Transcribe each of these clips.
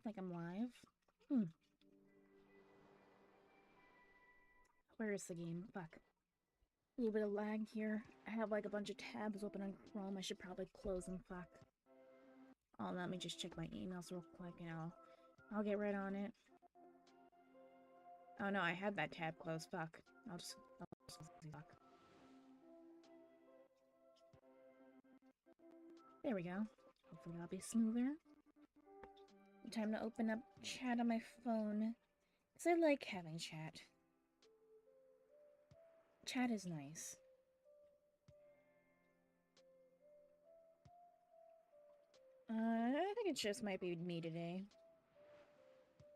think I'm live. Hmm. Where is the game? Fuck. A little bit of lag here. I have like a bunch of tabs open on Chrome. I should probably close them. Fuck. Oh, let me just check my emails real quick and I'll get right on it. Oh no, I had that tab closed. Fuck. I'll just fuck. There we go. Hopefully that'll be smoother. Time to open up chat on my phone. Because I like having chat. Chat is nice. I think it just might be me today.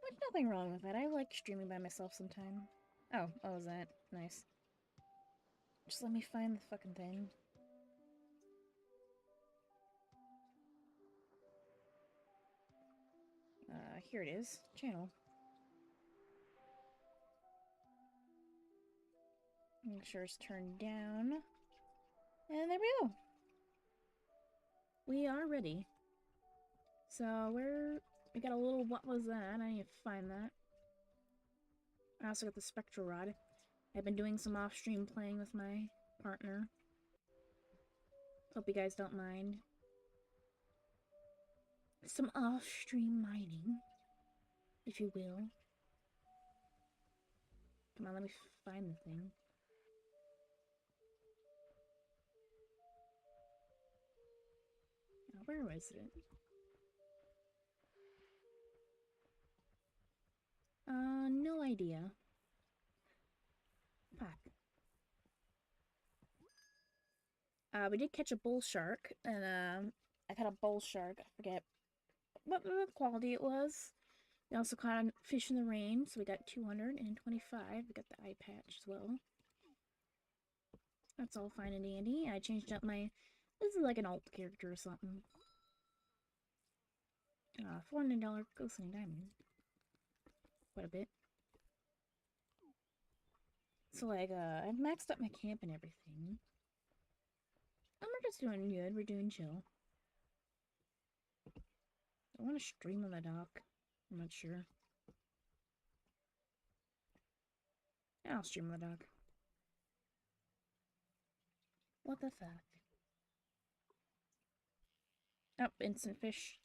There's nothing wrong with that. I like streaming by myself sometime. Oh, is that? Nice. Just let me find the fucking thing. Here it is. Channel. Make sure it's turned down. And there we go. We are ready. So, we got a little, what was that? I need to find that. I also got the spectral rod. I've been doing some off-stream playing with my partner. Hope you guys don't mind. Some off-stream mining, if you will. Come on, let me find the thing. Oh, where was it? No idea. Fuck. We did catch a bull shark, and I caught a bull shark. I forget what quality it was. We also caught a fish in the rain, so we got 225. We got the eye patch as well. That's all fine and dandy. I changed up my... This is like an alt character or something. $400 ghostly diamond. Quite a bit. So, like, I've maxed up my camp and everything. And we're just doing good. We're doing chill. I want to stream on the dock. I'm not sure. Yeah, I'll stream on the dock. What the fuck? Oh, instant fish.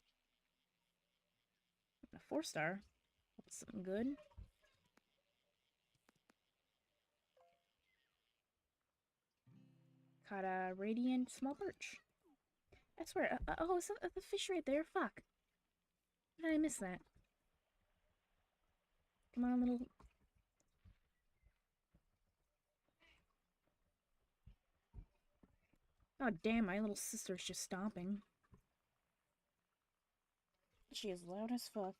A 4-star. That's something good. Caught a radiant small perch. I swear. Oh, is that the fish right there? Fuck. How did I miss that? Come on, little... Oh, damn, my little sister's just stomping. She is loud as fuck.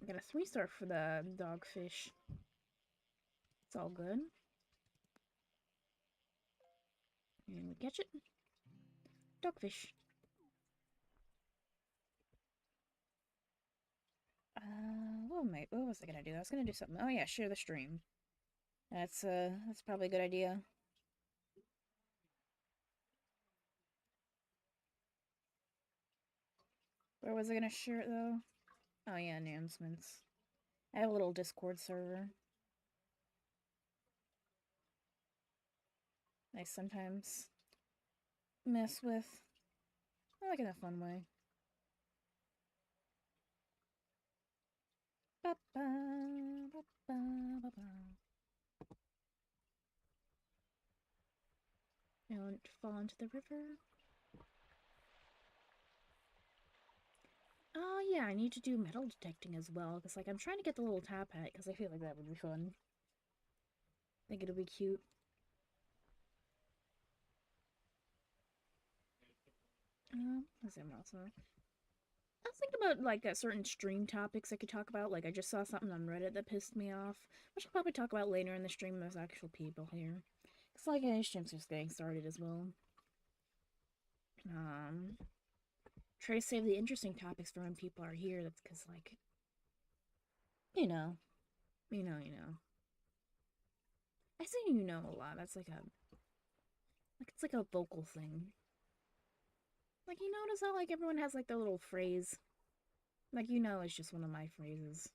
I got a 3-star for the dogfish. It's all good. And we catch it. Dogfish. What was I gonna do? I was gonna do something. Oh yeah, share the stream. That's probably a good idea. Where was I gonna share it though? Oh yeah, announcements. I have a little Discord server. I sometimes mess with. I like it in a fun way. Ba -ba, ba -ba, ba -ba. Don't fall into the river. Oh yeah, I need to do metal detecting as well, because like I'm trying to get the little top hat, because I feel like that would be fun. I think it'll be cute. Let's see what else. I was thinking about like certain stream topics I could talk about. Like I just saw something on Reddit that pissed me off, which I'll probably talk about later in the stream. There's actual people here. It's like a stream's just getting started as well. Try to save the interesting topics for when people are here. That's because like, you know. I say you know a lot. That's like it's like a vocal thing. Like you notice how like everyone has like their little phrase. Like, you know, it's just one of my phrases.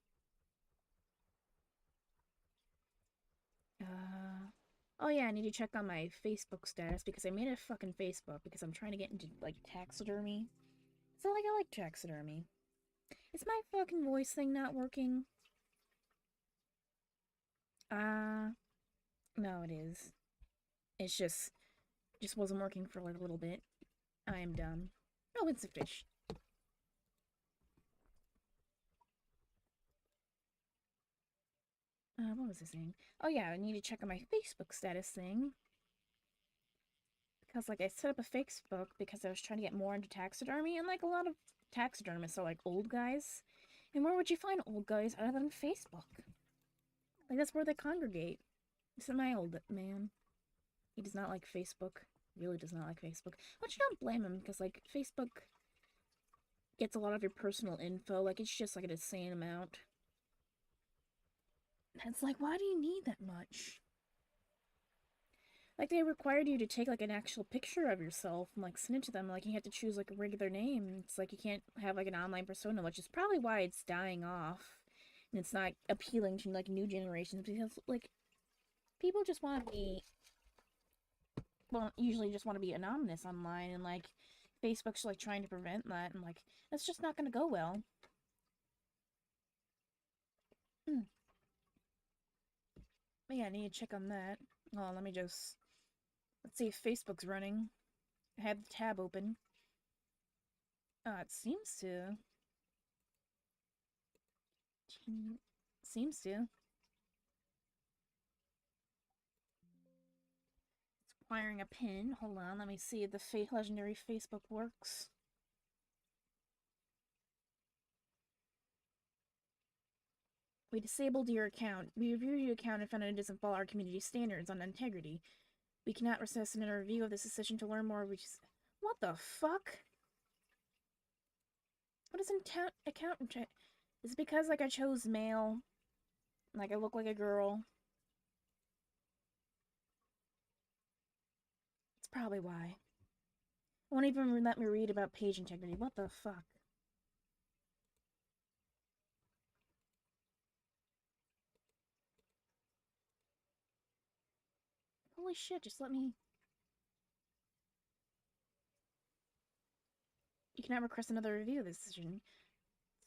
Oh yeah, I need to check on my Facebook status because I made a fucking Facebook because I'm trying to get into, like, taxidermy. So, like, I like taxidermy. Is my fucking voice thing not working? No, it is. It's just wasn't working for, like, a little bit. I am dumb. Oh, it's a fish. What was I saying? Oh yeah, I need to check on my Facebook status thing. Because, like, I set up a Facebook because I was trying to get more into taxidermy, and, like, a lot of taxidermists are, like, old guys. And where would you find old guys other than Facebook? Like, that's where they congregate. This is my old man. He does not like Facebook. Really does not like Facebook. Which I don't blame him, because, like, Facebook gets a lot of your personal info. Like, it's just, like, an insane amount. And it's like, why do you need that much? Like, they required you to take, like, an actual picture of yourself and, like, send it to them. Like, you have to choose, like, a regular name. It's like you can't have, like, an online persona, which is probably why it's dying off. And it's not appealing to, like, new generations because, like, people just want to be, well, usually just want to be anonymous online. And, like, Facebook's, like, trying to prevent that. And, like, that's just not going to go well. But yeah, I need to check on that. Oh, let me just, let's see if Facebook's running. I have the tab open. It seems to. Seems to. It's requiring a pin. Hold on, let me see if the legendary Facebook works. We disabled your account. We reviewed your account and found it doesn't follow our community standards on integrity. We cannot recess another review of this decision to learn more. What the fuck? What is account? Is it because, like, I chose male? Like, I look like a girl? It's probably why. Won't even let me read about page integrity. What the fuck? Holy shit, just let me... You cannot request another review of this decision.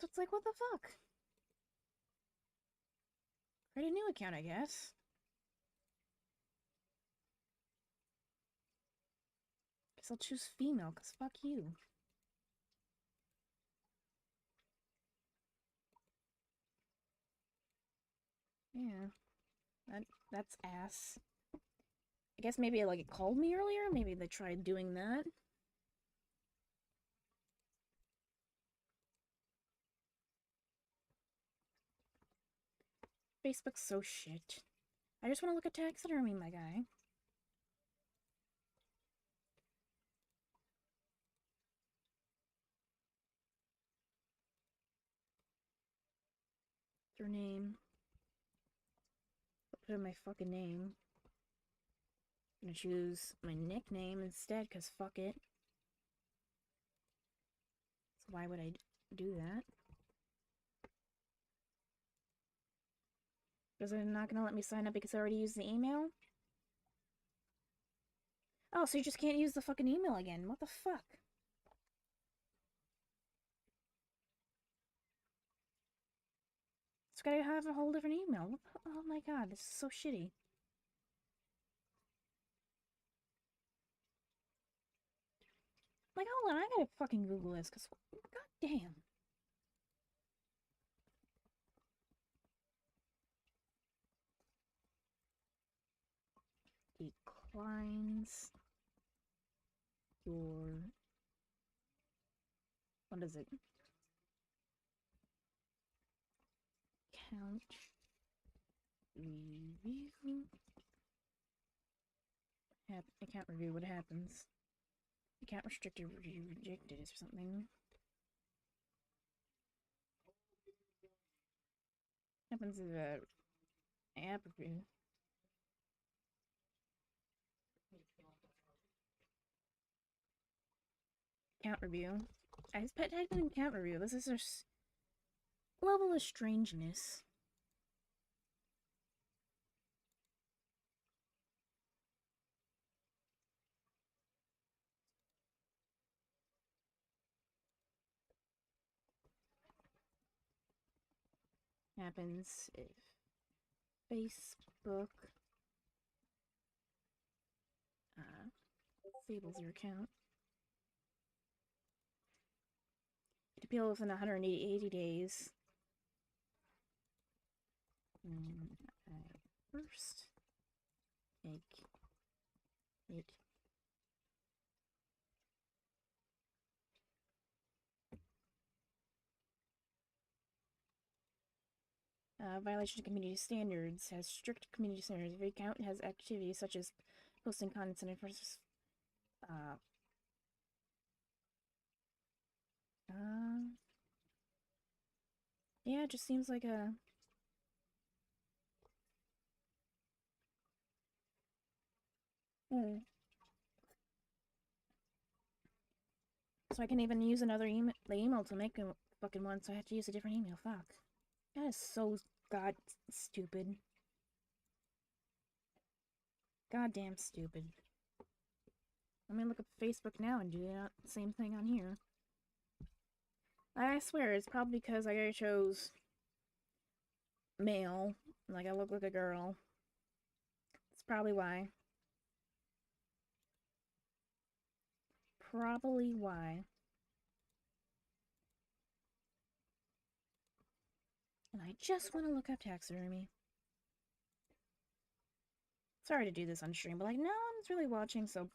So it's like, what the fuck? Create a new account, I guess. Guess I'll choose female, because fuck you. Yeah. That's ass. I guess maybe, like, it called me earlier? Maybe they tried doing that? Facebook's so shit. I just want to look at taxidermy, my guy. Your name. Put in my fucking name. I'm gonna choose my nickname instead, because fuck it. So why would I do that? Because they're not gonna let me sign up because I already used the email? Oh, so you just can't use the fucking email again. What the fuck? It's gotta have a whole different email. Oh my god, this is so shitty. Like, hold on, I gotta fucking Google this, because god damn. Declines your... What is it? Account review. Account review, what happens? Account restricted, rejected or something. What happens if app review? Account review. I just typed in account review. This is just... level of strangeness? Happens if Facebook disables your account. To appeal within 180 days. First make it violation of community standards. Has strict community standards. If your account has activities such as posting content and yeah, it just seems like a So I can even use another email to make a fucking one, so I have to use a different email. Fuck. That is so stupid. Goddamn stupid. Let me look up Facebook now and do the same thing on here. I swear, it's probably because I chose male. Like, I look like a girl. That's probably why. Probably why. And I just want to look up taxidermy. Sorry to do this on stream, but like, no one's really watching, so...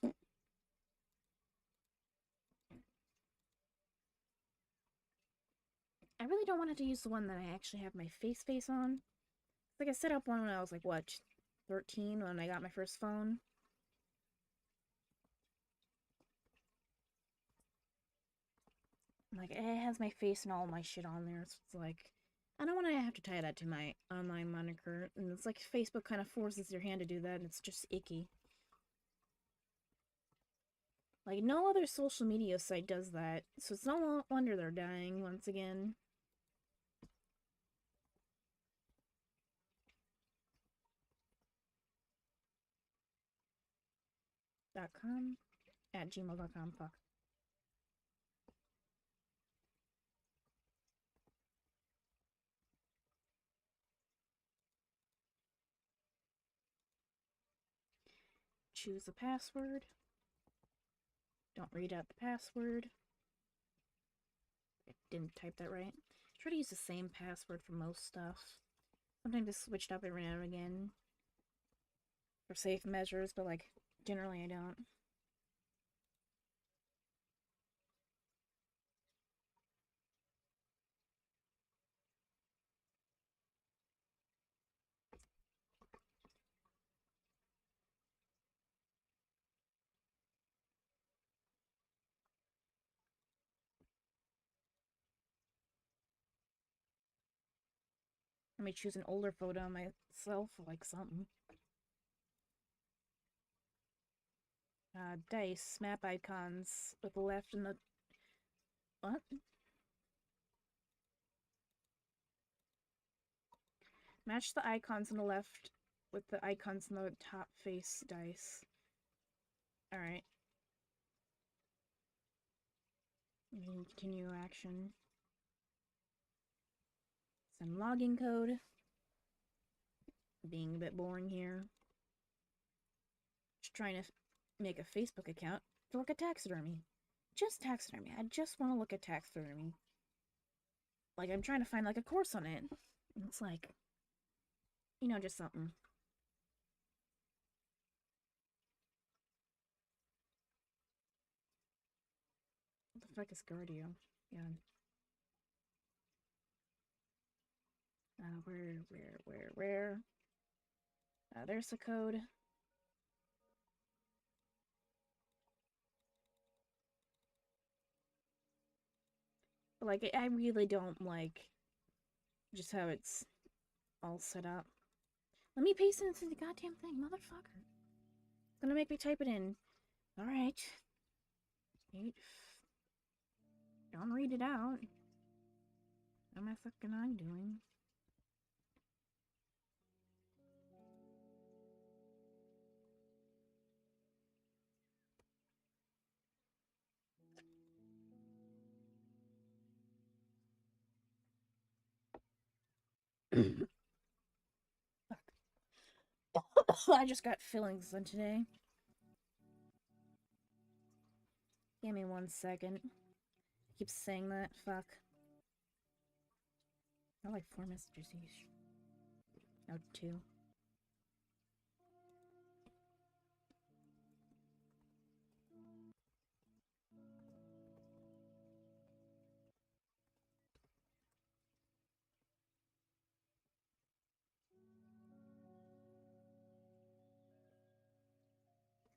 I really don't want to have to use the one that I actually have my face on. Like, I set up one when I was like, what, 13 when I got my first phone? Like, it has my face and all my shit on there, so it's like... I don't want to have to tie that to my online moniker, and it's like Facebook kind of forces your hand to do that, and it's just icky. Like, no other social media site does that, so it's no wonder they're dying once again. .com? At gmail.com, fuck. Choose a password. Don't read out the password. I didn't type that right. Try to use the same password for most stuff. Sometimes it's switched up every now and again for safe measures, but like, generally I don't. Let me choose an older photo of myself, like something. Dice, map icons, with the left and the... What? Match the icons on the left with the icons on the top face dice. Alright. Continue action. Send login code. Being a bit boring here. Just trying to make a Facebook account to look at taxidermy. Just taxidermy. I just want to look at taxidermy. Like, I'm trying to find, like, a course on it. And it's like, you know, just something. What the fuck is Guardio? Yeah. Where? There's the code. But, like, I really don't like just how it's all set up. Let me paste it into the goddamn thing, motherfucker. It's gonna make me type it in. Alright. Don't read it out. am I fucking on doing? I just got fillings done today. Give me 1 second. I keep saying that. Fuck. I like 4 messages each. No, 2.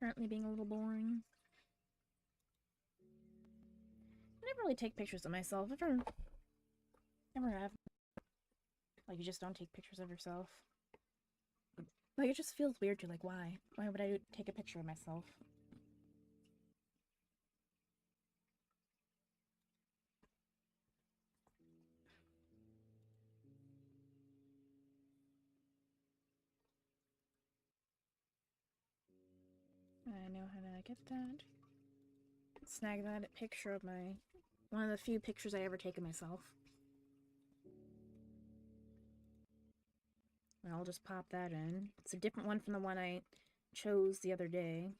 Currently being a little boring. I never really take pictures of myself. Never have. Like, you just don't take pictures of yourself. Like, it just feels weird to, like, why? Why would I take a picture of myself? I know how to get that. Snag that picture of my... one of the few pictures I ever take of myself. And I'll just pop that in. It's a different one from the one I chose the other day.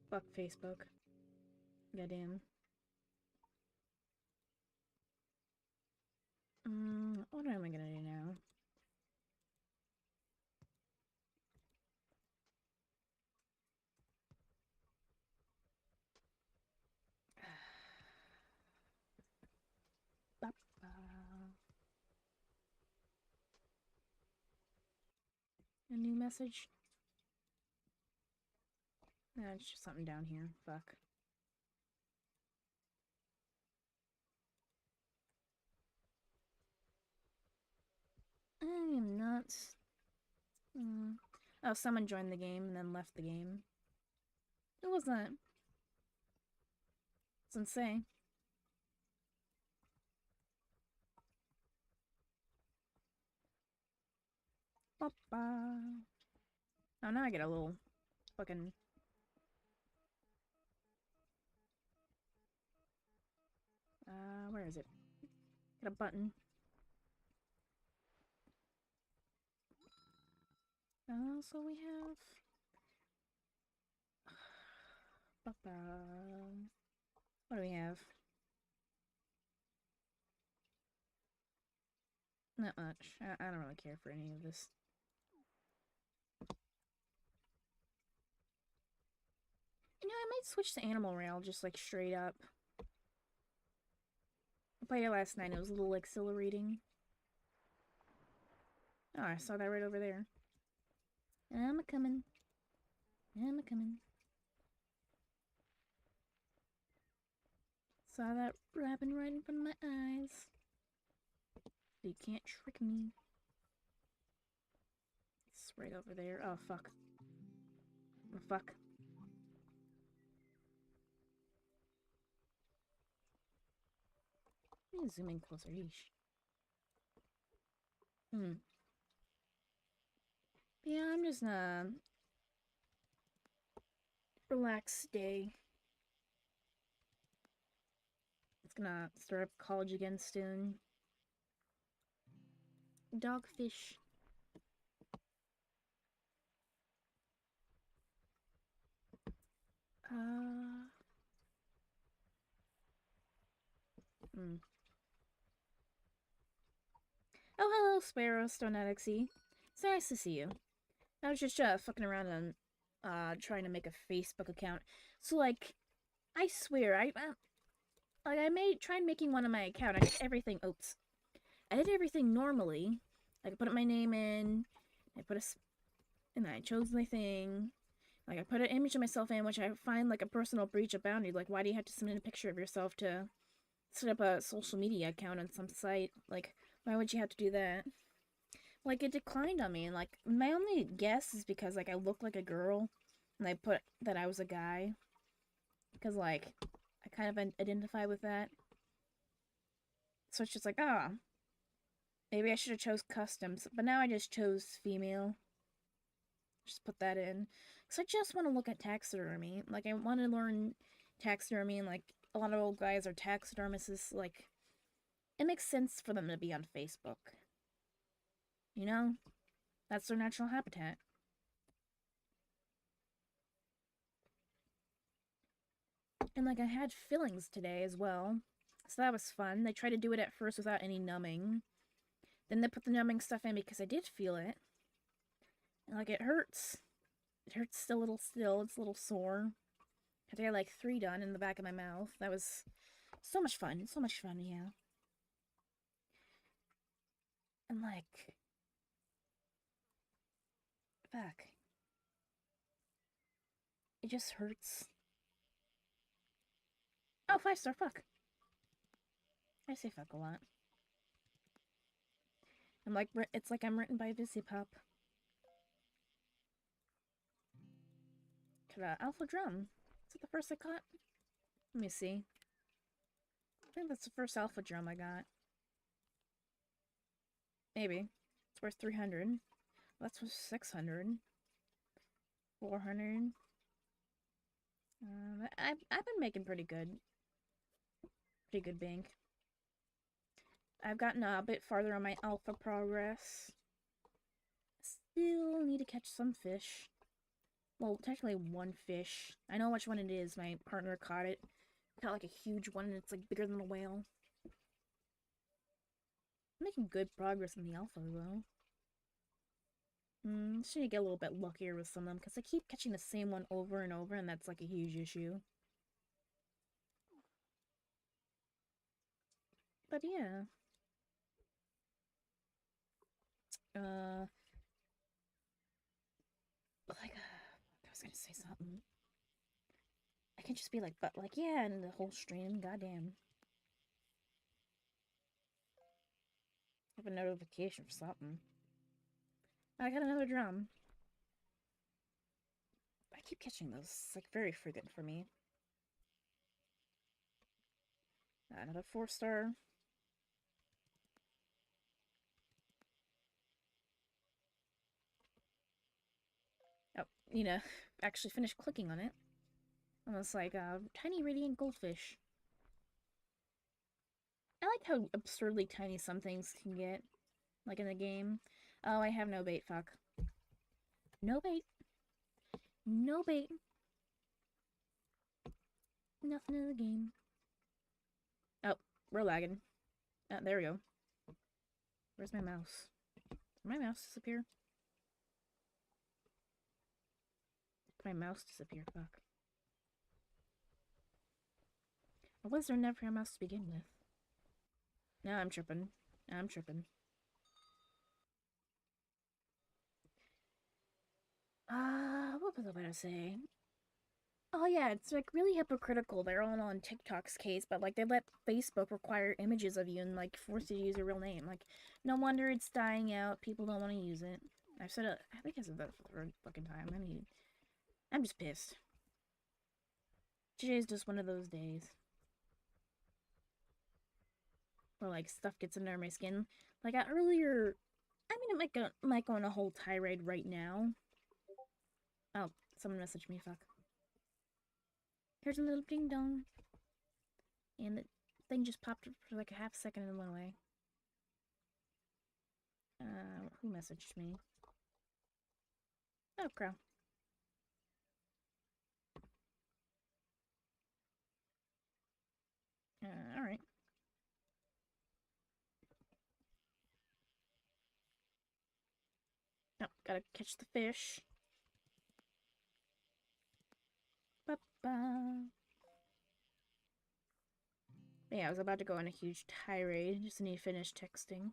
Fuck Facebook. Get in. What am I gonna do now? A new message? Nah, it's just something down here. Fuck. I am not... Oh, someone joined the game and then left the game. Who was that? Doesn't say. Ba-ba. Oh, now I get a little fucking... where is it? Get a button. So we have... Ba-ba. What do we have? Not much. I don't really care for any of this. You know, I might switch to Animal Rail, just like straight up. I played it last night, it was a little exhilarating. Oh, I saw that right over there. I'm a-coming. I'm a-coming. Saw that happen right in front of my eyes. You can't trick me. It's right over there. Oh, fuck. Oh, fuck. Let me zoom in closer. Yeesh. Yeah, I'm just relaxed day. It's gonna start up college again soon. Dogfish. Oh, hello, Sparrow, Stoneticsy. It's nice to see you. I was just fucking around and trying to make a Facebook account. So, like, I swear, I tried making one on my account. I did everything. Oops. I did everything normally. Like, I put my name in. And I chose my thing. Like, I put an image of myself in, which I find like a personal breach of boundary. Like, why do you have to submit a picture of yourself to set up a social media account on some site. Like, why would you have to do that? Like, it declined on me, and like, my only guess is because like I look like a girl, and I put that I was a guy, because like I kind of identify with that. So it's just like, ah, maybe I should have chose customs, but now I just chose female. Just put that in. Because I just want to look at taxidermy. Like, I want to learn taxidermy, and, like, a lot of old guys are taxidermists. Like, it makes sense for them to be on Facebook. You know? That's their natural habitat. And, like, I had fillings today as well. So that was fun. They tried to do it at first without any numbing. Then they put the numbing stuff in because I did feel it. And, like, it hurts. It hurts a little still. It's a little sore. I had like 3 done in the back of my mouth. That was so much fun. So much fun, yeah. And like, fuck. It just hurts. Oh, 5-star, fuck. I say fuck a lot. I'm like, it's like I'm written by Visipop. Alpha Drum. Is it the first I caught? Let me see. I think that's the first Alpha Drum I got. Maybe. It's worth 300. That's worth 600. 400. I've been making pretty good. Pretty good bank. I've gotten a bit farther on my alpha progress. Still need to catch some fish. Well, technically 1 fish. I know which one it is. My partner caught it. Caught like a huge one, and it's like bigger than a whale. I'm making good progress in the alpha, though. Just need to get a little bit luckier with some of them, because I keep catching the same one over and over, and that's like a huge issue. But yeah. Like, I was gonna say something. I can't just be like, but like, yeah, and the whole stream, goddamn. I have a notification for something. I got another drum. I keep catching those. It's like very frequent for me. Another 4-star. Oh, need to actually finish clicking on it. Almost like a tiny radiant goldfish. I like how absurdly tiny some things can get, like in the game. Oh, I have no bait, fuck. No bait. No bait. Nothing in the game. Oh, we're lagging. Oh, there we go. Where's my mouse? Did my mouse disappear? Did my mouse disappear? Fuck. Or was there never a mouse to begin with? No, I'm tripping. I'm tripping. What was I about to say? Oh yeah, it's like really hypocritical. They're all on TikTok's case, but like they let Facebook require images of you and like force you to use your real name. Like, no wonder it's dying out. People don't want to use it. I've said it. I think I said that for the third fucking time. I'm just pissed. Today's just one of those days where like stuff gets under my skin. Like earlier, I mean, it might go on a whole tirade right now. Oh, someone messaged me. Fuck. Here's a little ding dong. And the thing just popped for like a half second and went away. Who messaged me? Oh, Crow. Alright. Oh, gotta catch the fish. Ba-ba. Yeah, I was about to go on a huge tirade. Just need to finish texting.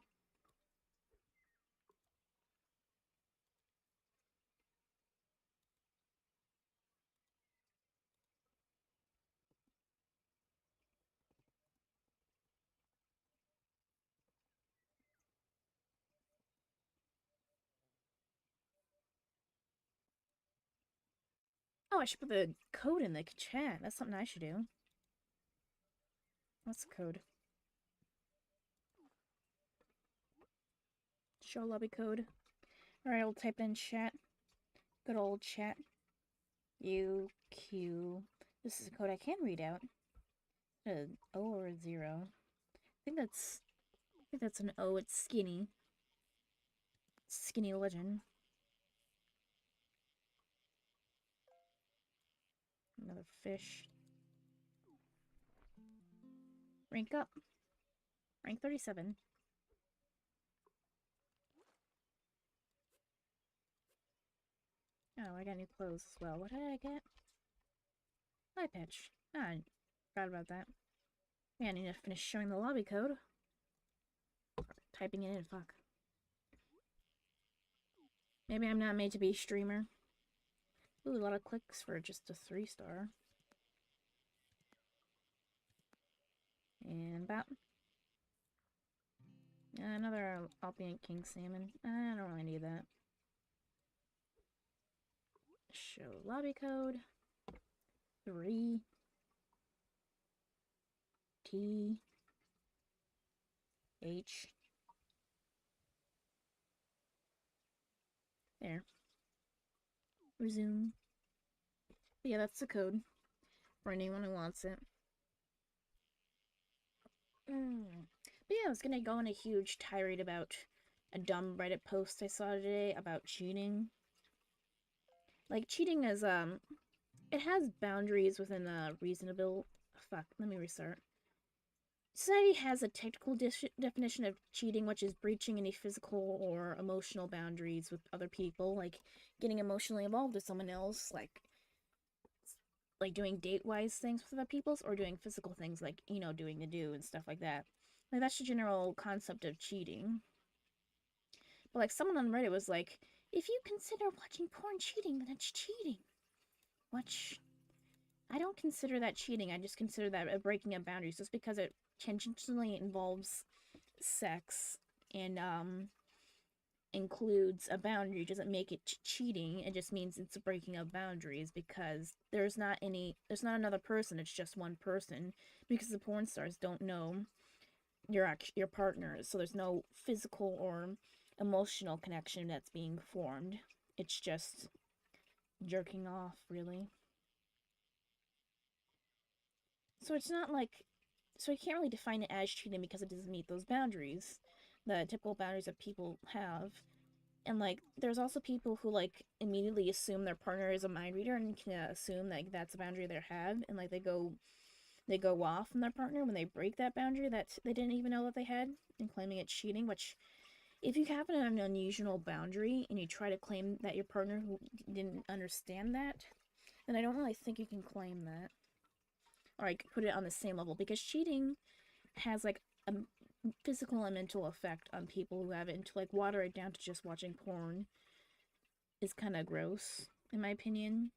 Oh, I should put the code in the chat. That's something I should do. What's the code? Show lobby code. Alright, I'll type it in chat. Good old chat. UQ. This is a code I can read out. An O or a 0. I think that's an O. It's skinny. Skinny legend. Another fish. Rank up. Rank 37. Oh, I got new clothes as well. What did I get? Eye patch. Ah, I forgot about that. Yeah, I need to finish showing the lobby code. Or typing it in, fuck. Maybe I'm not made to be a streamer. Ooh, a lot of clicks for just a 3-star. And about another Albion King Salmon. I don't really need that. Show lobby code. 3 T H. There. Resume. But yeah, that's the code for anyone who wants it. But yeah, I was gonna go on a huge tirade about a dumb Reddit post I saw today about cheating. Like, cheating is, it has boundaries within a reasonable... Fuck, let me restart. Society has a technical definition of cheating, which is breaching any physical or emotional boundaries with other people, like getting emotionally involved with someone else, like doing date-wise things with other people, or doing physical things, like, you know, doing the do and stuff like that. Like, that's the general concept of cheating. But, like, someone on Reddit was like, if you consider watching porn cheating, then it's cheating. Which, I don't consider that cheating. I just consider that a breaking of boundaries, just because it tangentially involves sex and includes a boundary doesn't make it cheating. It just means it's a breaking of boundaries, because there's not another person. It's just one person, because the porn stars don't know your partners, so there's no physical or emotional connection that's being formed. It's just jerking off, really. So it's not like, so you can't really define it as cheating because it doesn't meet those boundaries, the typical boundaries that people have. And, like, there's also people who, like, immediately assume their partner is a mind reader and can assume, like, that's a boundary they have, and, like, they go off from their partner when they break that boundary that they didn't even know that they had, and claiming it's cheating. Which, if you have an unusual boundary and you try to claim that your partner who didn't understand that, then I don't really think you can claim that, or like put it on the same level, because cheating has, like, a physical and mental effect on people who have it, and to, like, water it down to just watching porn is kind of gross, in my opinion.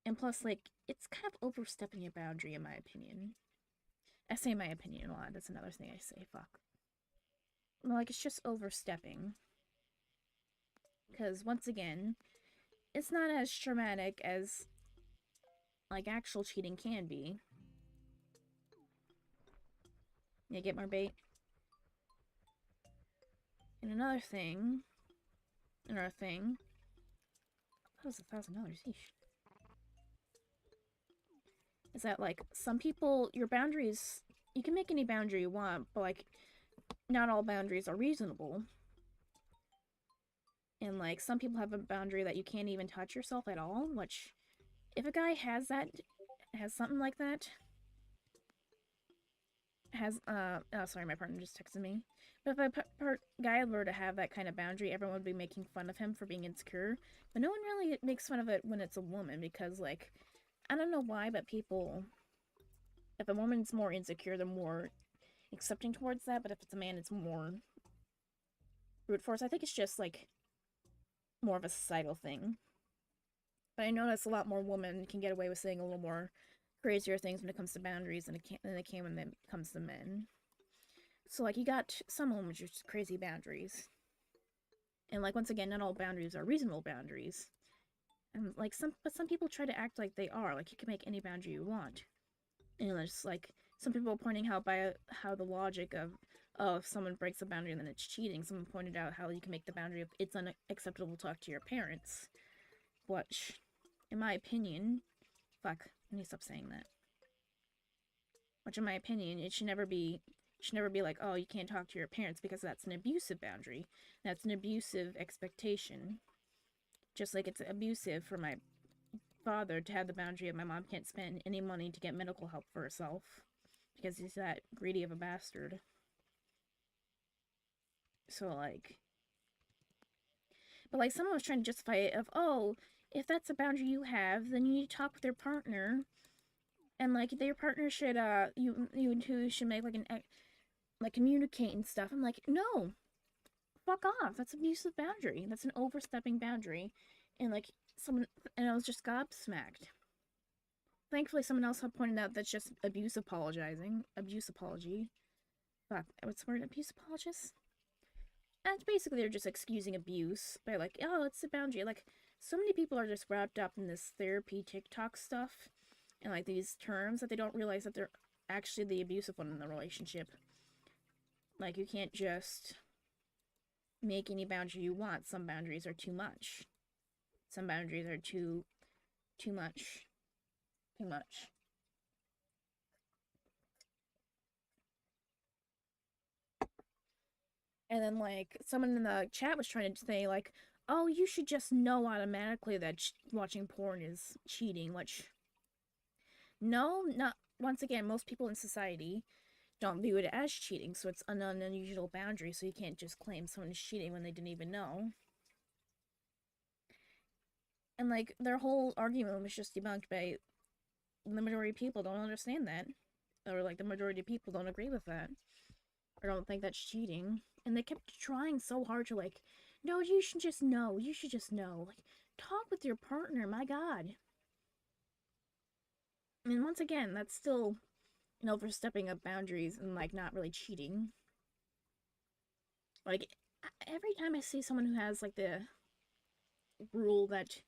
And plus, like, it's kind of overstepping your boundary, in my opinion. I say my opinion a lot. That's another thing I say. Fuck. Like, it's just overstepping. Because, once again, it's not as traumatic as, like, actual cheating can be. Yeah, get more bait. And another thing... that was $1,000, eesh. Is that, like, some people, your boundaries, you can make any boundary you want, but, like, not all boundaries are reasonable. And, like, some people have a boundary that you can't even touch yourself at all, which, if a guy has something like that, oh, sorry, my partner just texted me. But if a guy were to have that kind of boundary, everyone would be making fun of him for being insecure. But no one really makes fun of it when it's a woman, because, like, I don't know why, but people, if a woman's more insecure, they're more accepting towards that, but if it's a man, it's more brute force. I think it's just, like, more of a societal thing. But I notice a lot more women can get away with saying a little more crazier things when it comes to boundaries than they can when it comes to men. So, like, you got some women with just crazy boundaries. And, like, once again, not all boundaries are reasonable boundaries. And like some people try to act like they are, like you can make any boundary you want. And it's like some people pointing out by how the logic of, oh, if someone breaks a boundary then it's cheating. Someone pointed out how you can make the boundary of it's unacceptable to talk to your parents, which, in my opinion, fuck, I need to stop saying that. Which, in my opinion, it should never be like, oh, you can't talk to your parents, because that's an abusive boundary. That's an abusive expectation. Just like it's abusive for my father to have the boundary of my mom can't spend any money to get medical help for herself because he's that greedy of a bastard. So, like, but like someone was trying to justify it of, oh, if that's a boundary you have, then you need to talk with your partner, and like your partner should you two should make like like communicate and stuff. I'm like, no, fuck off. That's abusive boundary. That's an overstepping boundary. And like someone, and I was just gobsmacked. Thankfully, someone else had pointed out that's just abuse apologizing. Abuse apology. Fuck, what's the word? Abuse apologist? And basically, they're just excusing abuse by like, oh, it's a boundary. Like, so many people are just wrapped up in this therapy TikTok stuff and like these terms that they don't realize that they're actually the abusive one in the relationship. Like, you can't just make any boundary you want. Some boundaries are too much. Some boundaries are too much. Too much. And then, like, someone in the chat was trying to say, like, oh, you should just know automatically that watching porn is cheating, which, no, not, once again, most people in society don't view it as cheating, so it's an unusual boundary, so you can't just claim someone is cheating when they didn't even know. And, like, their whole argument was just debunked by the majority of people don't understand that. Or, like, the majority of people don't agree with that. Or don't think that's cheating. And they kept trying so hard to, like, no, you should just know. You should just know. Like, talk with your partner, my god. And once again, that's still an overstepping of boundaries and, like, not really cheating. Like, every time I see someone who has, like, the rule that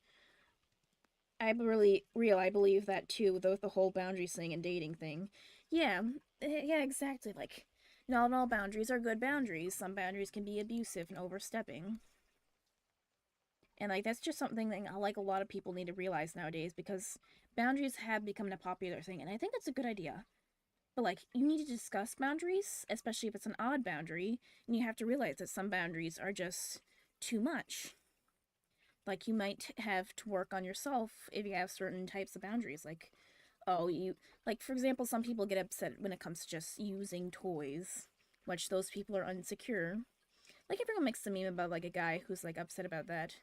I believe that too, the whole boundaries thing and dating thing. Yeah, exactly. Like, not all boundaries are good boundaries. Some boundaries can be abusive and overstepping. And, like, that's just something that, like, a lot of people need to realize nowadays, because boundaries have become a popular thing, and I think that's a good idea. But, like, you need to discuss boundaries, especially if it's an odd boundary, and you have to realize that some boundaries are just too much. Like, you might have to work on yourself if you have certain types of boundaries. Like, oh, like, for example, some people get upset when it comes to just using toys, which those people are insecure. Like, everyone makes the meme about, like, a guy who's, like, upset about that.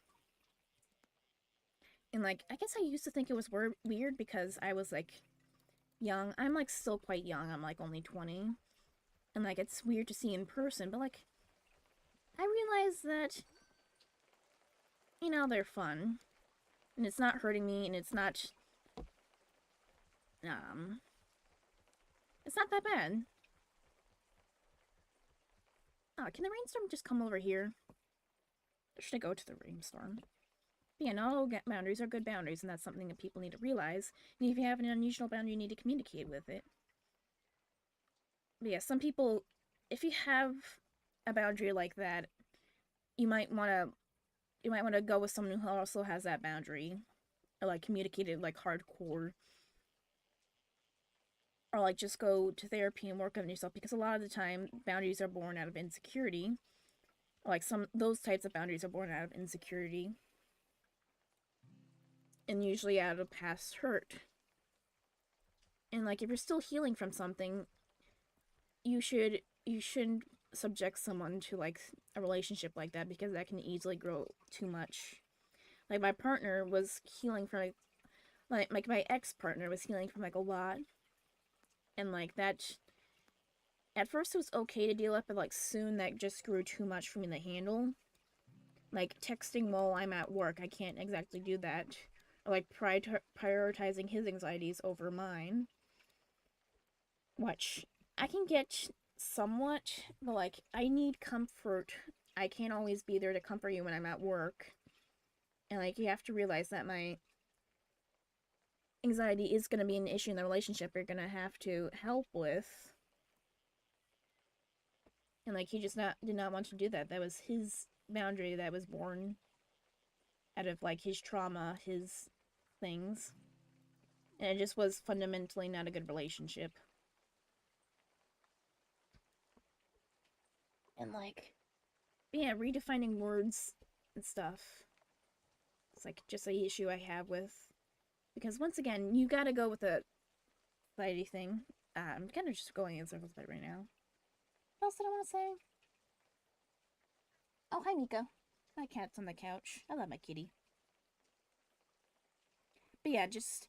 And, like, I guess I used to think it was weird because I was, like, young. I'm, like, still quite young. I'm, like, only 20. And, like, it's weird to see in person, but, like, I realized that, you know, they're fun. And it's not hurting me, and it's not, it's not that bad. Oh, can the rainstorm just come over here? Or should I go to the rainstorm? But yeah, not all boundaries are good boundaries, and that's something that people need to realize. And if you have an unusual boundary, you need to communicate with it. But yeah, some people, if you have a boundary like that, you might want to go with someone who also has that boundary, or like communicate it like hardcore, or like just go to therapy and work on yourself, because a lot of the time boundaries are born out of insecurity. Like, those types of boundaries are born out of insecurity, and usually out of past hurt. And like, if you're still healing from something, you shouldn't subject someone to like a relationship like that, because that can easily grow too much. Like, my partner was healing from like my ex-partner was healing from like a lot, and like that, at first it was okay to deal with, but like soon that just grew too much for me to handle. Like, texting while I'm at work, I can't exactly do that. Or like prioritizing his anxieties over mine, which I can get somewhat, but like, I need comfort. I can't always be there to comfort you when I'm at work. And, like, you have to realize that my anxiety is going to be an issue in the relationship you're going to have to help with. And, like, he just did not want to do that. That was his boundary that was born out of, like, his trauma, his things. And it just was fundamentally not a good relationship. And, like, yeah, redefining words and stuff. It's, like, just a issue I have with. Because, once again, you gotta go with the society thing. I'm kind of just going in circles with it right now. What else did I want to say? Oh, hi, Mika. My cat's on the couch. I love my kitty. But yeah, just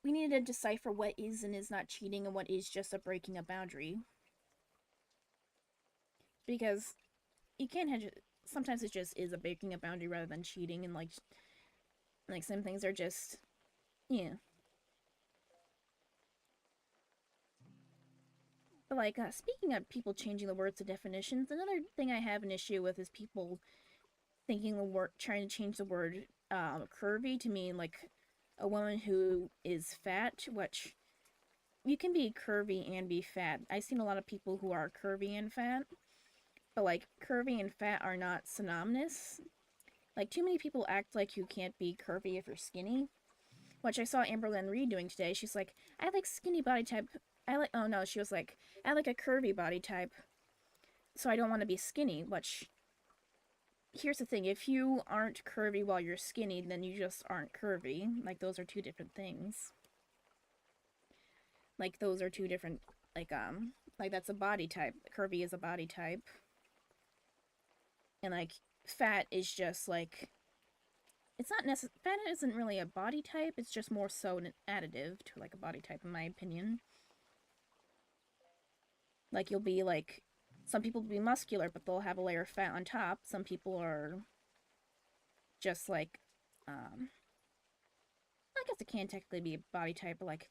we need to decipher what is and is not cheating and what is just a breaking a boundary. Because you can't have sometimes it just is a breaking a boundary rather than cheating, and like some things are just yeah. But like speaking of people changing the words to definitions, another thing I have an issue with is people thinking the word trying to change the word curvy to mean like a woman who is fat, which you can be curvy and be fat. I've seen a lot of people who are curvy and fat, but like curvy and fat are not synonymous. Like too many people act like you can't be curvy if you're skinny, which I saw Amberlynn Reed doing today. She's like, I like skinny body type. Oh no, she was like, I like a curvy body type, so I don't want to be skinny, which here's the thing, if you aren't curvy while you're skinny, then you just aren't curvy. Like, those are two different things. Like, those are two different, like, that's a body type. Curvy is a body type. And, like, fat is just, like, it's not necessarily, fat isn't really a body type, it's just more so an additive to, like, a body type, in my opinion. Like, you'll be, like, some people will be muscular, but they'll have a layer of fat on top. Some people are just, like, I guess it can technically be a body type, but, like,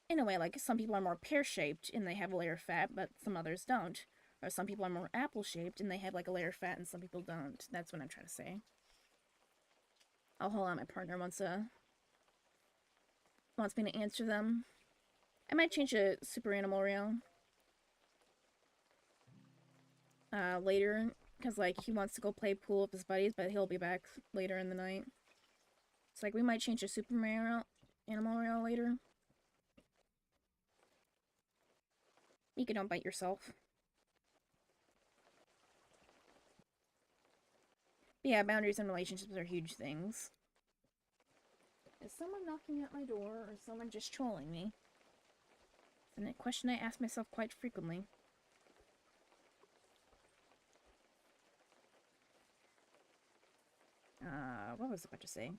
in a way, like, some people are more pear-shaped and they have a layer of fat, but some others don't. Or some people are more apple-shaped and they have, like, a layer of fat and some people don't. That's what I'm trying to say. Oh, hold on, my partner wants me to answer them. I might change to Super Animal Reel. Later, because, like, he wants to go play pool with his buddies, but he'll be back later in the night. It's like, we might change to Super Animal Reel later. Mika, don't bite yourself. But yeah, boundaries and relationships are huge things. Is someone knocking at my door, or is someone just trolling me? It's a question I ask myself quite frequently. What was I about to say?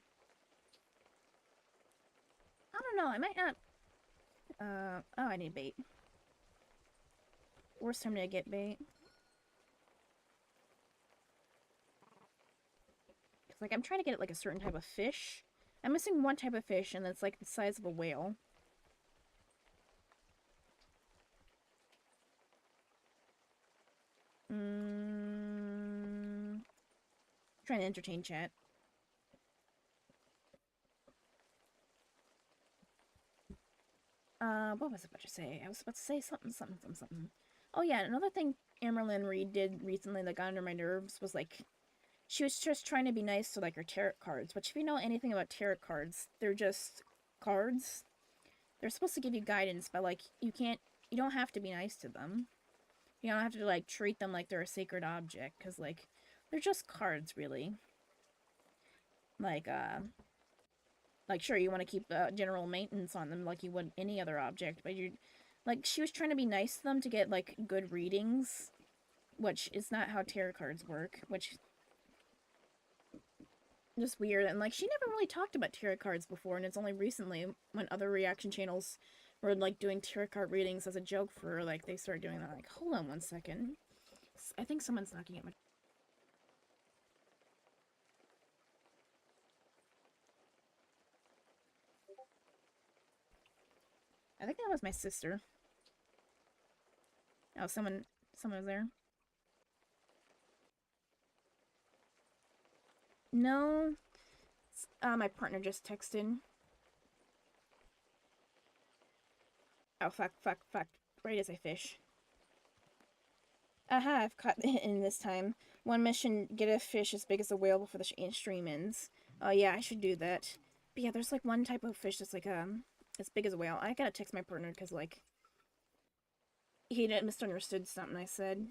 I don't know, I might not... oh, I need bait. Worst time to get bait. Because, like, I'm trying to get, like, a certain type of fish. I'm missing one type of fish, and it's, like, the size of a whale. Trying to entertain chat. What was I about to say? I was about to say something. Oh yeah, another thing Amberlynn Reed did recently that got under my nerves was, like, she was just trying to be nice to, like, her tarot cards. Which, if you know anything about tarot cards, they're just cards. They're supposed to give you guidance, but, like, you don't have to be nice to them. You don't have to, like, treat them like they're a sacred object, because, like, they're just cards, really. Like, sure, you want to keep general maintenance on them like you would any other object, but like, she was trying to be nice to them to get, like, good readings, which is not how tarot cards work, which is just weird. And, like, she never really talked about tarot cards before, and it's only recently when other reaction channels were, like, doing tarot card readings as a joke for her, like, they started doing that. Like, hold on one second. I think someone's knocking at my... I think that was my sister. Oh, someone was there. No, My partner just texted. Oh, fuck, fuck, fuck. Right as I fish. Aha, I've caught the hint in this time. One mission, get a fish as big as a whale before the stream ends. Oh, yeah, I should do that. But yeah, there's, like, one type of fish that's, like, as big as a whale. I gotta text my partner because, like, he misunderstood something I said.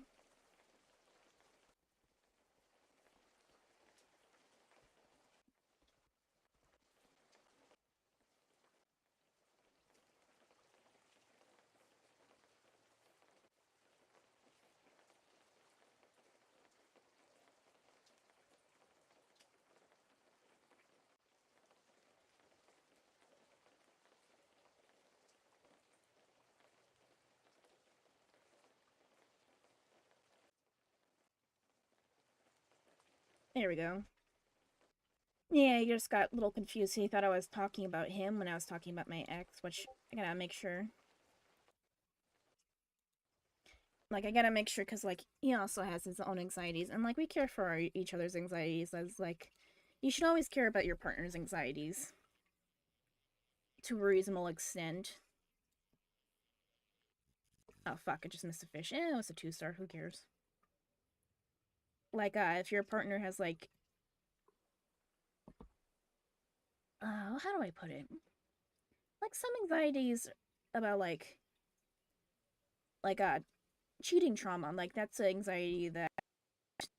There we go. Yeah, he just got a little confused. He thought I was talking about him when I was talking about my ex, which I gotta make sure. Like, I gotta make sure, because, like, he also has his own anxieties, and, like, we care for each other's anxieties, as, like, you should always care about your partner's anxieties. To a reasonable extent. Oh, fuck, I just missed a fish. Eh, it was a 2-star, who cares? Like, if your partner has, like, how do I put it? Like, some anxieties about, like, cheating trauma. Like, that's an anxiety that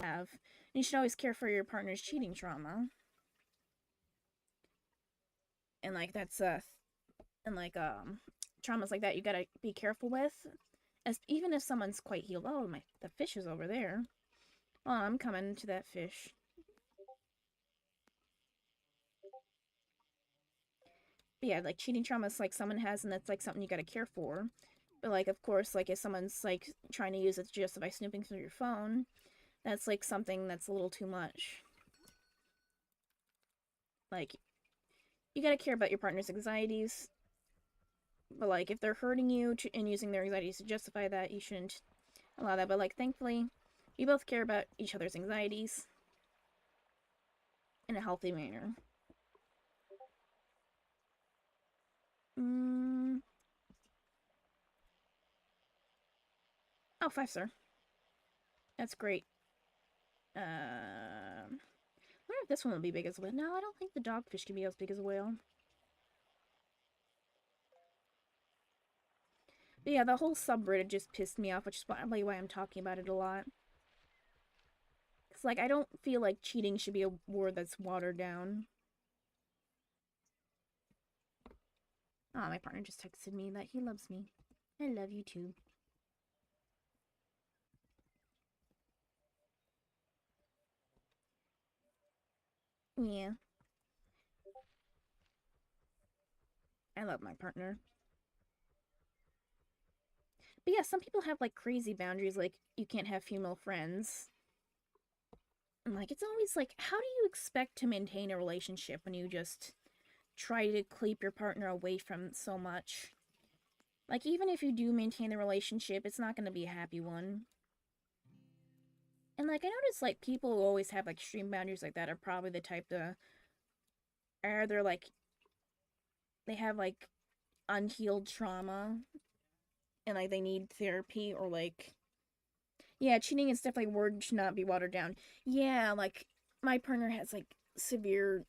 I have. And you should always care for your partner's cheating trauma. And, like, that's, and, like, traumas like that you gotta be careful with. As even if someone's quite healed. Oh, the fish is over there. Oh, I'm coming to that fish. But yeah, like, cheating trauma is, like, someone has, and that's, like, something you gotta care for. But, like, of course, like, if someone's, like, trying to use it to justify snooping through your phone, that's, like, something that's a little too much. Like, you gotta care about your partner's anxieties. But, like, if they're hurting you and using their anxieties to justify that, you shouldn't allow that. But, like, thankfully, we both care about each other's anxieties in a healthy manner. Oh, 5-star. That's great. I wonder if this one will be big as a whale. No, I don't think the dogfish can be as big as a whale. But yeah, the whole subreddit just pissed me off, which is probably why I'm talking about it a lot. It's like, I don't feel like cheating should be a word that's watered down. Oh, my partner just texted me that he loves me. I love you too. Yeah. I love my partner. But yeah, some people have, like, crazy boundaries, like, you can't have female friends. And, like, it's always like, how do you expect to maintain a relationship when you just try to keep your partner away from so much? Like, even if you do maintain the relationship, it's not going to be a happy one. And, like, I notice, like, people who always have, like, extreme boundaries like that are probably the type to either, like, they have, like, unhealed trauma and, like, they need therapy, or, like, yeah, cheating is definitely a word should not be watered down. Yeah, like, my partner has, like, severe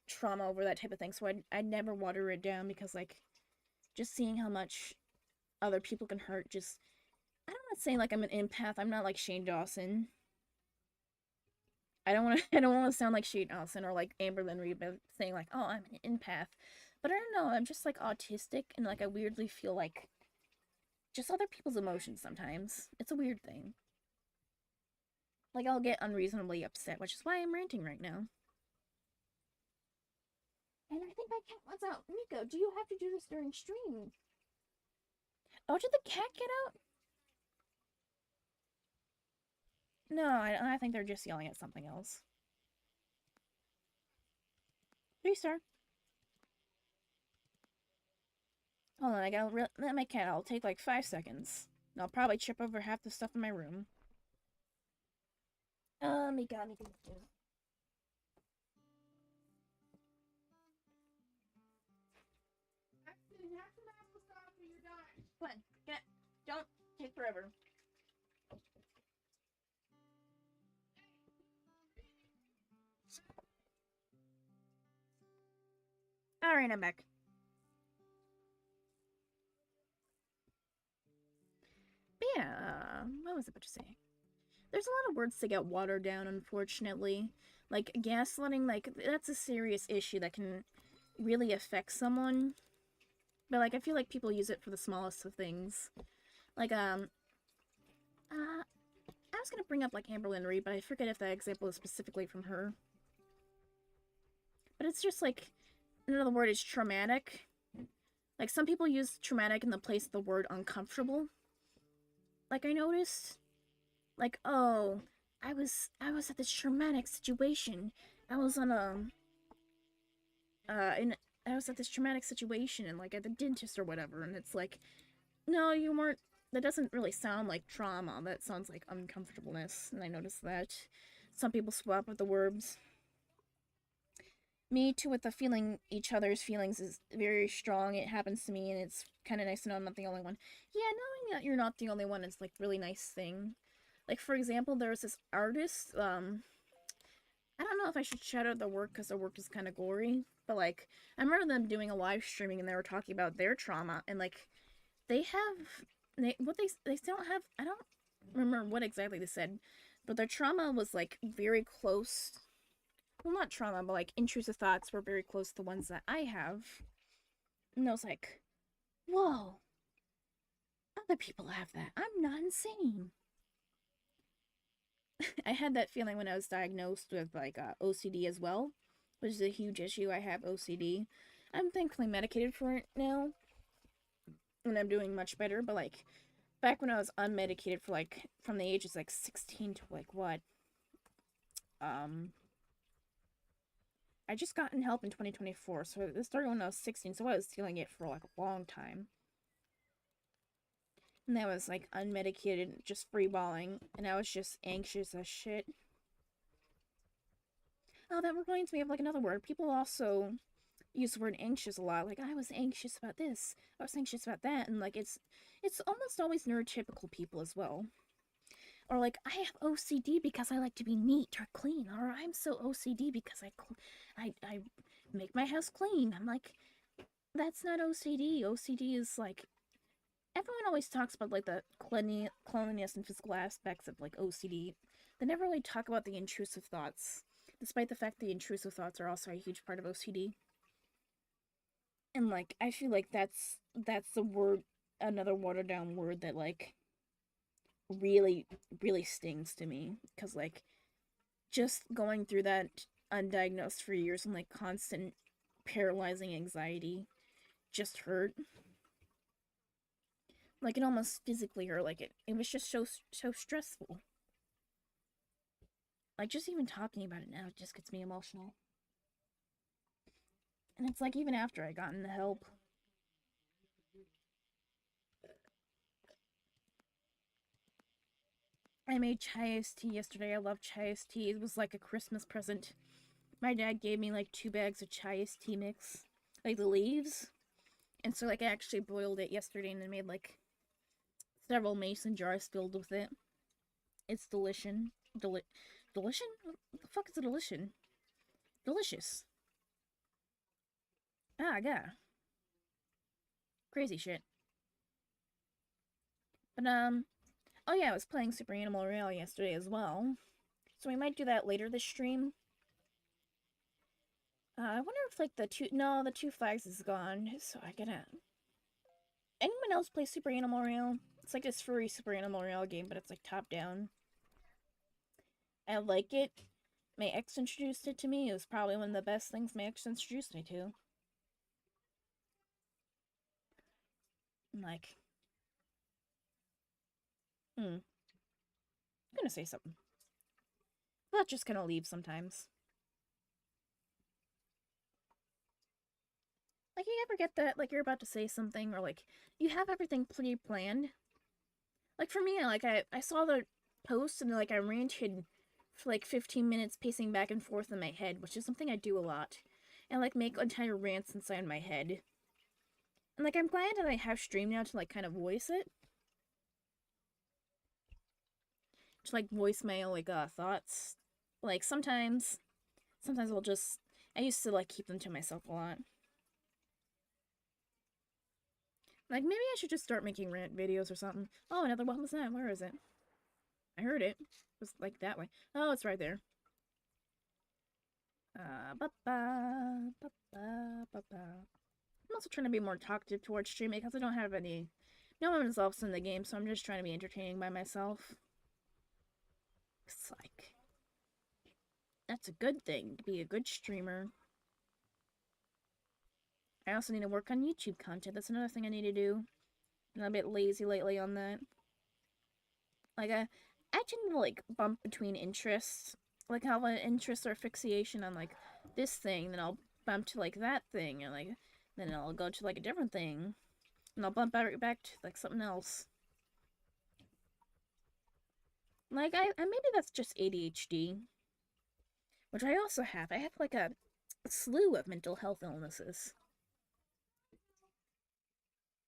trauma over that type of thing, so I'd never water it down, because, like, just seeing how much other people can hurt, just, I don't want to say, like, I'm an empath. I'm not like Shane Dawson. I don't want to I don't want to sound like Shane Dawson or like Amberlyn Reed by saying, like, oh, I'm an empath. But I don't know, I'm just, like, autistic, and, like, I weirdly feel like just other people's emotions sometimes. It's a weird thing. Like, I'll get unreasonably upset, which is why I'm ranting right now. And I think my cat wants out. Nico, do you have to do this during stream? Oh, did the cat get out? No, I think they're just yelling at something else. 3-star. Hold on, I gotta let my cat out. It'll take like 5 seconds. And I'll probably chip over half the stuff in my room. Mika. Come on, get. Don't take forever. Alright, I'm back. But yeah, what was I about to say? There's a lot of words that get watered down, unfortunately. Like, gaslighting, like, that's a serious issue that can really affect someone. But, like, I feel like people use it for the smallest of things. Like, I was gonna bring up, like, Amberlynn Reed, but I forget if that example is specifically from her. But it's just, like, another word is traumatic. Like, some people use traumatic in the place of the word uncomfortable. Like, I noticed. Like, oh, I was at this traumatic situation. I was on I was at this traumatic situation and like at the dentist or whatever, and it's like, no, you weren't. That doesn't really sound like trauma. That sounds like uncomfortableness, and I noticed that some people swap with the words. Me too, with the feeling each other's feelings is very strong. It happens to me, and it's kind of nice to know I'm not the only one. Yeah, knowing that you're not the only one is like really nice thing. Like, for example, there's this artist, I don't know if I should shout out their work because their work is kind of gory, but, like, I remember them doing a live streaming and they were talking about their trauma, and, like, they still don't have, I don't remember what exactly they said, but their trauma was, like, very close, well, not trauma, but, like, intrusive thoughts were very close to the ones that I have, and I was like, whoa, other people have that, I'm not insane. I had that feeling when I was diagnosed with like OCD as well, which is a huge issue. I have OCD. I'm thankfully medicated for it now, and I'm doing much better. But like back when I was unmedicated for like from the ages like 16 to like what, I just gotten help in 2024, so this started when I was 16. So I was feeling it for like a long time. And I was like unmedicated, just freeballing, and I was just anxious as shit. Oh, that reminds me of like another word. People also use the word anxious a lot. Like, I was anxious about this, I was anxious about that, and like it's almost always neurotypical people as well. Or like, I have OCD because I like to be neat or clean, or I'm so OCD because I make my house clean. I'm like, that's not OCD. OCD is like, everyone always talks about like the cleanliness and physical aspects of like OCD. They never really talk about the intrusive thoughts, despite the fact the intrusive thoughts are also a huge part of OCD. And like, I feel like that's the word, another watered down word that like really really stings to me, because like just going through that undiagnosed for years and like constant paralyzing anxiety just hurt. Like, it almost physically hurt. Like, it was just so stressful. Like, just even talking about it now just gets me emotional. And it's like, even after I gotten the help. I made chai iced tea yesterday. I love chai iced tea. It was like a Christmas present. My dad gave me like 2 bags of chai iced tea mix. Like the leaves. And so like I actually boiled it yesterday and I made like several mason jars filled with it. It's delicious. Delicious? What the fuck is a delicious? Delicious. Ah, yeah. Crazy shit. But, oh yeah, I was playing Super Animal Royale yesterday as well. So we might do that later this stream. I wonder if, like, the two flags is gone, so I gotta... Anyone else play Super Animal Royale? It's like this furry Super Animal Royale game, but it's, like, top-down. I like it. My ex introduced it to me. It was probably one of the best things my ex introduced me to. I'm like... I'm gonna say something. That just kind of leaves sometimes. Like, you ever get that, like, you're about to say something, or, like, you have everything pre-planned? Like, for me, like, I saw the post, and, like, I ranted for, like, 15 minutes pacing back and forth in my head, which is something I do a lot. And, like, make entire rants inside my head. Like, I'm glad that I have Stream now to, like, kind of voice it. To, like, voice my, like, thoughts. Like, sometimes I'll just... I used to, like, keep them to myself a lot. Like, maybe I should just start making rant videos or something. Oh, another one was that? Where is it? I heard it. It was, like, that way. Oh, it's right there. Ba-ba, ba-ba, ba-ba. I'm also trying to be more talkative towards streaming because I don't have any... No one else in the game, so I'm just trying to be entertaining by myself. It's like... That's a good thing, to be a good streamer. I also need to work on YouTube content. That's another thing I need to do. I'm a bit lazy lately on that. Like, I tend to, like, bump between interests. Like, I'll have an interest or fixation on, like, this thing, then I'll bump to, like, that thing, and, like, then I'll go to, like, a different thing. And I'll bump back to, like, something else. Like, maybe that's just ADHD. Which I also have. I have, like, a slew of mental health illnesses.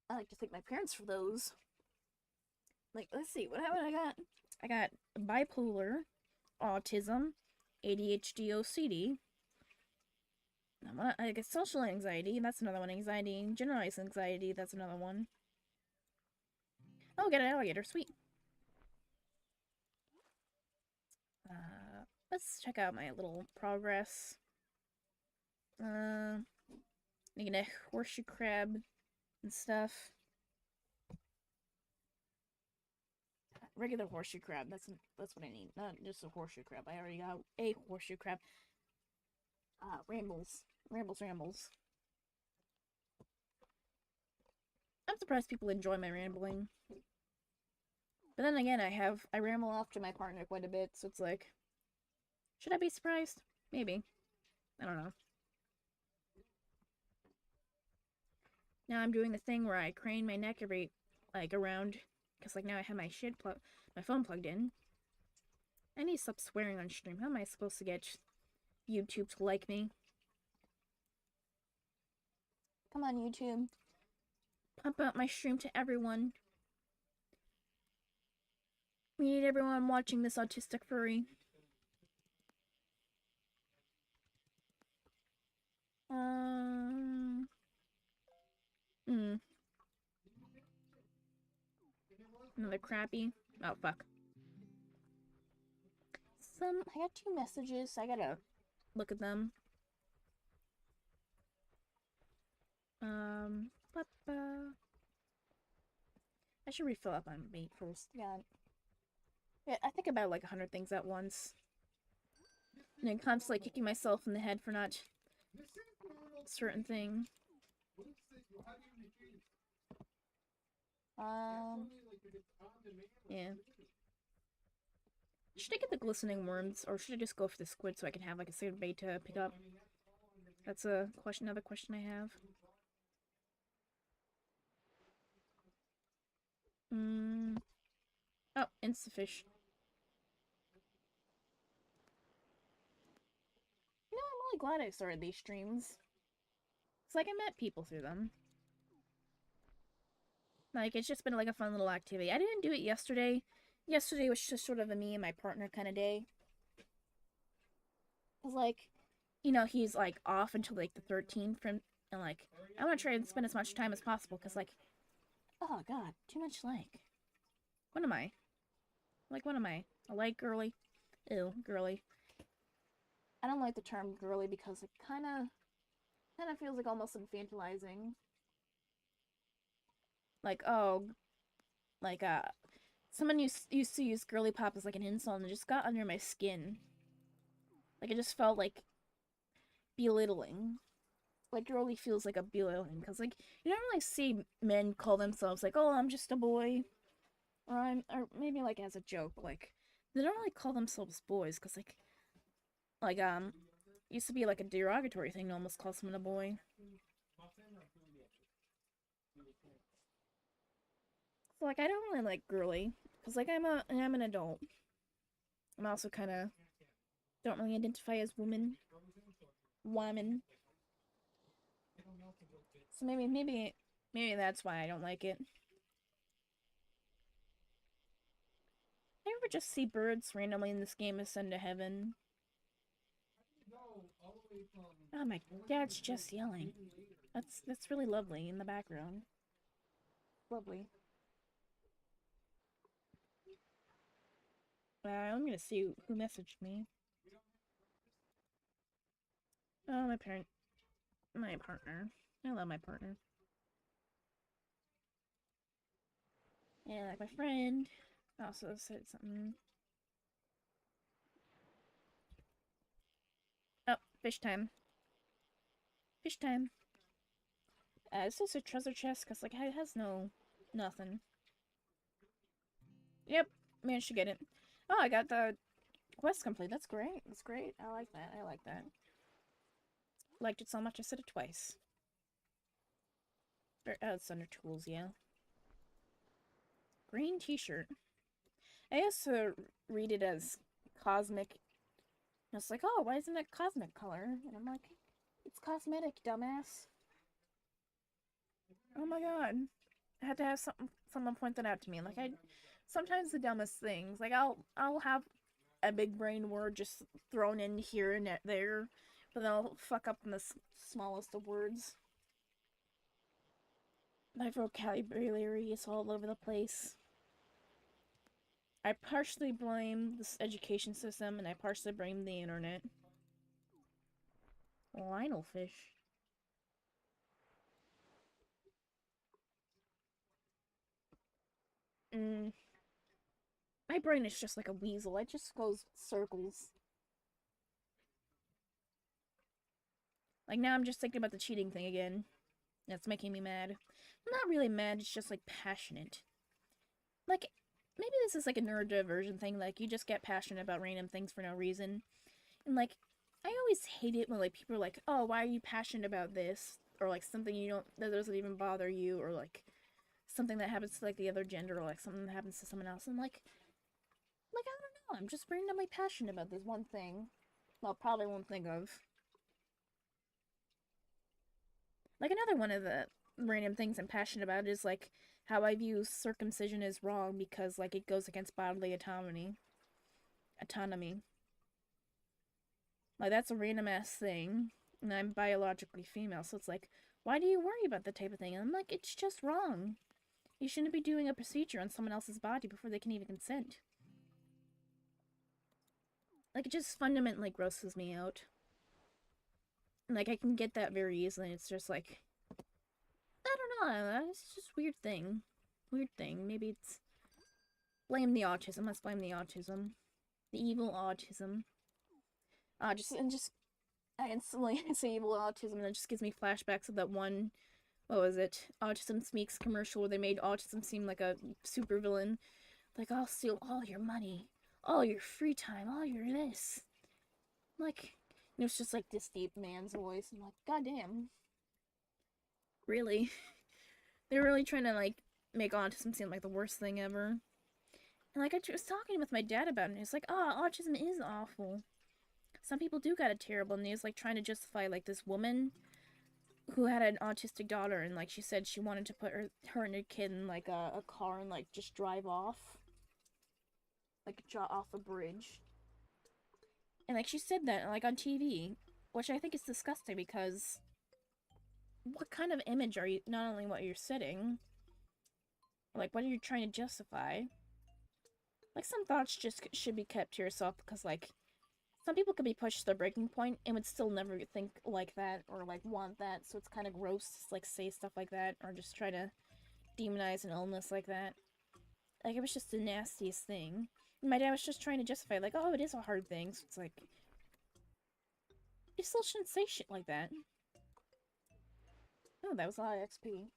I like to thank my parents for those. Like, let's see, what happened? I got bipolar, autism, ADHD, OCD. I get social anxiety, that's another one. Anxiety, generalized anxiety, that's another one. Oh, get an alligator, sweet. Let's check out my little progress. Making a horseshoe crab and stuff. Regular horseshoe crab. That's what I need. Not just a horseshoe crab. I already got a horseshoe crab. Rambles. Rambles. I'm surprised people enjoy my rambling. But then again, I ramble off to my partner quite a bit, so it's like, should I be surprised? Maybe. I don't know. Now I'm doing the thing where I crane my neck every, like, around, because, like, now I have my phone plugged in. I need to stop swearing on stream. How am I supposed to get YouTube to like me? Come on, YouTube. Pump out my stream to everyone. We need everyone watching this autistic furry. Another crappy. Oh, fuck. I got 2 messages, so I gotta look at them. I should refill up on bait first. Yeah, I think about like 100 things at once. And I'm constantly kicking myself in the head for not certain thing. Yeah. Should I get the glistening worms, or should I just go for the squid so I can have like a second bait to pick up? That's another question I have. Oh, Instafish. You know, I'm really glad I started these streams. It's like I met people through them. Like, it's just been like a fun little activity. I didn't do it yesterday. Yesterday was just sort of a me and my partner kind of day. Cause like, you know, he's like off until like the 13th and like, I want to try and spend as much time as possible. Cause like, oh god, too much like. What am I? Like, what am I? A light girly? Ew, girly. I don't like the term girly because it kind of feels like almost infantilizing. Like, oh, like, someone used to use girly pop as like an insult and it just got under my skin. Like, it just felt like belittling. Like, girly feels like a belittling because, like, you don't really see men call themselves like, oh, I'm just a boy, or maybe like as a joke, but like, they don't really call themselves boys because, like, it used to be like a derogatory thing to almost call someone a boy. So, like, I don't really like girly because, like, I'm an adult. I'm also kind of don't really identify as woman. So maybe Maybe that's why I don't like it. I ever just see birds randomly in this game ascend to heaven. Oh, my dad's just yelling. That's really lovely in the background. Lovely. I'm gonna see who messaged me. Oh, my partner. I love my partner. Yeah, like my friend also said something. Oh, fish time. Fish time. This is a treasure chest because like it has nothing. Yep, managed to get it. Oh, I got the quest complete. That's great. That's great. I like that. I like that. Liked it so much I said it twice. Oh, it's under tools, yeah. Green t-shirt. I used to read it as cosmic. And it's like, oh, why isn't it cosmic color? And I'm like, it's cosmetic, dumbass. Oh my god. I had to have someone point that out to me. Like sometimes the dumbest things. Like I'll have a big brain word just thrown in here and there, but I'll fuck up in the smallest of words. My vocabulary is all over the place. I partially blame this education system, and I partially blame the internet. Lionel fish. Mm. My brain is just like a weasel. It just goes circles. Like now I'm just thinking about the cheating thing again. That's making me mad. I'm not really mad, it's just like passionate. Like, maybe this is like a neurodivergent thing, like you just get passionate about random things for no reason. And like, I always hate it when like people are like, oh, why are you passionate about this? Or like something that doesn't even bother you, or like something that happens to like the other gender, or like something that happens to someone else. And like I don't know, I'm just randomly passionate about this one thing. Well, probably won't think of. Like another one of the random things I'm passionate about is like how I view circumcision is wrong because like it goes against bodily autonomy. Autonomy. Like that's a random ass thing. And I'm biologically female, so it's like, why do you worry about that type of thing? And I'm like, it's just wrong. You shouldn't be doing a procedure on someone else's body before they can even consent. Like it just fundamentally grosses me out. And like I can get that very easily. It's just like I don't know. It's just weird thing. Weird thing. Maybe it's blame the autism. Let's blame the autism. The evil autism. Just I instantly say evil autism and it just gives me flashbacks of that one what was it? Autism Speaks commercial where they made autism seem like a super villain. Like I'll steal all your money, all your free time, all your this. Like it was just like this deep man's voice. I'm like, goddamn. Really? They're really trying to like make autism seem like the worst thing ever. And like I was talking with my dad about it, and he's like, "Oh, autism is awful. Some people do got it terrible." And he was like trying to justify like this woman who had an autistic daughter, and like she said she wanted to put her and her kid in like a car and like just drive off, like draw off a bridge. And like she said that like on TV, which I think is disgusting because what kind of image are you? Not only what you're setting, like what are you trying to justify? Like some thoughts just should be kept to yourself because like some people could be pushed to their breaking point and would still never think like that or like want that, so it's kind of gross to like say stuff like that or just try to demonize an illness like that. Like it was just the nastiest thing. And my dad was just trying to justify like, oh, it is a hard thing. So it's like you still shouldn't say shit like that. Oh, that was a lot of XP.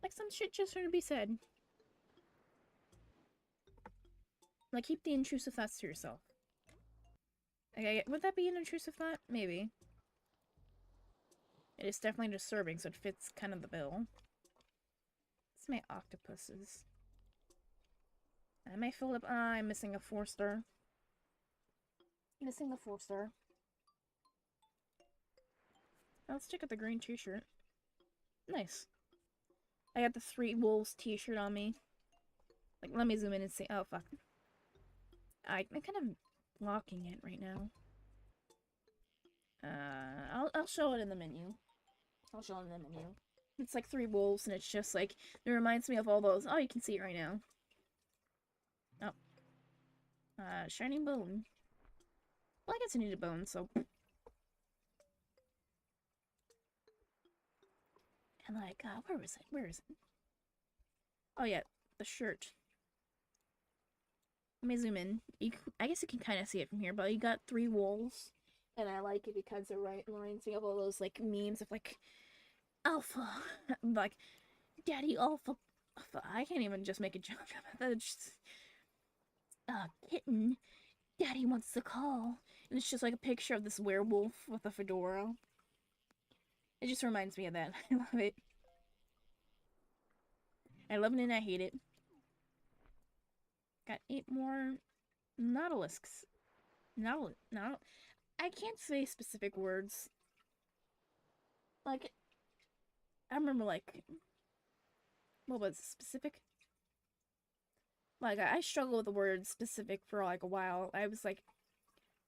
Like some shit just shouldn't be said. Like keep the intrusive thoughts to yourself. Okay, would that be an intrusive thought? Maybe. It is definitely disturbing, so it fits kind of the bill. It's my octopuses. Am I filled up? Ah, I'm missing a 4-star. Missing the 4-star. I'll stick with the green t-shirt. Nice. I got the Three Wolves t-shirt on me. Like, let me zoom in and see. Oh, fuck. I'm kind of blocking it right now. I'll show it in the menu. I'll show it in the menu. It's like Three Wolves, and it's just like, it reminds me of all those. Oh, you can see it right now. Oh. Shining Bone. Well, I guess I need a bone, so. And like, where was it? Where is it? Oh yeah, the shirt. Let me zoom in. I guess you can kind of see it from here, but you got Three Wolves, and I like it because it reminds me of all those like memes of like Alpha, like Daddy Alpha. I can't even just make a joke about that. It's just, kitten. Daddy wants to call, and it's just like a picture of this werewolf with a fedora. It just reminds me of that. I love it. I love it and I hate it. Got 8 more Nautilusks. I can't say specific words. Like, I remember, like, what was it, specific? Like, I struggled with the word specific for, like, a while. I was like,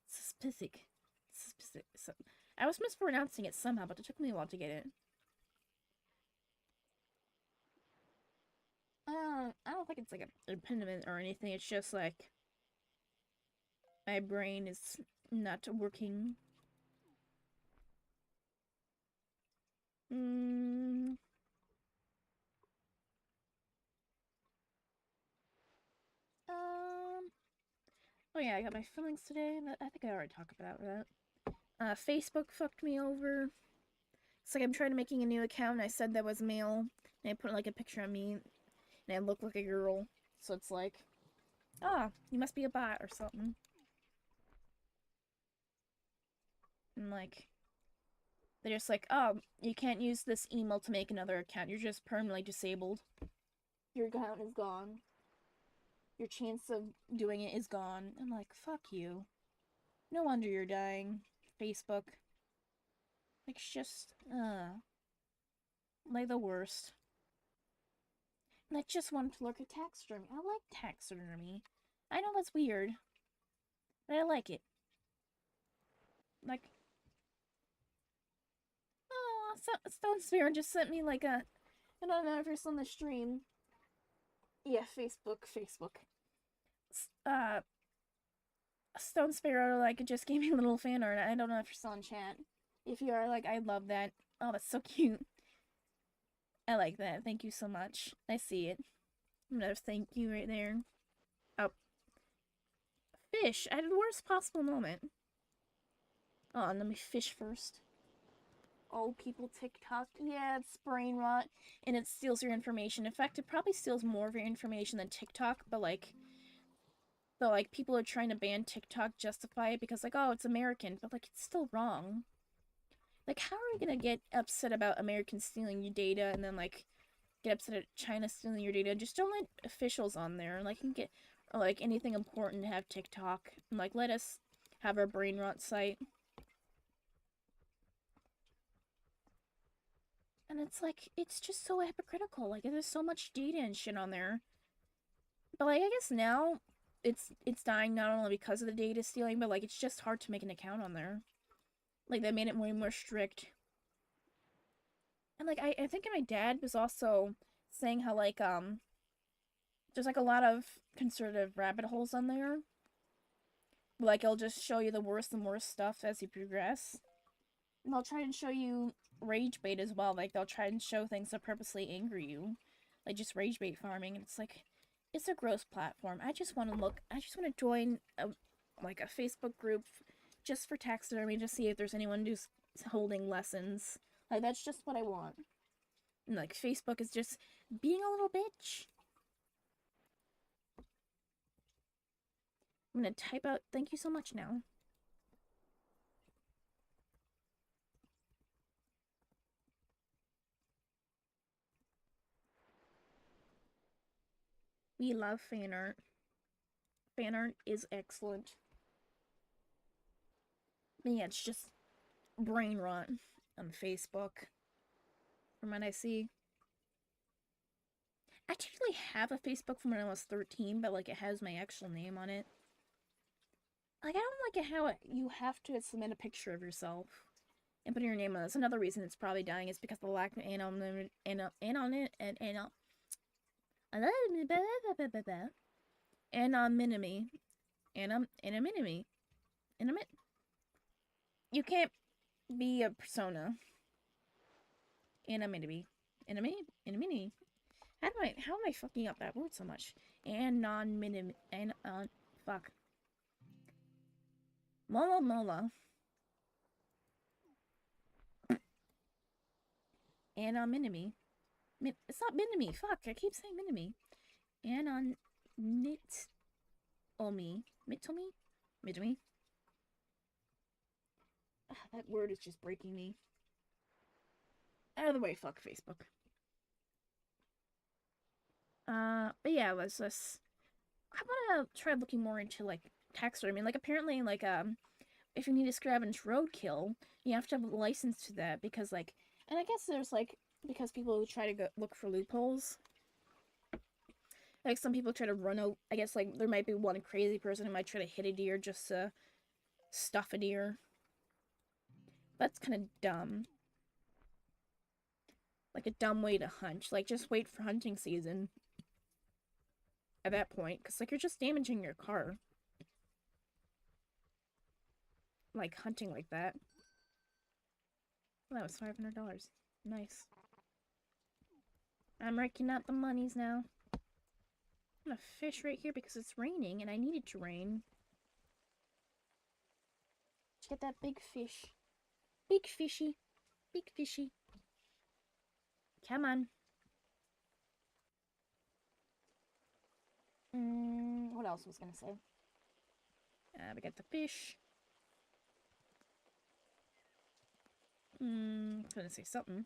specific. So, I was mispronouncing it somehow, but it took me a while to get it. I don't think it's, like, an impediment or anything. It's just, like, my brain is not working. Oh yeah, I got my feelings today. I think I already talked about that. Facebook fucked me over. It's like I'm trying to making a new account and I said that was male. And I put like a picture of me and I look like a girl. So it's like, you must be a bot or something. And like, they're just like, oh, you can't use this email to make another account. You're just permanently disabled. Your account is gone. Your chance of doing it is gone. I'm like, fuck you. No wonder you're dying, Facebook. Like, it's just, like the worst. And I just wanted to look at taxidermy. I like taxidermy. I know that's weird, but I like it. Like, oh, Stone Sphere just sent me like a. I don't know if you're still on the stream. Yeah, Facebook. Stone Sparrow like just gave me a little fan art. I don't know if you're still in chat. If you are, like, I love that. Oh, that's so cute. I like that. Thank you so much. I see it. Another thank you right there. Oh, fish. I had the worst possible moment. Oh, let me fish first. Oh, people TikTok. Yeah, it's brain rot, and it steals your information. In fact, it probably steals more of your information than TikTok, but like, people are trying to ban TikTok, justify it because like, oh, it's American, but like, it's still wrong. Like, how are we gonna get upset about Americans stealing your data and then like get upset at China stealing your data? Just don't let officials on there. Like, and get, or like anything important to have TikTok. And like, let us have our brain rot site. And it's like, it's just so hypocritical. Like, there's so much data and shit on there. But like, I guess now it's dying not only because of the data stealing, but like, it's just hard to make an account on there. Like, they made it way more strict. And like, I think my dad was also saying how like there's like a lot of conservative rabbit holes on there. Like, it'll just show you the worst and worst stuff as you progress. And they'll try and show you rage bait as well. Like, they'll try and show things that purposely anger you. Like, just rage bait farming. And it's like, it's a gross platform. I just want to join a Facebook group just for taxidermy to see if there's anyone who's holding lessons. Like, that's just what I want. And like, Facebook is just being a little bitch. I'm gonna type out thank you so much now. We love fan art. Fan art is excellent. But yeah, it's just brain rot. on Facebook from what I see. I technically have a Facebook from when I was 13, but like it has my actual name on it. Like I don't like it how you have to submit a picture of yourself and put your name on it. That's another reason it's probably dying is because of the lack of anonymity. You can't be a persona. Anonymity. Anonymity. How am I fucking up that word so much? Fuck. Mola. Anonymity. It's not minimi. Fuck, I keep saying minimi. Mitomi. That word is just breaking me. Out of the way, fuck Facebook. But yeah, let's just. I wanna try looking more into like taxidermy. I mean, like apparently, like if you need to scavenge roadkill, you have to have a license to that because like, and I guess there's like because people try to go look for loopholes. Like some people try to run out. I guess like there might be one crazy person who might try to hit a deer just to stuff a deer. That's kind of dumb. Like a dumb way to hunt. Like just wait for hunting season. At that point, because like you're just damaging your car. Like hunting like that. Well, that was $500. Nice. I'm raking out the monies now. I'm gonna fish right here because it's raining and I need it to rain. Let's get that big fish. Big fishy. Big fishy. Come on. What else was I gonna say? We got the fish. I was gonna say something.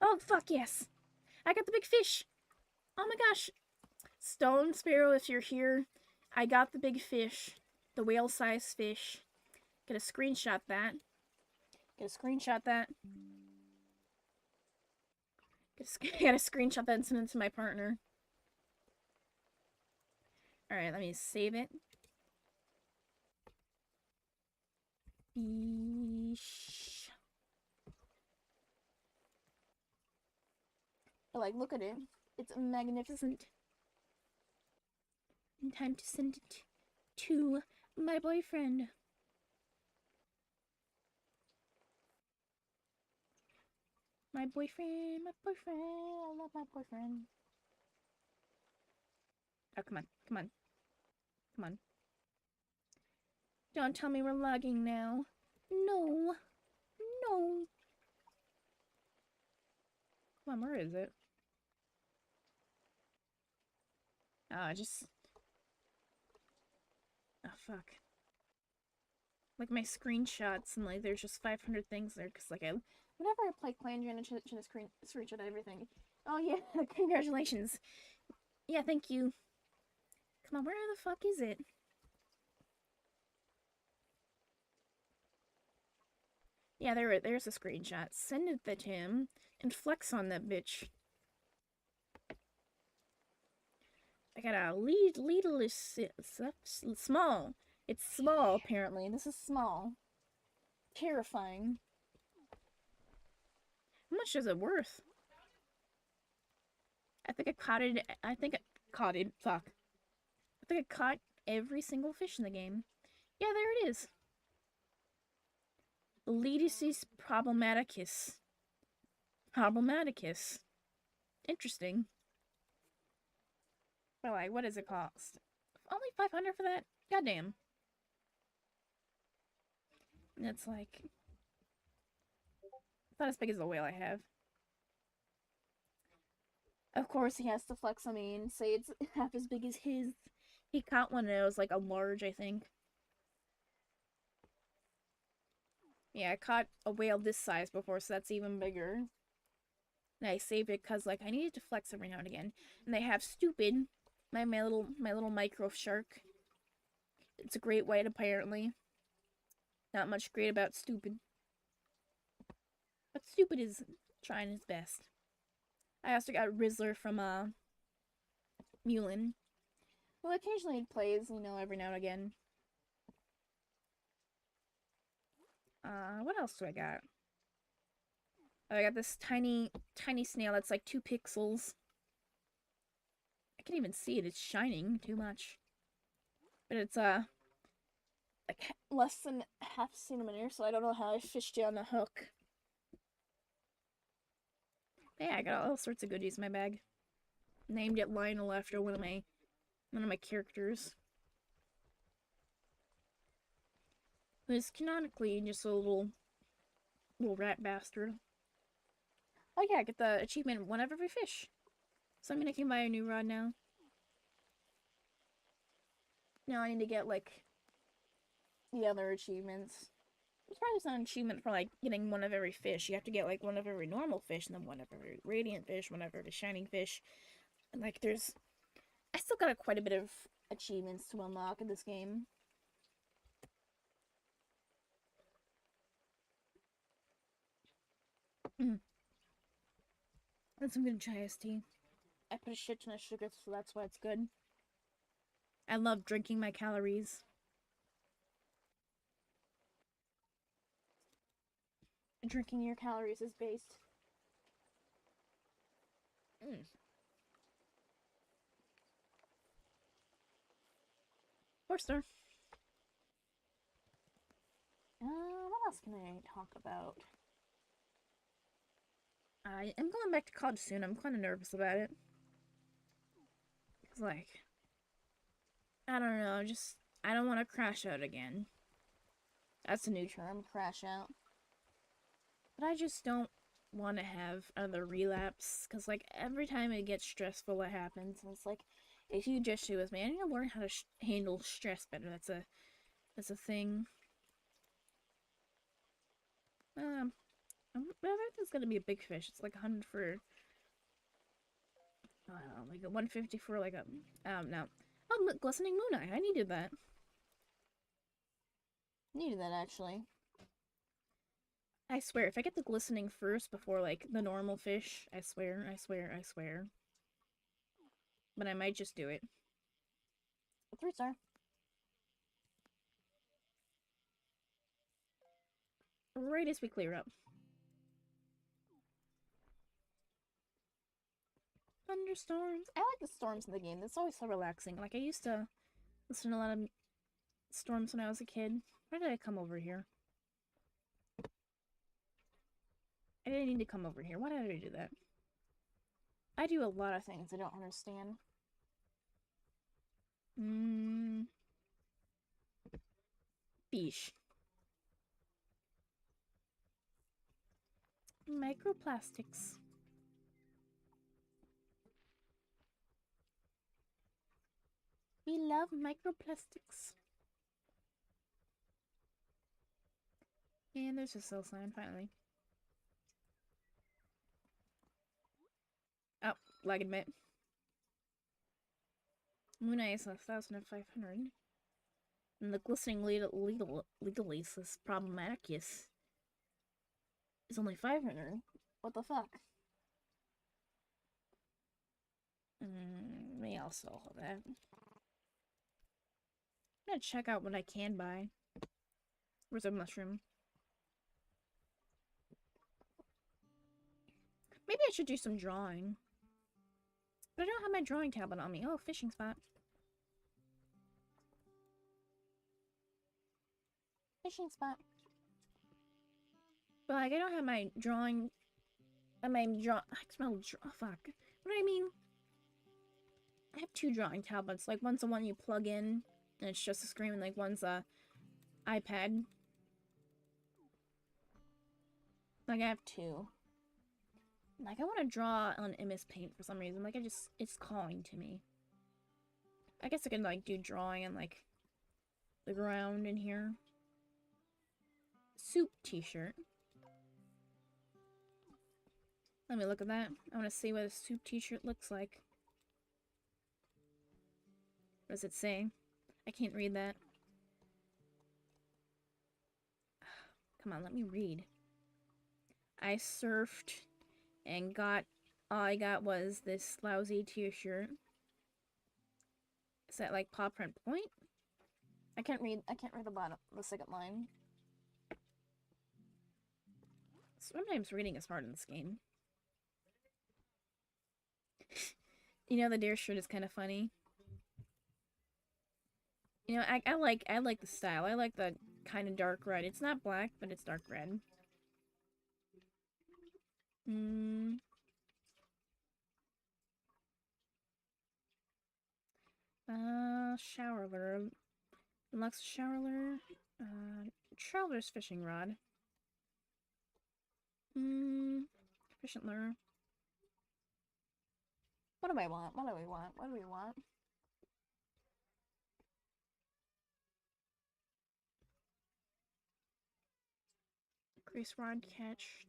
Oh, fuck yes! I got the big fish! Oh my gosh! Stone Sparrow, if you're here, I got the big fish. The whale-sized fish. Gotta screenshot that. Gotta screenshot that and send it to my partner. Alright, let me save it. Fish. Like, look at it. It's magnificent. And time to send it to my boyfriend. My boyfriend. I love my boyfriend. Oh, come on. Don't tell me we're lagging now. No. Come on, where is it? Oh, fuck. Like my screenshots and like there's just 500 things there because like whenever I play Clan, you're gonna screenshot everything. Oh yeah, congratulations. Yeah, thank you. Come on, where the fuck is it? Yeah, there's a screenshot. Send it to him and flex on that bitch. I got a small. It's small, apparently. This is small. Terrifying. How much is it worth? I think I caught every single fish in the game. Yeah, there it is. Ledysis problematicus. Interesting. But like, what does it cost? Only 500 for that? Goddamn. And it's like... not as big as the whale I have. Of course he has to flex on me and say it's half as big as his. He caught one and it was like a large, I think. Yeah, I caught a whale this size before, so that's even bigger. And I saved it because like I needed to flex every now and again. And they have stupid, my little micro shark. It's a great white apparently. Not much great about Stupid. But Stupid is trying his best. I also got Rizzler from Mulin. Well, occasionally he plays, you know, every now and again. What else do I got? Oh, I got this tiny snail that's like 2 pixels. I can't even see it. It's shining too much. But it's like less than half a centimeter, so I don't know how I fished it on the hook. But yeah, I got all sorts of goodies in my bag. Named it Lionel after one of my characters. It's canonically just a little rat bastard. Oh yeah, I get the achievement one of every fish. So I'm gonna buy a new rod now. Now I need to get like the other achievements. There's probably an achievement for like getting one of every fish. You have to get like one of every normal fish, and then one of every radiant fish, one of every shining fish. And like I still got quite a bit of achievements to unlock in this game. That's some good chai tea. I put a shit ton of sugar, so that's why it's good. I love drinking my calories. Drinking your calories is based. 4-star. What else can I talk about? I am going back to college soon. I'm kind of nervous about it. Cause like, I don't know, I don't want to crash out again. That's a new term, crash out. But I just don't want to have another relapse, because like every time it gets stressful, what happens? And it's like a huge issue with me. I need to learn how to handle stress better. That's a thing. I think it's gonna be a big fish. It's like 100 for, I don't know, like a 150 for like a, no. Oh, look, glistening moon eye. I needed that. Needed that actually. I swear, if I get the glistening first before like the normal fish, I swear. But I might just do it. 3-star. Right as we clear up. Thunderstorms. I like the storms in the game. That's always so relaxing. Like, I used to listen to a lot of storms when I was a kid. Why did I come over here? I didn't need to come over here. Why did I do that? I do a lot of things I don't understand. Beesh. Microplastics. We love microplastics. And there's a cell sign, finally. Oh, lag admit. Mooneye is 1,500. And the glistening legalese is problematic, yes. It's only 500. What the fuck? May also hold that. I'm gonna check out what I can buy. Where's a mushroom? Maybe I should do some drawing. But I don't have my drawing tablet on me. Oh, fishing spot. Fishing spot. But like, I don't have my drawing. I smell fuck. What do I mean? I have 2 drawing tablets. Like, one's the one you plug in, and it's just a screen, and like one's a iPad. Like, I have 2. Like, I want to draw on MS Paint for some reason. Like, it's calling to me. I guess I could, like, do drawing on, like, the ground in here. Soup t-shirt. Let me look at that. I want to see what a soup t-shirt looks like. What does it say? I can't read that. Come on, let me read. I surfed and all I got was this lousy t-shirt. Is that like paw print point? I can't read the bottom, the second line. Sometimes reading is hard in this game. You know, the deer shirt is kind of funny. You know, I like the style. I like the kind of dark red. It's not black, but it's dark red. Shower lure. Unlocks shower lure. Traveler's fishing rod. Efficient lure. What do I want? What do we want? What do we want? Grease rod catch.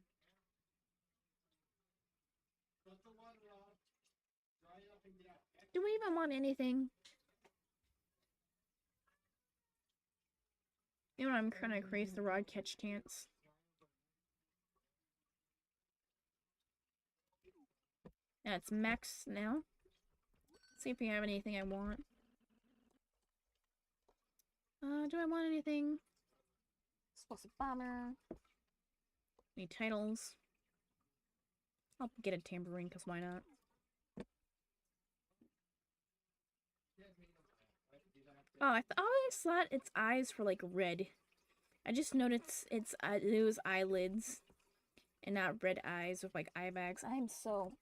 Do we even want anything? You know, I'm trying to increase the rod catch chance. Yeah, it's max now. See if we have anything I want. Do I want anything? Explosive bomber. Any titles? I'll get a tambourine, because why not? Oh, I always thought its eyes were like red. I just noticed it was eyelids and not red eyes with like eye bags. I am so...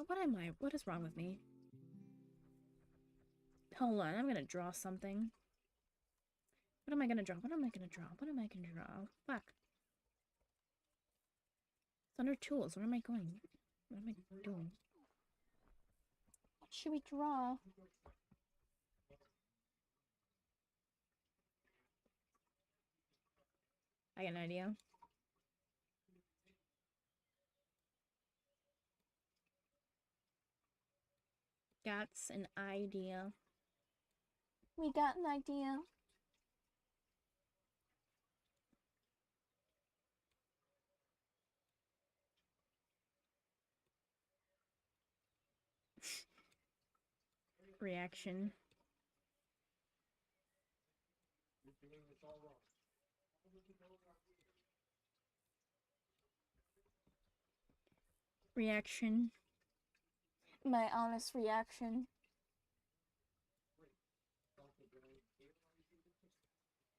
what am I? What is wrong with me? Hold on, I'm gonna draw something. What am I gonna draw? What am I gonna draw? What am I gonna draw? Fuck. It's under tools. Where am I going? What am I doing? What should we draw? I got an idea. Got an idea. We got an idea. Reaction. Reaction. My honest reaction.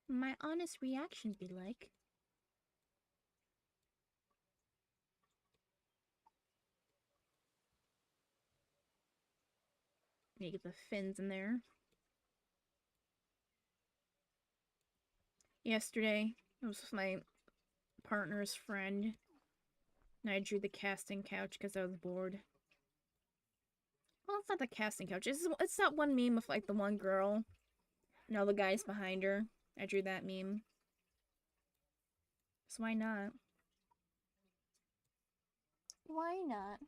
My honest reaction be like... Need to get the fins in there. Yesterday, I was with my partner's friend, and I drew the casting couch because I was bored. Well, it's not the casting couch. It's that one meme of like the one girl and all the guys behind her. I drew that meme. So why not? Why not?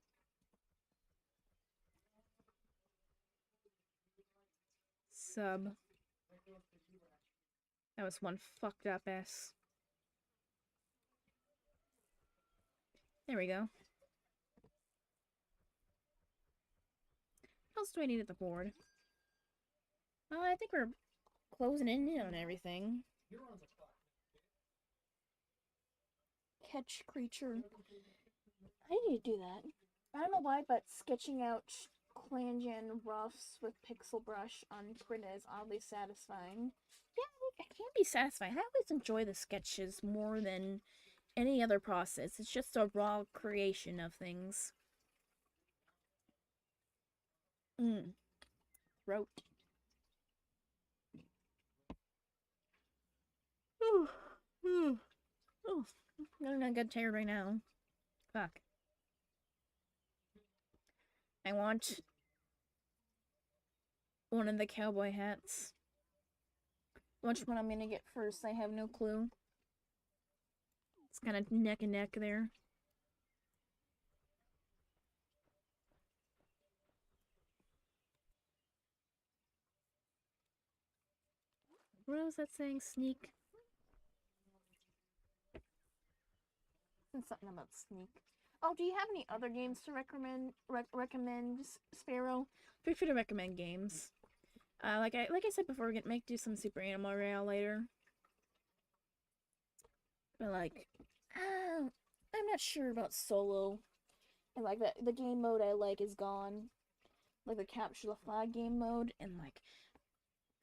Sub. That was one fucked up ass. There we go. What else do I need at the board? I think we're closing in on everything. Catch creature. I need to do that. I don't know why, but sketching out ClanGen roughs with pixel brush on print is oddly satisfying. Yeah, it can be satisfying. I always enjoy the sketches more than any other process. It's just a raw creation of things. Throat. Oh, I'm not get tired right now. Fuck. I want one of the cowboy hats. Which one I'm gonna get first, I have no clue. It's kind of neck and neck there. What was that saying? Sneak. mentioned something about Sneak. Oh, do you have any other games to recommend, Sparrow? Feel free to recommend games. Like I said before, we're gonna do some Super Animal Rail later. But like, I'm not sure about solo. And like the game mode I like is gone. Like the capture the flag game mode, and like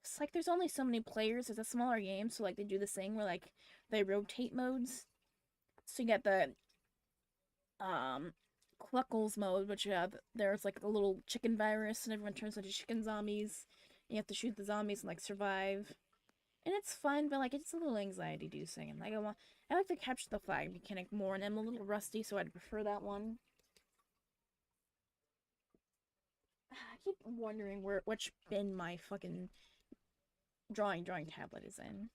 it's like there's only so many players. It's a smaller game, so like they do this thing where like they rotate modes. So you get the Cluckles mode, which there's like a little chicken virus, and everyone turns into chicken zombies. You have to shoot the zombies and like survive, and it's fun, but like it's a little anxiety inducing. And like I like to capture the flag mechanic more, and I'm a little rusty, so I'd prefer that one. I keep wondering which bin my fucking drawing tablet is in.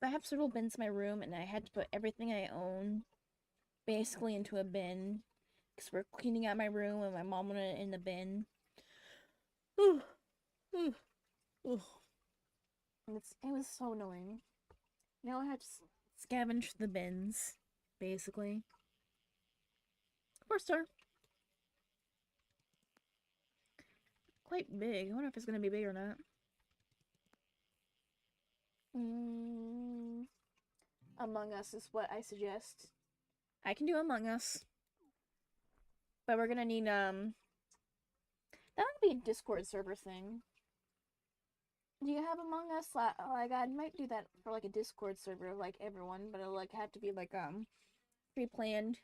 I have several bins in my room, and I had to put everything I own basically into a bin because we're cleaning out my room, and my mom wanted it in the bin. Ooh, ooh, ooh. And it was so annoying. Now I have to scavenge the bins, basically. 4-star. Quite big. I wonder if it's gonna be big or not. Among Us is what I suggest. I can do Among Us. But we're gonna need, that would be a Discord server thing. Do you have Among Us? Like, I might do that for, like, a Discord server, like, everyone, but it'll, like, have to be, like, pre-planned.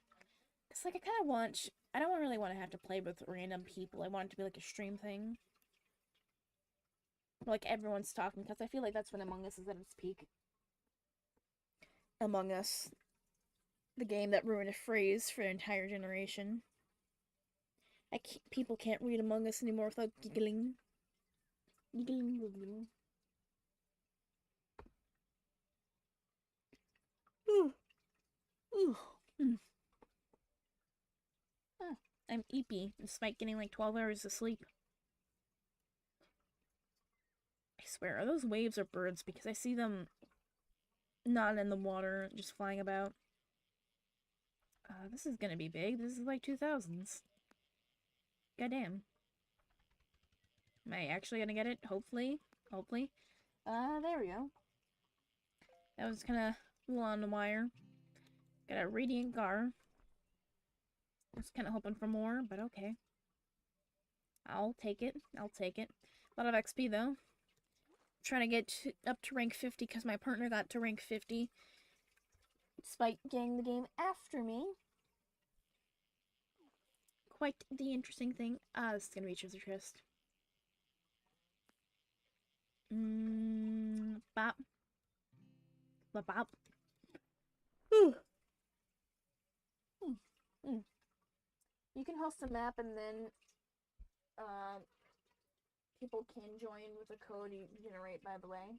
Because, like, I don't really want to have to play with random people. I want it to be, like, a stream thing. Like, everyone's talking, because I feel like that's when Among Us is at its peak. Among Us. The game that ruined a phrase for an entire generation. People can't read Among Us anymore without giggling. Giggling. Ooh. Ooh. I'm eepy, despite getting like 12 hours of sleep. I swear, are those waves or birds? Because I see them not in the water, just flying about. This is gonna be big. This is like 2000s. Goddamn. Am I actually gonna get it? Hopefully. Hopefully. There we go. That was kind of a little on the wire. Got a Radiant Gar. I was kind of hoping for more, but okay. I'll take it. I'll take it. A lot of XP, though. Trying to get up to rank 50 because my partner got to rank 50 despite getting the game after me. Quite the interesting thing. This is gonna be treasure chest. Bop. Bop bop. You can host a map and then people can join with a code you generate, by the way.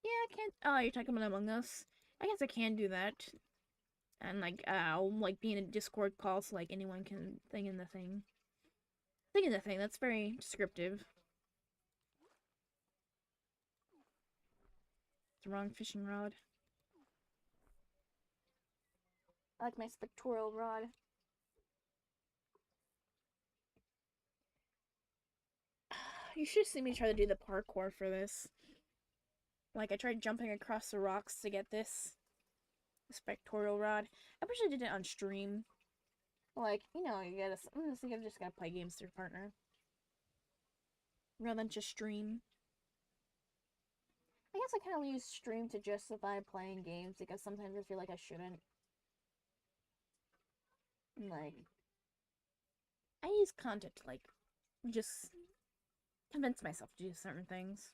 Yeah, I can't. Oh, you're talking about Among Us? I guess I can do that. And, like, I'll, like, be in a Discord call so, like, anyone can thing in the thing. Thing in the thing, that's very descriptive. It's the wrong fishing rod. I like my spectral rod. You should see me try to do the parkour for this. Like, I tried jumping across the rocks to get this spectral rod. I wish I did it on stream. Like, you know, you just gotta play games with your partner. Rather than just stream. I guess I kind of use stream to justify playing games because sometimes I feel like I shouldn't. Like, I use content to, like, just convince myself to do certain things.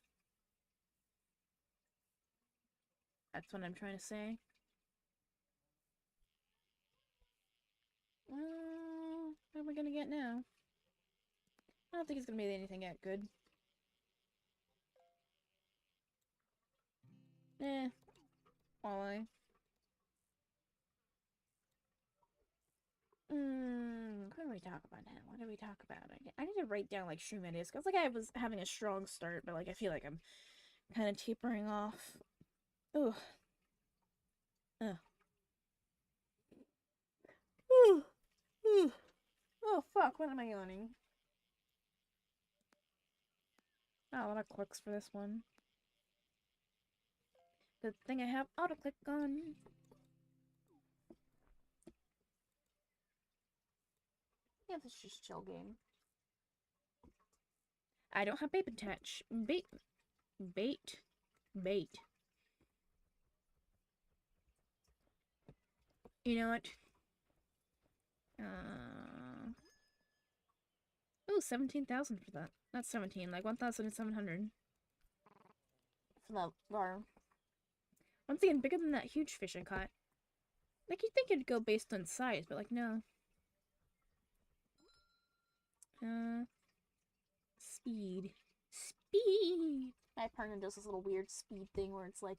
That's what I'm trying to say. What are we gonna get now? I don't think it's gonna be anything that good. Why? What do we talk about now? What do we talk about? I need to write down, like, stream ideas, because, like, I was having a strong start, but, like, I feel like I'm kind of tapering off. Ugh. Ugh. Oh fuck, what am I learning? Oh, a lot of clicks for this one. Good thing I have auto-click on. Yeah, this is just chill game. I don't have bait attach. Bait. You know what? Oh, 17,000 for that. Not 17, like 1,700. For that bar. Once again, bigger than that huge fish I caught. Like, you'd think it'd go based on size, but like, no. Speed. Speed! My partner does this little weird speed thing where it's like,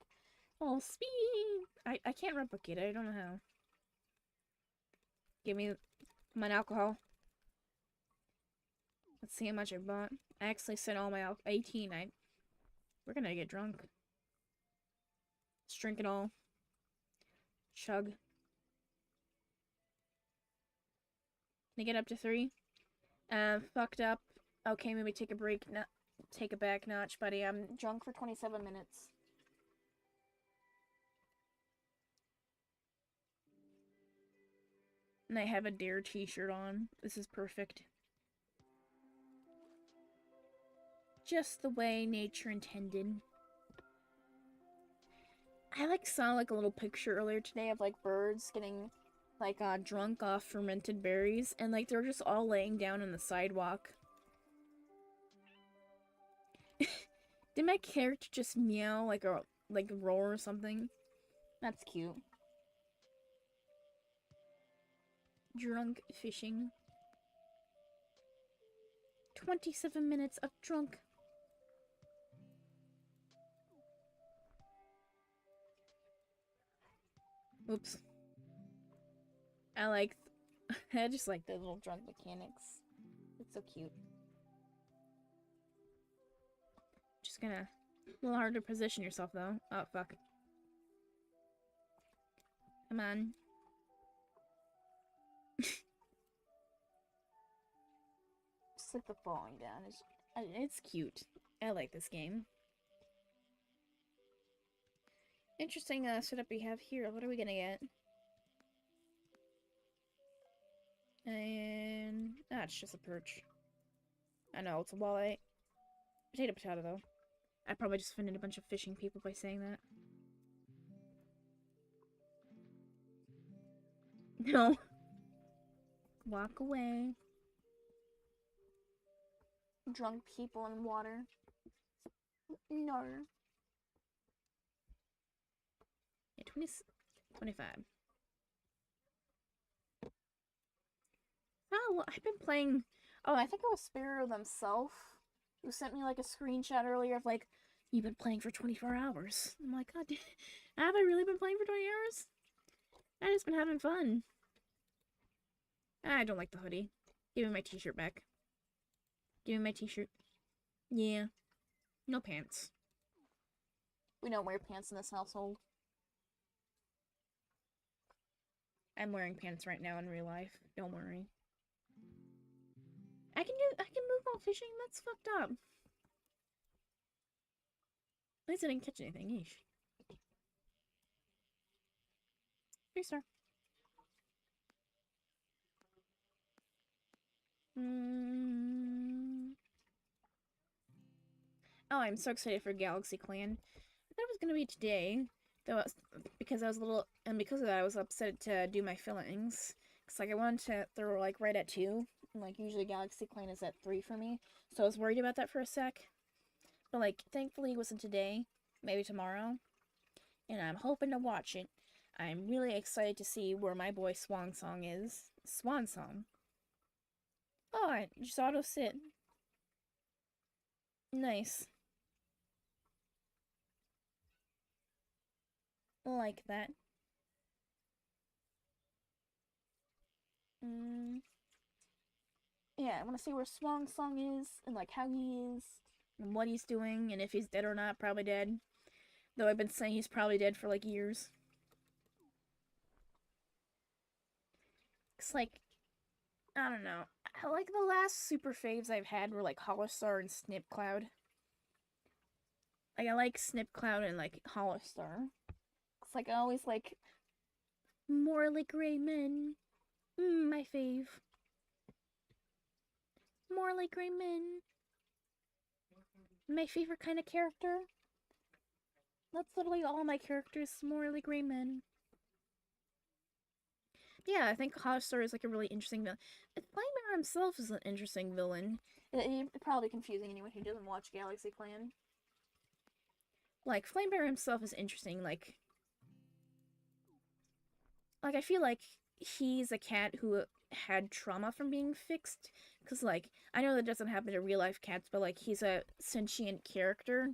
oh, speed! I can't replicate it, I don't know how. Give me my alcohol. Let's see how much I bought. I actually sent all my 18. We're gonna get drunk. Let's drink it all. Chug. Can I get up to 3? Fucked up. Okay, maybe take a break. No, take a back notch, buddy. I'm drunk for 27 minutes. And I have a Dare t-shirt on. This is perfect. Just the way nature intended. I saw a little picture earlier today of birds getting drunk off fermented berries, and they're just all laying down on the sidewalk. Did my character just meow or roar or something? That's cute. Drunk fishing. 27 minutes of drunk. Oops. I just like the little drunk mechanics. It's so cute. Just gonna... A little hard to position yourself, though. Oh, fuck. Come on. Just the falling down. It's cute. I like this game. Interesting setup we have here. What are we gonna get? And... it's just a perch. I know, it's a walleye. Potato, though. I probably just offended a bunch of fishing people by saying that. No. Walk away. Drunk people in water. No. Yeah, 25. Oh, well, I've been playing... Oh, I think it was Sparrow themselves who sent me a screenshot earlier of you've been playing for 24 hours. I'm like, God, have I really been playing for 20 hours? I've just been having fun. I don't like the hoodie. Give me my t-shirt back. Give me my t-shirt. Yeah. No pants. We don't wear pants in this household. I'm wearing pants right now in real life. Don't worry. I can move while fishing? That's fucked up. At least I didn't catch anything. Yeesh. 3-star. Oh, I'm so excited for Galaxy Clan. I thought it was gonna be today, though, because I was because of that, I was upset to do my fillings. Cause I wanted to, they were right at 2, and usually Galaxy Clan is at 3 for me, so I was worried about that for a sec. But thankfully it wasn't today, maybe tomorrow, and I'm hoping to watch it. I'm really excited to see where my boy Swan Song is. Swan Song. Oh, I just auto sit. Nice. Like that. Yeah, I want to see where Swan Song is, and how he is, and what he's doing, and if he's dead or not. Probably dead. Though I've been saying he's probably dead for years. It's I don't know. like the last super faves I've had were like Holostar and Snipcloud. Like I like Snipcloud and like Holostar. It's like I always like more like Rayman. My fave. More like Rayman. My favorite kind of character. That's literally all my characters. More like Rayman. Yeah, I think Holostar is like a really interesting villain. Flamebear himself is an interesting villain. It's probably confusing anyone who doesn't watch Galaxy Clan. Like Flamebear himself is interesting. Like I feel like he's a cat who had trauma from being fixed. Cause like I know that doesn't happen to real life cats, but like he's a sentient character.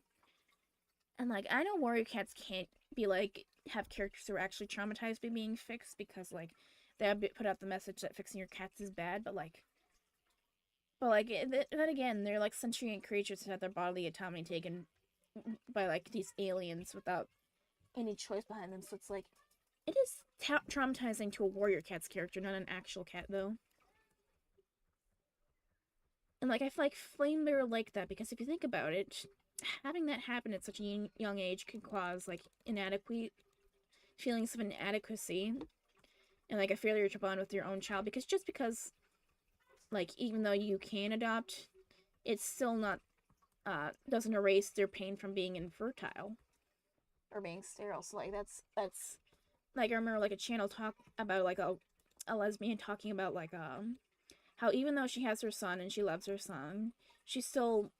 And like I know warrior cats can't be like have characters who are actually traumatized by being fixed because like they have put out the message that fixing your cats is bad, but then again, they're like sentient creatures that have their bodily autonomy taken by like these aliens without any choice behind them. So it's like it is traumatizing to a warrior cat's character, not an actual cat though. And like I feel like Flamebear like that because if you think about it, having that happen at such a young age could cause like inadequate feelings of inadequacy and like a failure to bond with your own child because like even though you can adopt, it's still not doesn't erase their pain from being infertile or being sterile. So like that's like I remember like a channel talk about like a lesbian talking about like how even though she has her son and she loves her son, she still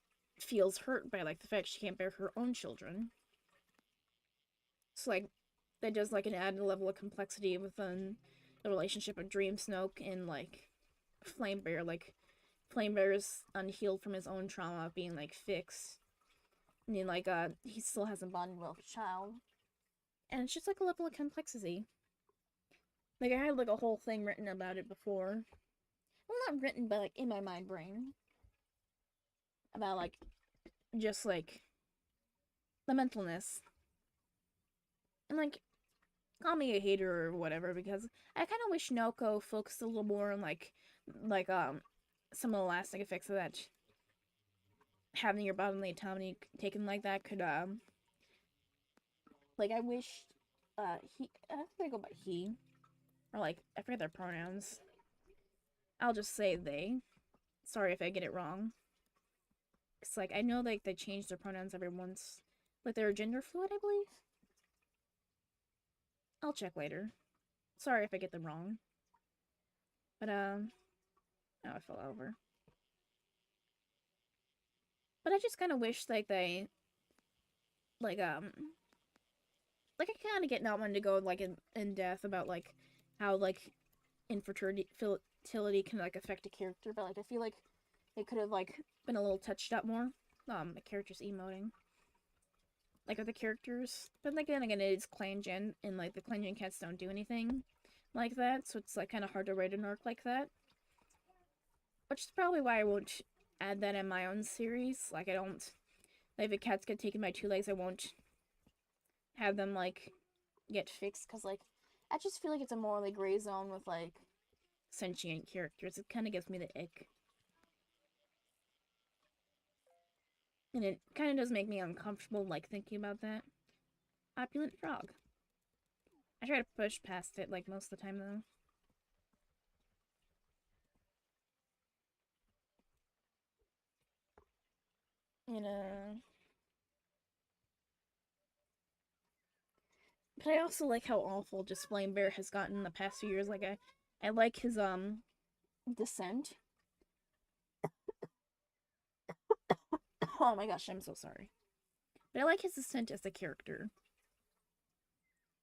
feels hurt by like the fact she can't bear her own children. So like that does like an added level of complexity within the relationship of Dream Snoke and like Flamebear. Like Flamebear is unhealed from his own trauma of being like fixed. I mean like he still hasn't bonded well with a child. And it's just like a level of complexity. Like I had like a whole thing written about it before. Well, not written, but like in my mind brain. About like just like the mentalness. And like call me a hater or whatever because I kind of wish Naoko focused a little more on like some of the lasting effects of that having your bodily autonomy taken like that could like I wish he I think they go by he or like I forget their pronouns. I'll just say they. Sorry if I get it wrong. It's like I know like they change their pronouns every once, like they're gender fluid, I believe. I'll check later. Sorry if I get them wrong. But oh, I fell over. But I just kind of wish like they like like I kind of get not wanting to go like in depth about like how like infertility can like affect a character, but like I feel like it could have like been a little touched up more. The characters emoting. Like with the characters. But like then again it is ClanGen and like the ClanGen cats don't do anything like that, so it's like kinda hard to write an arc like that. Which is probably why I won't add that in my own series. Like I don't like if cats get taken by two legs, I won't have them like get fixed because like I just feel like it's a morally gray zone with like sentient characters. It kind of gives me the ick. And it kind of does make me uncomfortable, like, thinking about that. Opulent frog. I try to push past it, like, most of the time, though. You know. But I also like how awful just Flamebear has gotten in the past few years. Like, I like his, descent. Oh my gosh, I'm so sorry. But I like his descent as a character.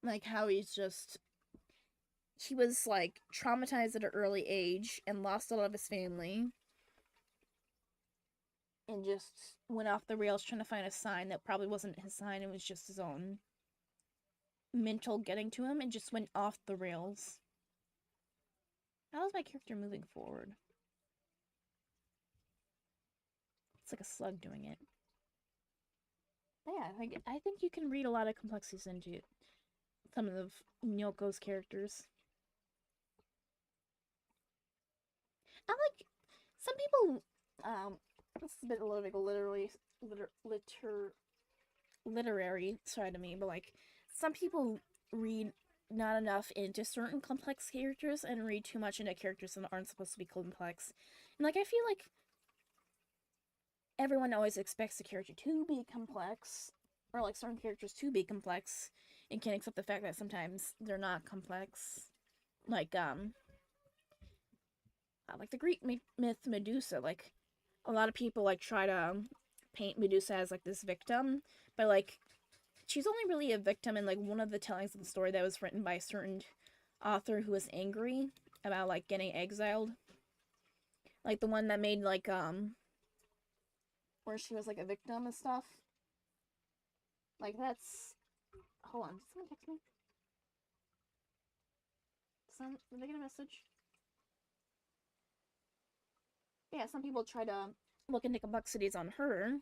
Like, how he's just he was like traumatized at an early age and lost a lot of his family and just went off the rails trying to find a sign that probably wasn't his sign, it was just his own mental getting to him and just went off the rails. How is my character moving forward? It's like a slug doing it. But yeah, I think you can read a lot of complexities into some of Nyoko's characters. I like some people, this is a bit a little bit literary side of me, but like some people read not enough into certain complex characters and read too much into characters that aren't supposed to be complex. And like I feel like everyone always expects a character to be complex, or like certain characters to be complex, and can't accept the fact that sometimes they're not complex. Like the Greek myth Medusa. Like a lot of people like try to paint Medusa as like this victim, but like she's only really a victim in like one of the tellings of the story that was written by a certain author who was angry about like getting exiled. Like the one that made like where she was like a victim and stuff. Like that's hold on, did someone text me? Did I get a message? Yeah, some people try to look into complexities on her.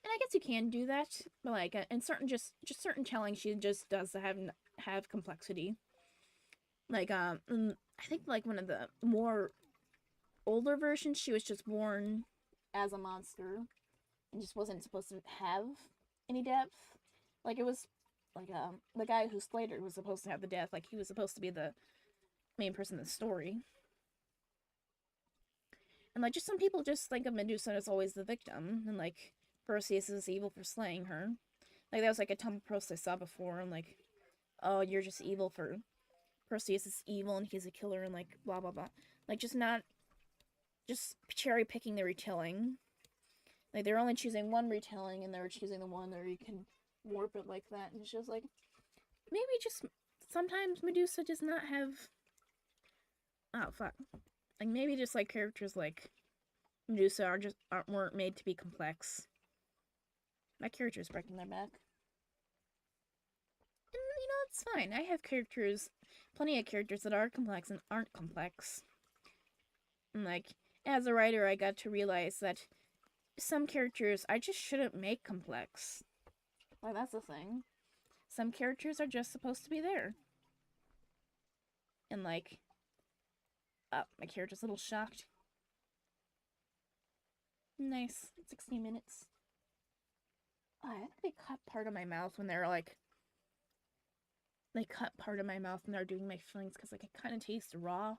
And I guess you can do that, but like in certain just certain telling, she just does have complexity. Like I think like one of the more older versions, she was just born as a monster and just wasn't supposed to have any depth. Like it was like the guy who slayed her was supposed to have the death. Like he was supposed to be the main person in the story. And like just some people just think of Medusa as always the victim, and like Perseus is evil for slaying her. Like that was like a Tumblr post I saw before, and like, oh, you're just evil for Perseus is evil and he's a killer and like blah blah blah. Like just cherry picking the retelling. Like they're only choosing one retelling and they're choosing the one where you can warp it like that, and it's just like maybe just sometimes Medusa does not have oh fuck. Like maybe just like characters like Medusa weren't made to be complex. My character's breaking their back. And you know, it's fine. I have plenty of characters that are complex and aren't complex. And like, as a writer, I got to realize that some characters I just shouldn't make complex. Like, that's the thing. Some characters are just supposed to be there. And like, my character's a little shocked. Nice. 16 minutes. Oh, I think they cut part of my mouth when they're like, they cut part of my mouth when they're doing my fillings because like it kind of tastes raw.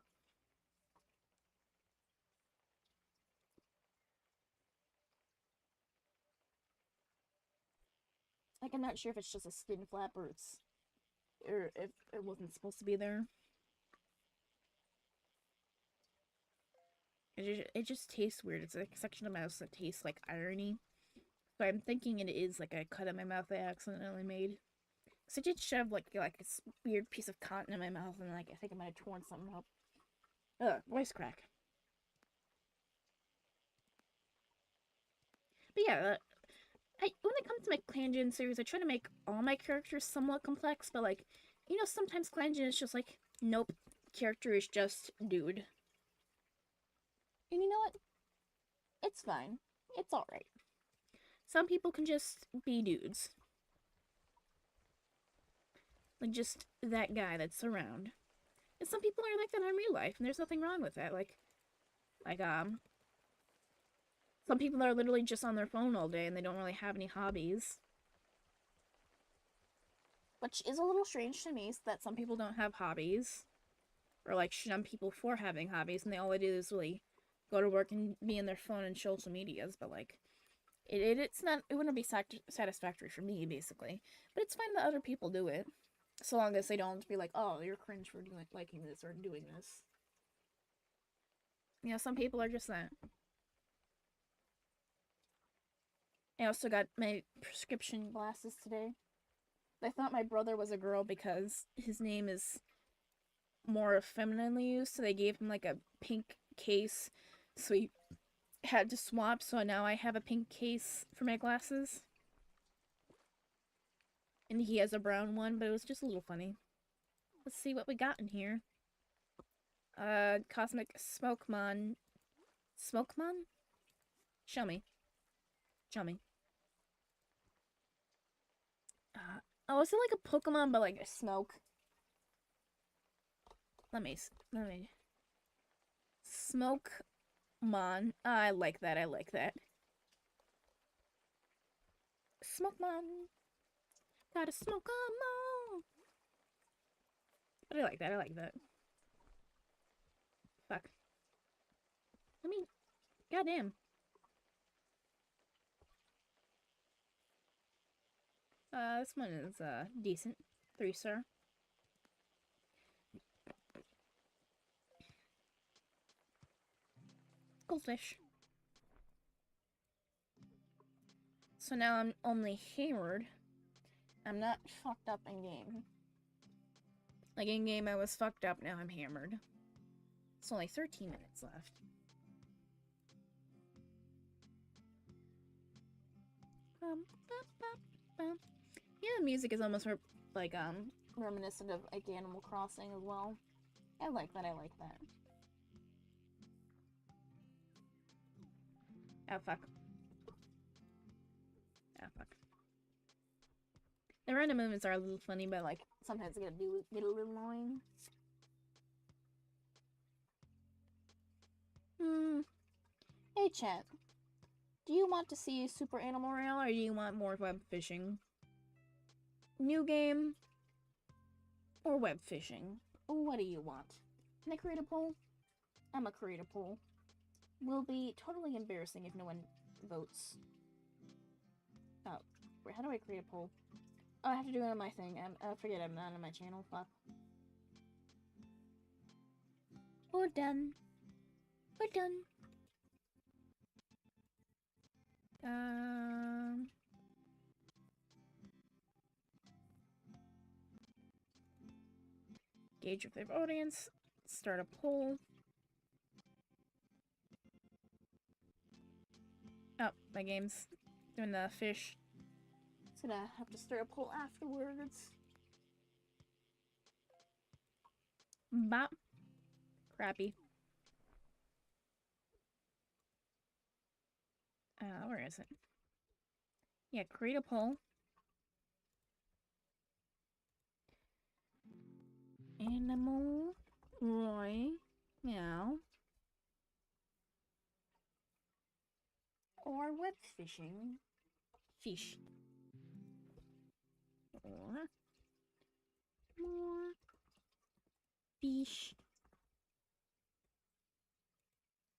Like I'm not sure if it's just a skin flap or if it wasn't supposed to be there. It just tastes weird. It's like a section of my mouth that tastes like irony. So I'm thinking it is like a cut in my mouth I accidentally made. So I did shove like this weird piece of cotton in my mouth, and like I think I might have torn something up. Ugh, voice crack. But yeah, when it comes to my ClanGen series, I try to make all my characters somewhat complex, but like, you know, sometimes ClanGen is just like, nope, character is just dude. And you know what? It's fine. It's alright. Some people can just be dudes. Like, just that guy that's around. And some people are like that in real life, and there's nothing wrong with that. Some people are literally just on their phone all day and they don't really have any hobbies. Which is a little strange to me, that some people don't have hobbies. Or like shun people for having hobbies, and all they do is really go to work and be in their phone and social medias. But like, it wouldn't be satisfactory for me, basically. But it's fine that other people do it. So long as they don't be like, oh, you're cringe for liking this or doing this. You know, some people are just that. I also got my prescription glasses today. I thought my brother was a girl because his name is more femininely used, so they gave him like a pink case, so he had to swap, so now I have a pink case for my glasses. And he has a brown one, but it was just a little funny. Let's see what we got in here. Cosmic Smokemon. Smokemon? Show me. Show me. Oh, is it like a Pokemon, but like a smoke? Let me. Smoke Mon. I like that. I like that. Smoke Mon. Gotta smoke 'em all. But I like that. I like that. Fuck. Let me. Goddamn. This one is decent. 3-star. Goldfish. So now I'm only hammered. I'm not fucked up in game. Like in game I was fucked up, now I'm hammered. It's only 13 minutes left. Yeah, the music is almost like reminiscent of like Animal Crossing as well. I like that, I like that. Oh fuck. Oh fuck. The random movements are a little funny, but like sometimes they get a little annoying. Hey chat. Do you want to see Super Animal Rail or do you want more web fishing? New game or web fishing? What do you want? Can I create a poll? I'm gonna create a poll. Will be totally embarrassing if no one votes. Oh, wait, how do I create a poll? Oh, I have to do it on my thing. I forget I'm not on my channel. Fuck. We're done. We're done. Gauge your favorite audience. Start a poll. Oh, my game's doing the fish. It's gonna have to start a poll afterwards. Bop. Crappy. Where is it? Yeah, create a poll. Animal Roy Meow or web fishing fish or more fish.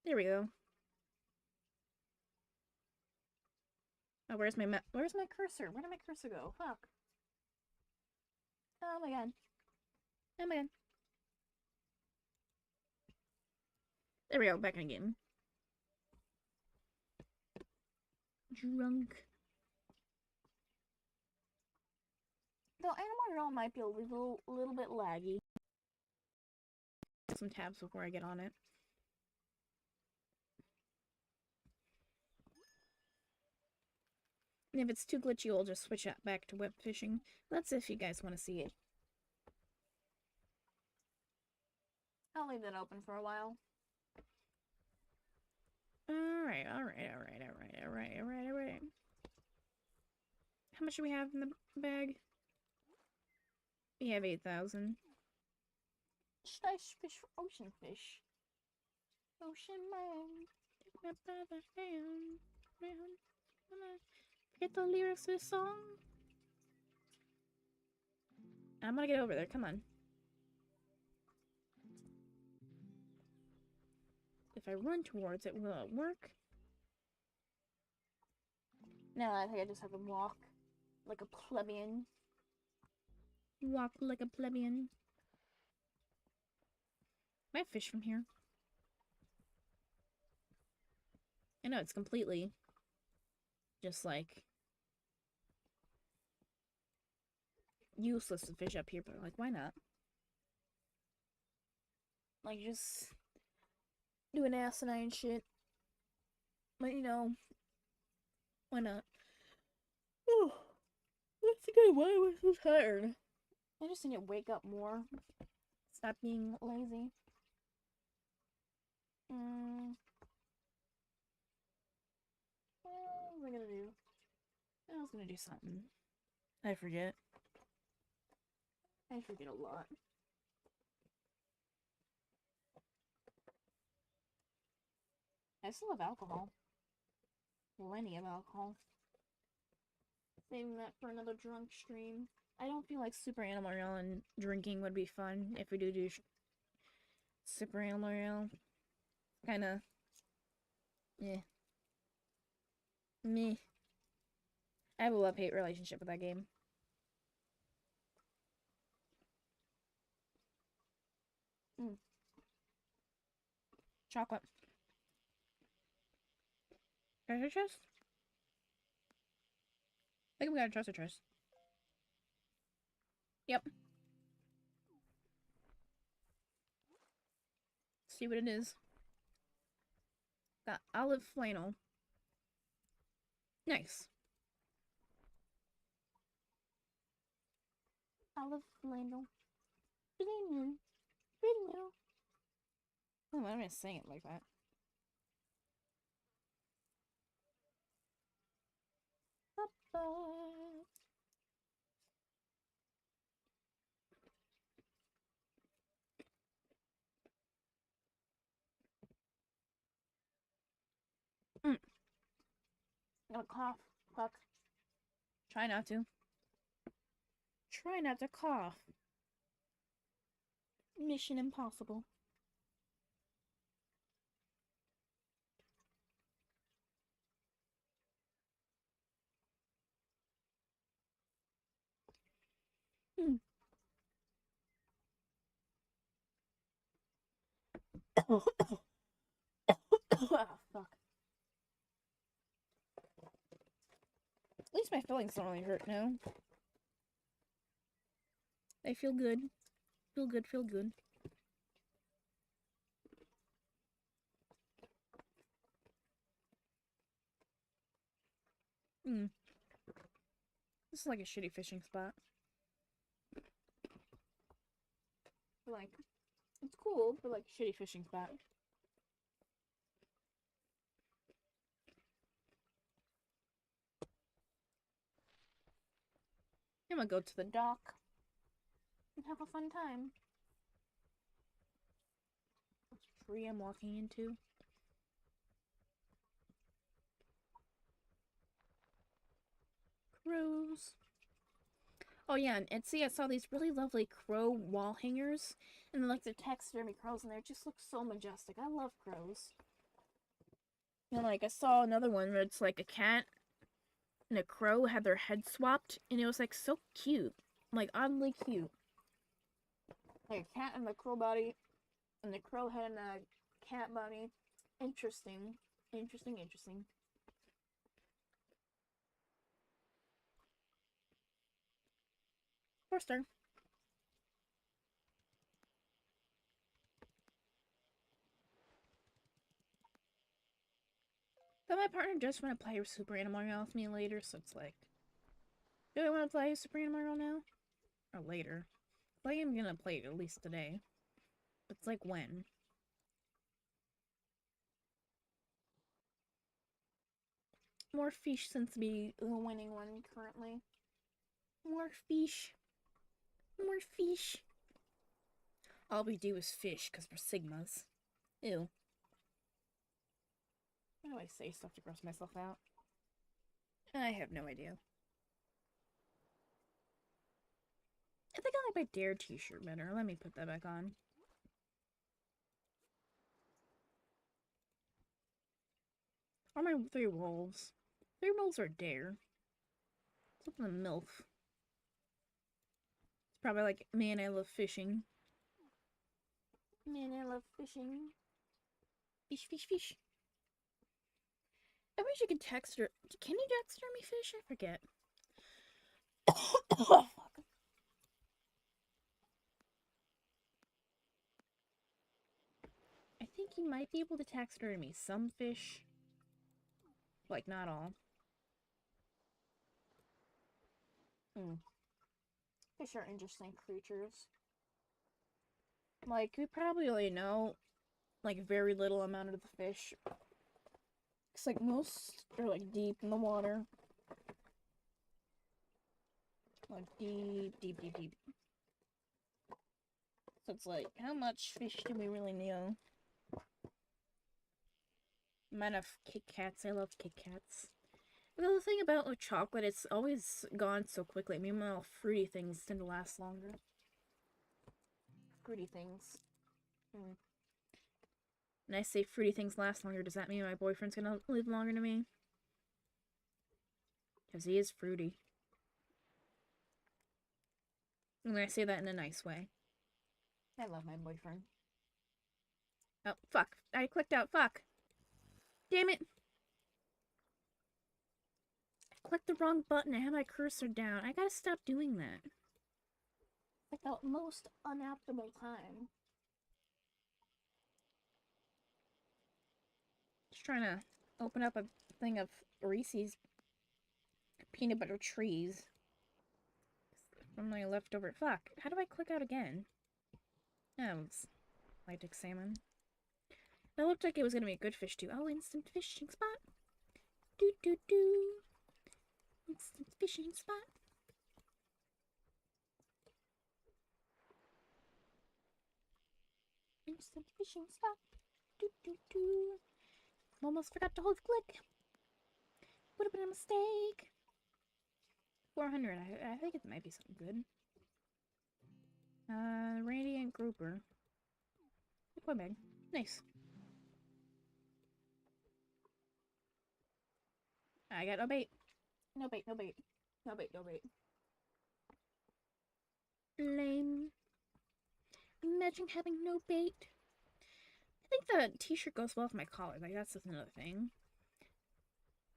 There we go. Oh, where's my cursor? Where did my cursor go? Fuck. Oh my god. Oh my god. There we go, back in the game. Drunk. Though Animal Realm might be a little bit laggy. Some tabs before I get on it. And if it's too glitchy, we'll just switch it back to web fishing. That's if you guys want to see it. I'll leave that open for a while. Alright. How much do we have in the bag? We have 8,000. Should I fish for ocean fish? Ocean man, take me by the hand, man. Forget the lyrics to this song. I'm gonna get over there, come on. If I run towards it, will it work? No, I think I just have to walk like a plebeian. Walk like a plebeian. Can I fish from here? I know it's completely just like useless to fish up here, but like, why not? Like, just doing asinine shit. But you know, why not? Oh, what's good? Why am I so tired? I just need to wake up more. Stop being lazy. What was I gonna do? I was gonna do something. I forget. I forget a lot. I still have alcohol. Plenty of alcohol. Saving that for another drunk stream. I don't feel like Super Animal Royale and drinking would be fun if we do Super Animal Royale. Kinda. Eh. Me. I have a love-hate relationship with that game. Chocolate. Treasure chest? I think we got a treasure chest. Yep. See what it is. Got olive flannel. Nice. Olive flannel. Flannel. Flannel. Oh, why am I saying it like that? Mm. Got a cough. Fuck. Try not to. Try not to cough. Mission impossible. Hmm. Oh, fuck. At least my feelings don't really hurt now. I feel good. Feel good, feel good. Hmm. This is like a shitty fishing spot. Like, it's cool, but like shitty fishing spot. I'm gonna go to the dock and have a fun time. This tree I'm walking into. Crows. Oh yeah, on Etsy I saw these really lovely crow wall hangers, and then like the taxidermy crows in there. It just looks so majestic. I love crows. And like I saw another one where it's like a cat and a crow had their head swapped, and it was like so cute, like oddly cute. Like a cat and the crow body, and the crow head and the cat body. Interesting, interesting, interesting. Four-star. But my partner just want to play Super Animal Royale with me later, so it's like, do I want to play Super Animal Royale now? Or later? I think I'm gonna play it at least today. But it's like when? More fish since to be the winning one currently. More fish. More fish. All we do is fish because we're Sigmas. Ew. Why do I say stuff to gross myself out? I have no idea. I think I like my Dare t-shirt better. Let me put that back on. Or my Three Wolves. Three Wolves or Dare. Something MILF. It's probably like, man, I love fishing. Man, I love fishing. Fish, fish, fish. I wish you could text her. Can you text her me fish? I forget. Oh, fuck. I think you might be able to text her me some fish. Like, not all. Fish are interesting creatures. Like, we probably only know, like, very little amount of the fish. It's like most are, like, deep in the water. Like, deep, deep, deep, deep. So it's like, how much fish do we really know? I'm out of Kit Kats. I love Kit Kats. But the thing about with chocolate, it's always gone so quickly. Meanwhile, fruity things tend to last longer. Fruity things. And I say fruity things last longer, does that mean my boyfriend's gonna live longer than me? Because he is fruity. And I say that in a nice way. I love my boyfriend. Oh, fuck. I clicked out. Fuck. Damn it. I clicked the wrong button. I had my cursor down. I gotta stop doing that. Like the most unoptimal time. Just trying to open up a thing of Reese's peanut butter trees from my leftover. Fuck. How do I click out again? Oh, it's Lytic salmon. That looked like it was gonna be a good fish too. Oh, instant fishing spot. Do do do. Instant fishing spot. Instant fishing spot. Do do do. Almost forgot to hold click. Would have been a mistake. 400. I think it might be something good. Radiant grouper. Quite big. Nice. I got no bait. No bait, no bait. No bait, no bait. Lame. Imagine having no bait. I think the t-shirt goes well with my collar. Like, that's just another thing.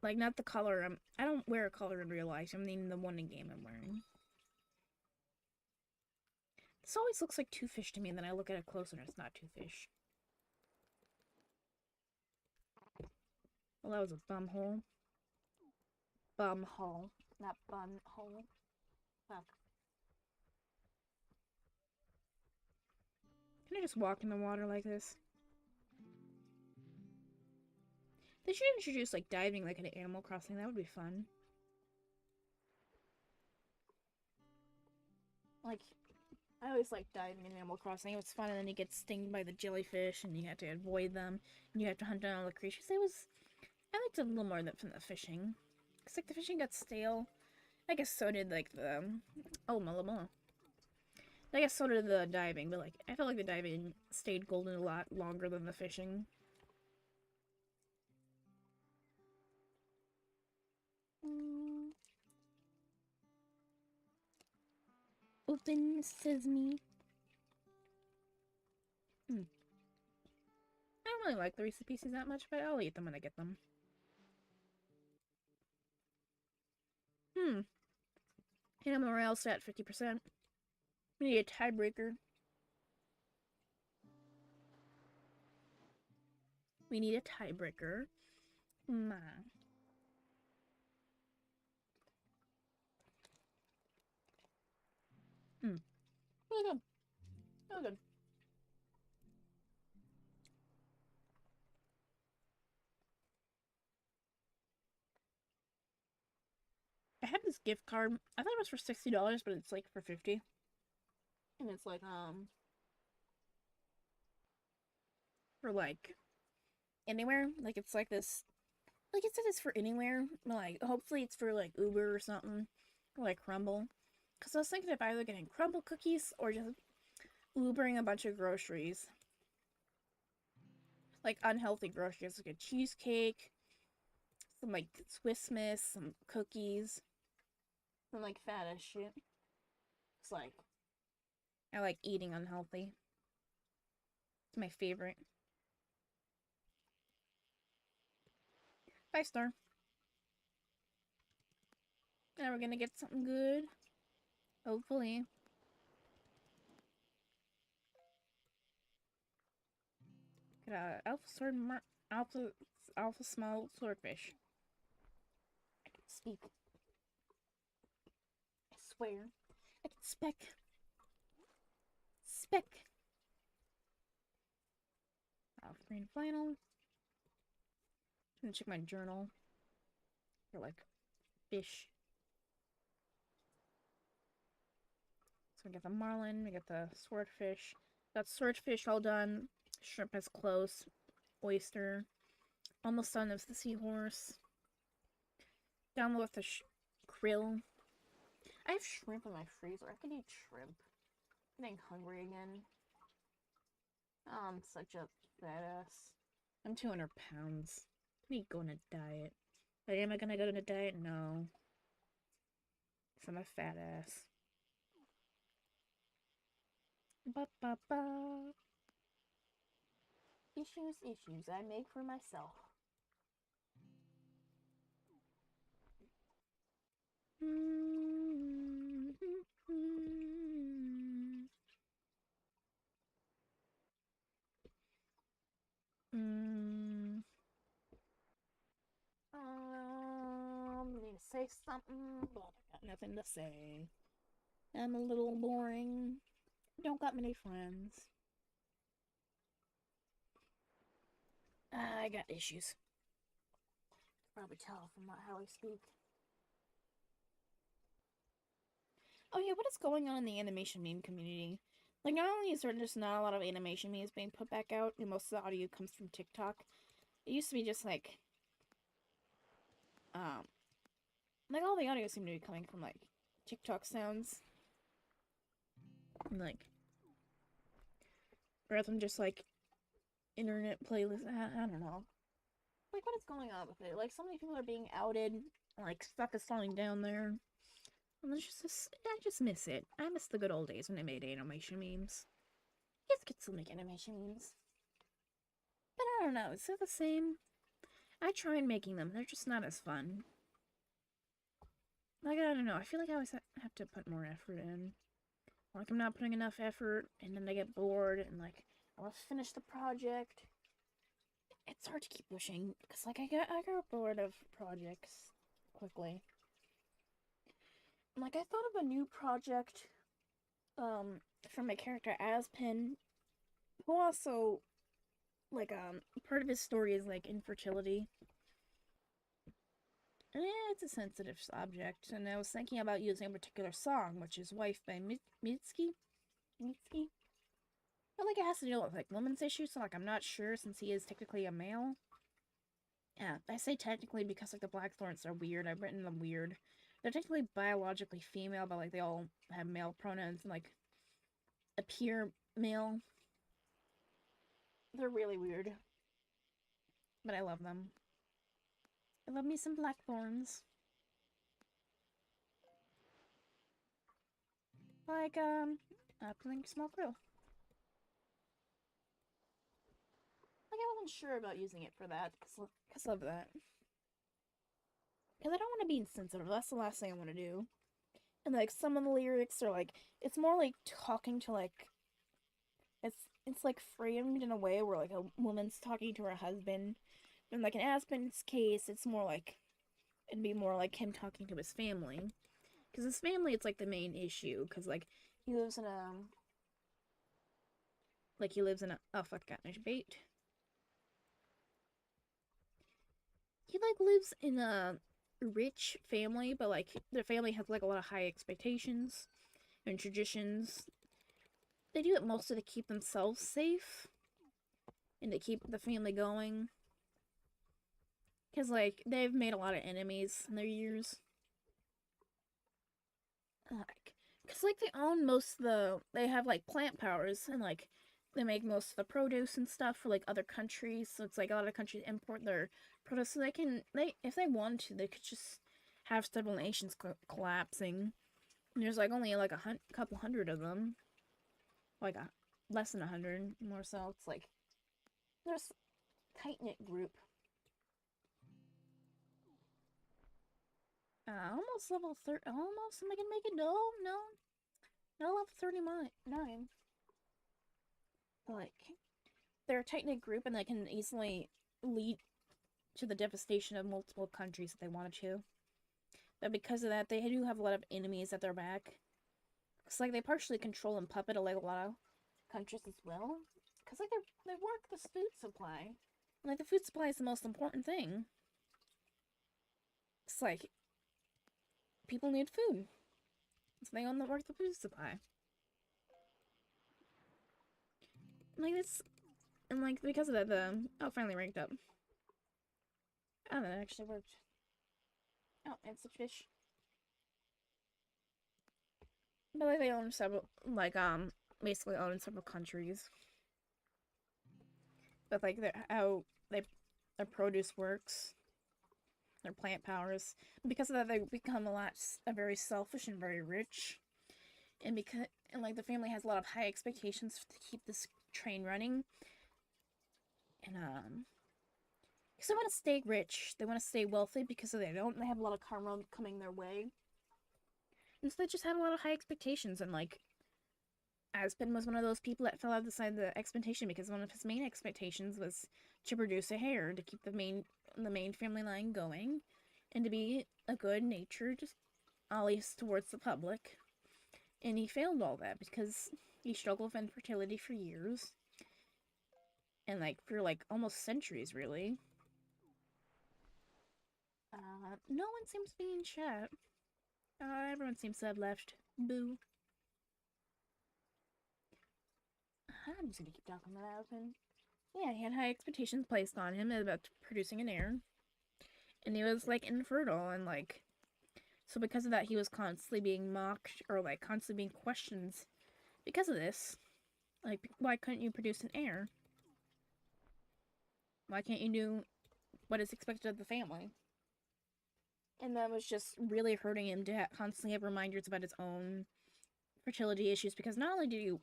Like, not the collar. I don't wear a collar in real life. I mean, the one in game I'm wearing. This always looks like two fish to me, and then I look at it closer and it's not two fish. Well, that was a bum hole. Bum hole. Not bun hole. Fuck. Can I just walk in the water like this? They should introduce, like, diving like an Animal Crossing. That would be fun. Like, I always like diving in Animal Crossing. It was fun, and then you get stung by the jellyfish, and you have to avoid them, and you have to hunt down all the creatures. I liked it a little more than from the fishing. Because, like, the fishing got stale. I guess so did, like, the... Oh, Malama. I guess so did the diving, but, like, I felt like the diving stayed golden a lot longer than the fishing. Open sesame. I don't really like the Reese's Pieces that much, but I'll eat them when I get them. Animal morale stat 50%. We need a tiebreaker. We need a tiebreaker. Ma. Really good. Really good. I had this gift card. I thought it was for $60, but it's like for 50. And it's like, for like anywhere. Like it's like this, like it said it's for anywhere. Like hopefully it's for like Uber or something, or like Crumble. Cause I was thinking of either getting Crumble cookies or just Ubering a bunch of groceries, like unhealthy groceries, like a cheesecake, some like Swiss Miss, some cookies, some like fat ass shit. It's like I like eating unhealthy. It's my favorite. 5-star. Now we're gonna get something good. Hopefully. Get a alpha small swordfish. I can speak. I swear. I can speck. Speck. Green flannel. I'm gonna check my journal for like fish. So we got the marlin, we got the swordfish. Got swordfish all done. Shrimp is close. Oyster. Almost done with the seahorse. Down with the krill. I have shrimp in my freezer. I could eat shrimp. I'm getting hungry again. Oh, I'm such a badass. I'm 200 pounds. I need to go on a diet. But am I gonna go on a diet? No. Because I'm a fat ass. Ba ba ba. Issues I make for myself. Need to say something, but I got nothing to say. I'm a little boring. Don't got many friends. I got issues. Probably tell from how I speak. Oh yeah, what is going on in the animation meme community? Like, not only is there just not a lot of animation memes being put back out, and most of the audio comes from TikTok. It used to be just like all the audio seemed to be coming from like TikTok sounds. And, like, rather than just like internet playlists. I don't know. Like, what is going on with it? Like, so many people are being outed. Like, stuff is slowing down there. And it's just, I just miss it. I miss the good old days when I made animation memes. I guess I could still make animation memes. But I don't know, is it the same? I tried making them, they're just not as fun. Like, I don't know, I feel like I always have to put more effort in. Like, I'm not putting enough effort, and then I get bored, and like, I want to finish the project. It's hard to keep pushing, because like, I get bored of projects quickly. Like, I thought of a new project, for my character Aspen, who also, like, part of his story is, like, infertility. And yeah, it's a sensitive subject, and I was thinking about using a particular song, which is Wife by Mitski. Mitski? But, like, it has to deal with, like, women's issues, so, like, I'm not sure since he is technically a male. Yeah, I say technically because, like, the Blackthorns are weird. I've written them weird. They're technically biologically female, but, like, they all have male pronouns and, like, appear male. They're really weird. But I love them. I love me some Blackthorns. Like, playing Small Krill. Like, I wasn't sure about using it for that, because of that. Because I don't want to be insensitive, that's the last thing I want to do. And, like, some of the lyrics are, like, it's more like talking to, like, it's like framed in a way where, like, a woman's talking to her husband. And, like, in Aspen's case, it's more like, it'd be more like him talking to his family. Because his family, it's, like, the main issue. Because, like, he lives in a... Like, he lives in a... Oh, fuck, got my bait. He, like, lives in a rich family, but, like, their family has, like, a lot of high expectations and traditions. They do it mostly to keep themselves safe and to keep the family going. Because, like, they've made a lot of enemies in their years. Because, like, they own most of the... They have, like, plant powers, and, like, they make most of the produce and stuff for, like, other countries. So it's, like, a lot of countries import their produce. So they can... If they wanted to, they could just have several nations collapsing. And there's, like, only, like, a couple hundred of them. Like, less than 100, more so. It's, like... There's a tight-knit group. Almost level 30. Almost. Am I gonna make it? No, no. Not level 39. Like, they're a tight knit group and they can easily lead to the devastation of multiple countries if they wanted to. But because of that, they do have a lot of enemies at their back. It's like they partially control and puppet like a lot of countries as well. Because, like, they work the food supply. Like, the food supply is the most important thing. It's like, people need food. So they own the work the food supply. Like, it's... And, like, because of that, oh, finally ranked up. Oh, that actually worked. Oh, it's a fish. But like they own several, like basically own several countries. But like how they their produce works, their plant powers. And because of that, they become very selfish and very rich. And because like the family has a lot of high expectations to keep this train running. And because they want to stay rich, they want to stay wealthy because they don't. They have a lot of karma coming their way, and so they just have a lot of high expectations. And like Aspen was one of those people that fell outside the expectation because one of his main expectations was to produce a heir to keep the main family line going, and to be a good natured, at least towards the public. And he failed all that because he struggled with infertility for years, and like for like almost centuries, really. No one seems to be in chat. Everyone seems to have left. Boo. I'm just gonna keep talking that open. Yeah, he had high expectations placed on him about producing an heir. And he was, like, infertile, and, like, so because of that, he was constantly being mocked, or, like, constantly being questioned because of this. Like, why couldn't you produce an heir? Why can't you do what is expected of the family? And that was just really hurting him to constantly have reminders about his own fertility issues, because not only do you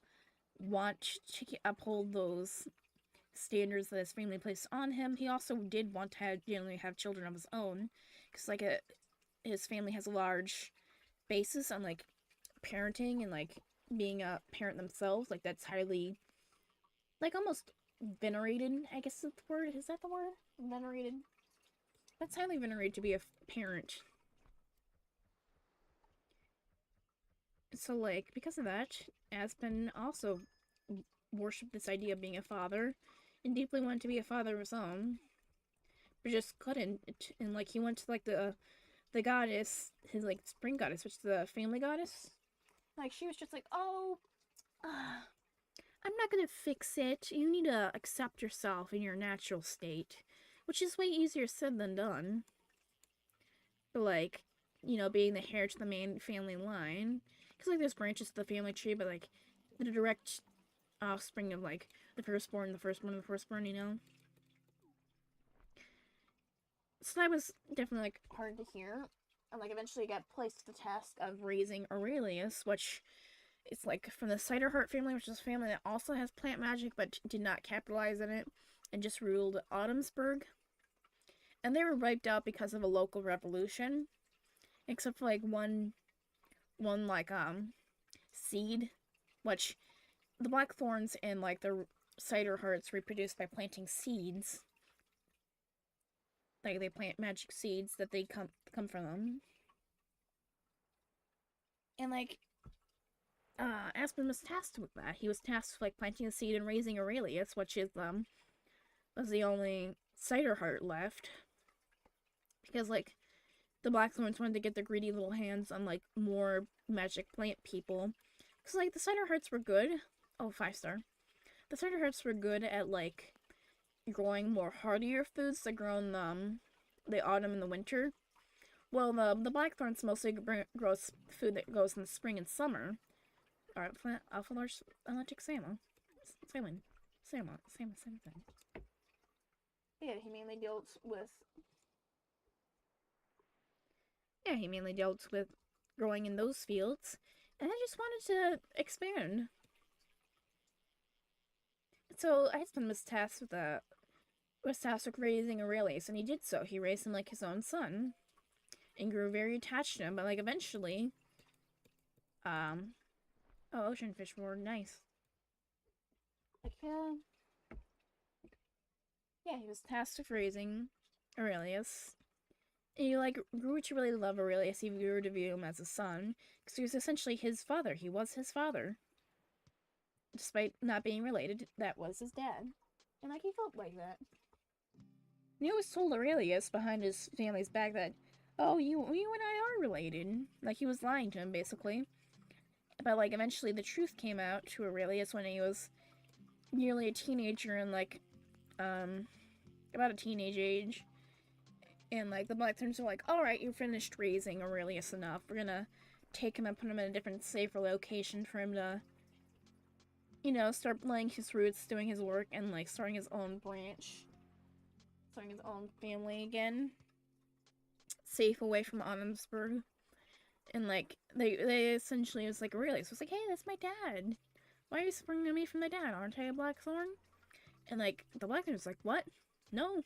want to uphold those standards that his family placed on him, he also did want to generally have children of his own, because like his family has a large basis on like parenting and like being a parent themselves. Like that's highly, like almost venerated. I guess that's the word. Is that the word? Venerated. That's highly venerated to be a parent. So like because of that, Aspen also worshipped this idea of being a father, and deeply wanted to be a father of his own, but just couldn't. And like he went to like the goddess, his like spring goddess, which is the family goddess. Like she was just like, oh, I'm not gonna fix it. You need to accept yourself in your natural state, which is way easier said than done. But like, being the heir to the main family line, because like there's branches to the family tree, but like the direct offspring of like the firstborn, the firstborn, the firstborn. So that was definitely like hard to hear. And like eventually got placed to the task of raising Aurelius, which is like from the Ciderheart family, which is a family that also has plant magic but did not capitalize in it and just ruled Autumnsburg. And they were wiped out because of a local revolution, except for like one like seed, which the Blackthorns and like the Ciderhearts reproduce by planting seeds. Like they plant magic seeds that they come from them. And like Aspen was tasked with that. He was tasked with like planting a seed and raising Aurelius, which is was the only Ciderheart left. Because like the Blackthorns wanted to get their greedy little hands on like more magic plant people. Because like the Ciderhearts were good. Oh, 5-star. The Ciderhearts were good at like growing more hardier foods that grow in the autumn and the winter. Well, the Blackthorns mostly grows food that goes in the spring and summer. Alright, Alpha Large Atlantic Salmon. Salmon. Same thing. Yeah, he mainly dealt with growing in those fields, and I just wanted to expand. So Iceman was tasked with raising Aurelius, and he did so. He raised him like his own son, and grew very attached to him. But like eventually, oh, ocean fish were nice. Like yeah, he was tasked with raising Aurelius. And he like grew to really love Aurelius. He grew to view him as a son, because he was essentially his father. He was his father, despite not being related. That was his dad, and like he felt like that. And he always told Aurelius behind his family's back that, oh, you and I are related. Like he was lying to him basically. But like eventually the truth came out to Aurelius when he was nearly a teenager and like about a teenage age. And like the Blackthorns are like, alright, you finished raising Aurelius enough. We're gonna take him and put him in a different, safer location for him to, you know, start laying his roots, doing his work, and like starting his own branch. Starting his own family again. Safe away from Onnensburg. And like they essentially was like Aurelius was like, hey, that's my dad. Why are you springing me from the dad? Aren't I a Blackthorn? And like the Blackthorn was like, what? No.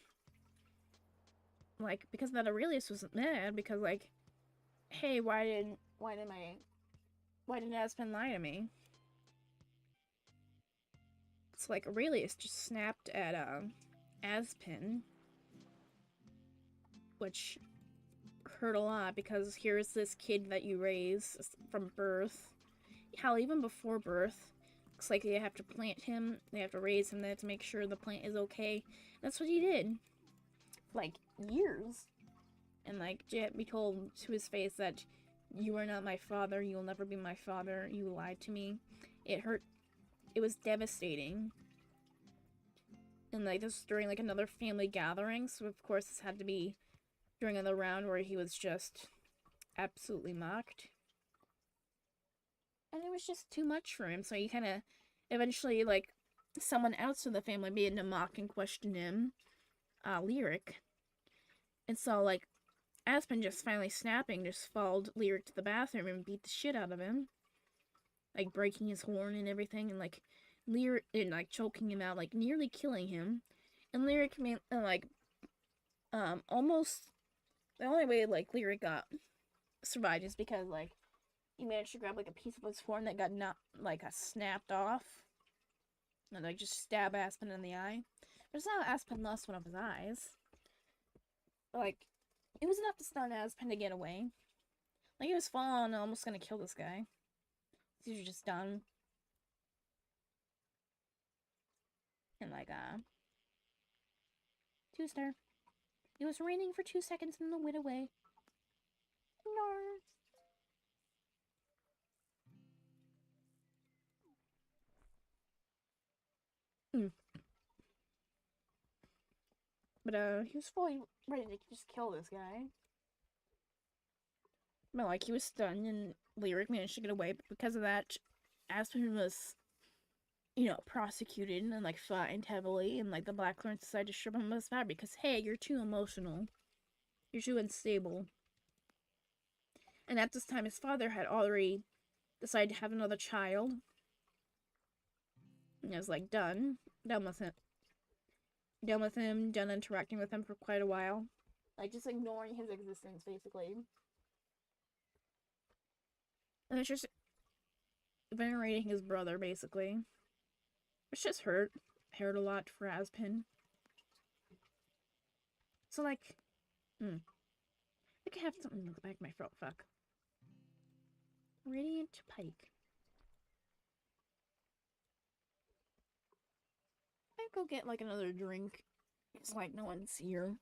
Like because that Aurelius was mad because like, hey, why didn't Aspen lie to me? It's like Aurelius just snapped at Aspen, which hurt a lot because here's this kid that you raise from birth. Hell, even before birth, looks like they have to plant him, they have to raise him, they have to make sure the plant is okay. That's what he did. Like, years. And, like, to be told to his face that you are not my father, you will never be my father, you lied to me. It hurt. It was devastating. And, like, this was during, like, another family gathering, so of course this had to be during another round where he was just absolutely mocked. And it was just too much for him, so he kind of eventually, like, someone else in the family began to mock and question him, Lyric. And so, like, Aspen just finally snapping, just followed Lyric to the bathroom and beat the shit out of him. Like, breaking his horn and everything, and, like, Lyric, and, like, choking him out, like, nearly killing him. And Lyric, almost, the only way, like, Lyric got survived is because, like, he managed to grab, like, a piece of his horn that got not, like, snapped off. And, like, just stab Aspen in the eye. But it's not how Aspen lost one of his eyes. Like, it was enough to stun Aspen to get away. Like, he was falling and almost gonna kill this guy. He was just done. And, like, 2-star. It was raining for 2 seconds and then it went away. No. But, he was fully ready to just kill this guy. But, like, he was stunned and Lyric managed to get away, but because of that, Aspen was, you know, prosecuted and, like, fined heavily, and, like, the Blackthorns decided to strip him of his power because, hey, you're too emotional. You're too unstable. And at this time, his father had already decided to have another child. And I was like, done. Done with him. Done with him, done interacting with him for quite a while. Like, just ignoring his existence, basically. And it's just venerating his brother, basically. It's just hurt. Hurt a lot for Aspen. So, like, I could have something in the back of my throat, fuck. Radiant Pike. I'd go get, like, another drink. It's like no one's here.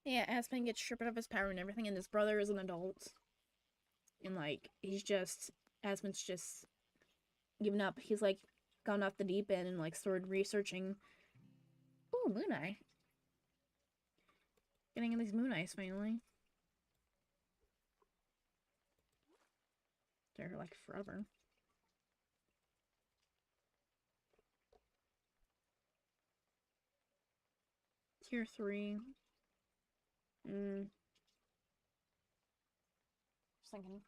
Yeah, Aspen gets stripped of his power and everything, and his brother is an adult. And, like, Aspen's just given up. He's, like, gone off the deep end and, like, started researching. Ooh, Moon Eye. Getting in these Moon Eyes, finally. They're, like, forever. Tier 3. Just thinking.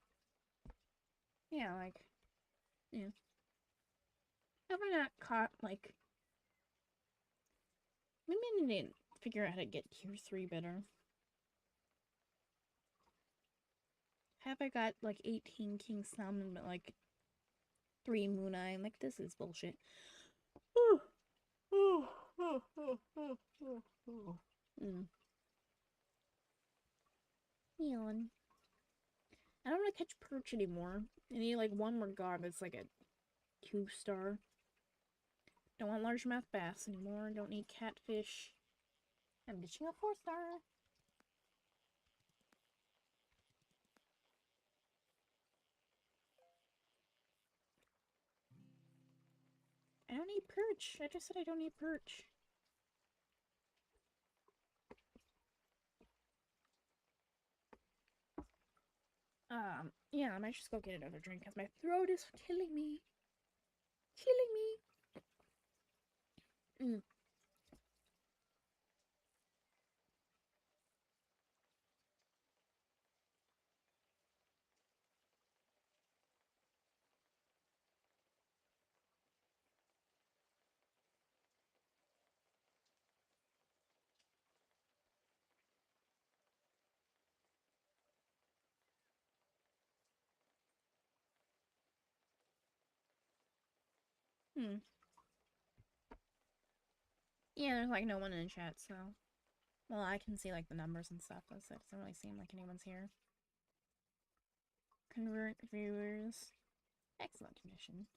Yeah, like, yeah. Have I not caught, like, maybe I need to figure out how to get tier 3 better. Have I got, like, 18 King Salmon, but, like, 3 Moon Eye? Like, this is bullshit. Yawn. I don't want to catch perch anymore. I need, like, one more guard that's, like, a 2-star. Don't want largemouth bass anymore. Don't need catfish. I'm ditching a 4-star. I don't need perch. I just said I don't need perch. Yeah, I might just go get another drink because my throat is killing me. Killing me. Hmm. Yeah, there's like no one in the chat, so. Well, I can see like the numbers and stuff, but it doesn't really seem like anyone's here. Convert viewers. Excellent condition.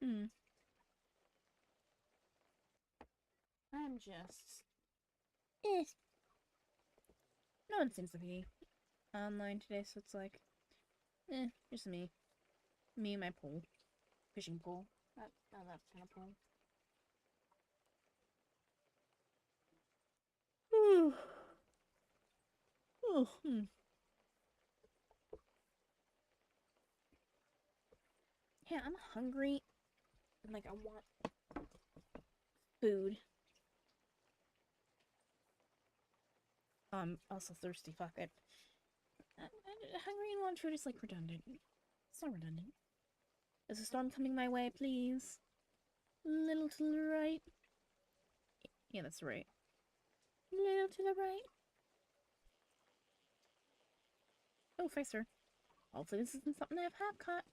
Hmm. I'm just. Eh. No one seems to be online today, so it's like. Just me. Me and my pole. Fishing pole. That kind of pole. Oh, Yeah, I'm hungry. And like, I want food. I'm also thirsty. Fuck it. Hungry and want food is like redundant. It's not redundant. Is a storm coming my way, please? Little to the right. Yeah, that's right. Little to the right. Oh, Facer. Hopefully this isn't something I have caught.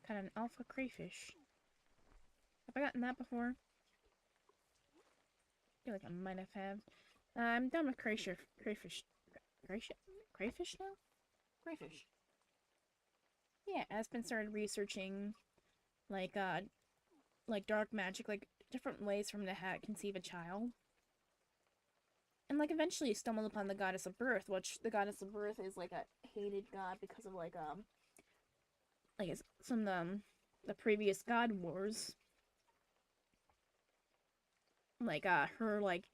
Caught an alpha crayfish. Have I gotten that before? I feel like I might have. I'm done with crayfish. Crayfish now? Crayfish. Yeah, Aspen started researching like dark magic, like different ways for him to conceive a child. And like eventually stumbled upon the goddess of birth, which the goddess of birth is like a hated god because of like some the previous god wars. Like her like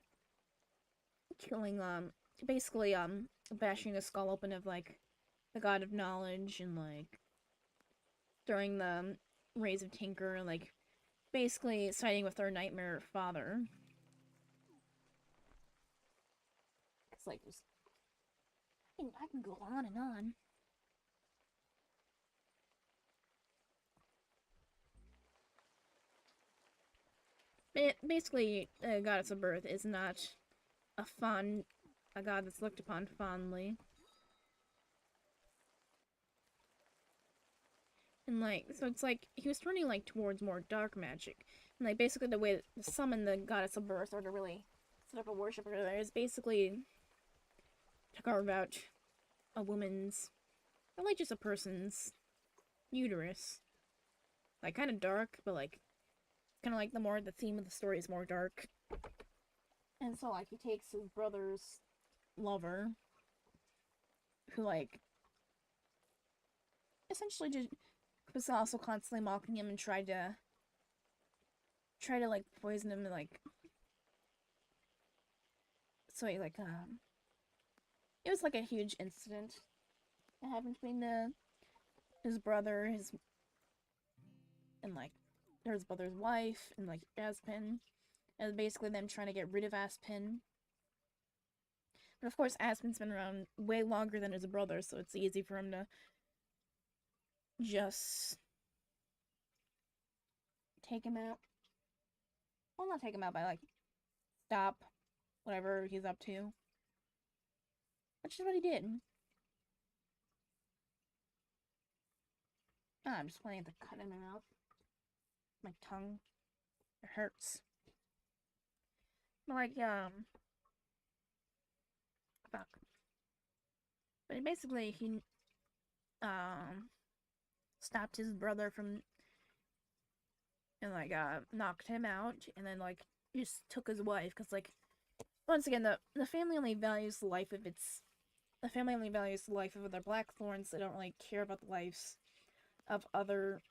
killing basically bashing the skull open of like the god of knowledge and like during the Rays of Tinker, like basically siding with her nightmare father. It's like just I can go on and on. Basically, goddess of birth is not a god that's looked upon fondly. And like, so it's like he was turning like towards more dark magic, and like basically the way to summon the goddess of birth or to really set up a worship for her is basically to carve out a woman's, or like just a person's uterus, like kind of dark, but like kind of like the theme of the story is more dark. And so like he takes his brother's lover, who like essentially just was also constantly mocking him and try to like poison him and like so he like it was like a huge incident that happened between his brother and like his brother's wife and like Aspen, and basically them trying to get rid of Aspen. But of course Aspen's been around way longer than his brother, so it's easy for him to just take him out. Well, not take him out, but like stop whatever he's up to. Which is what he did. I'm just planning to cut in my mouth. My tongue. It hurts. But like, fuck. But basically, he, stopped his brother from, and like knocked him out, and then like just took his wife, because like once again the family only values the life of its the family only values the life of their blackthorns. They don't really care about the lives of other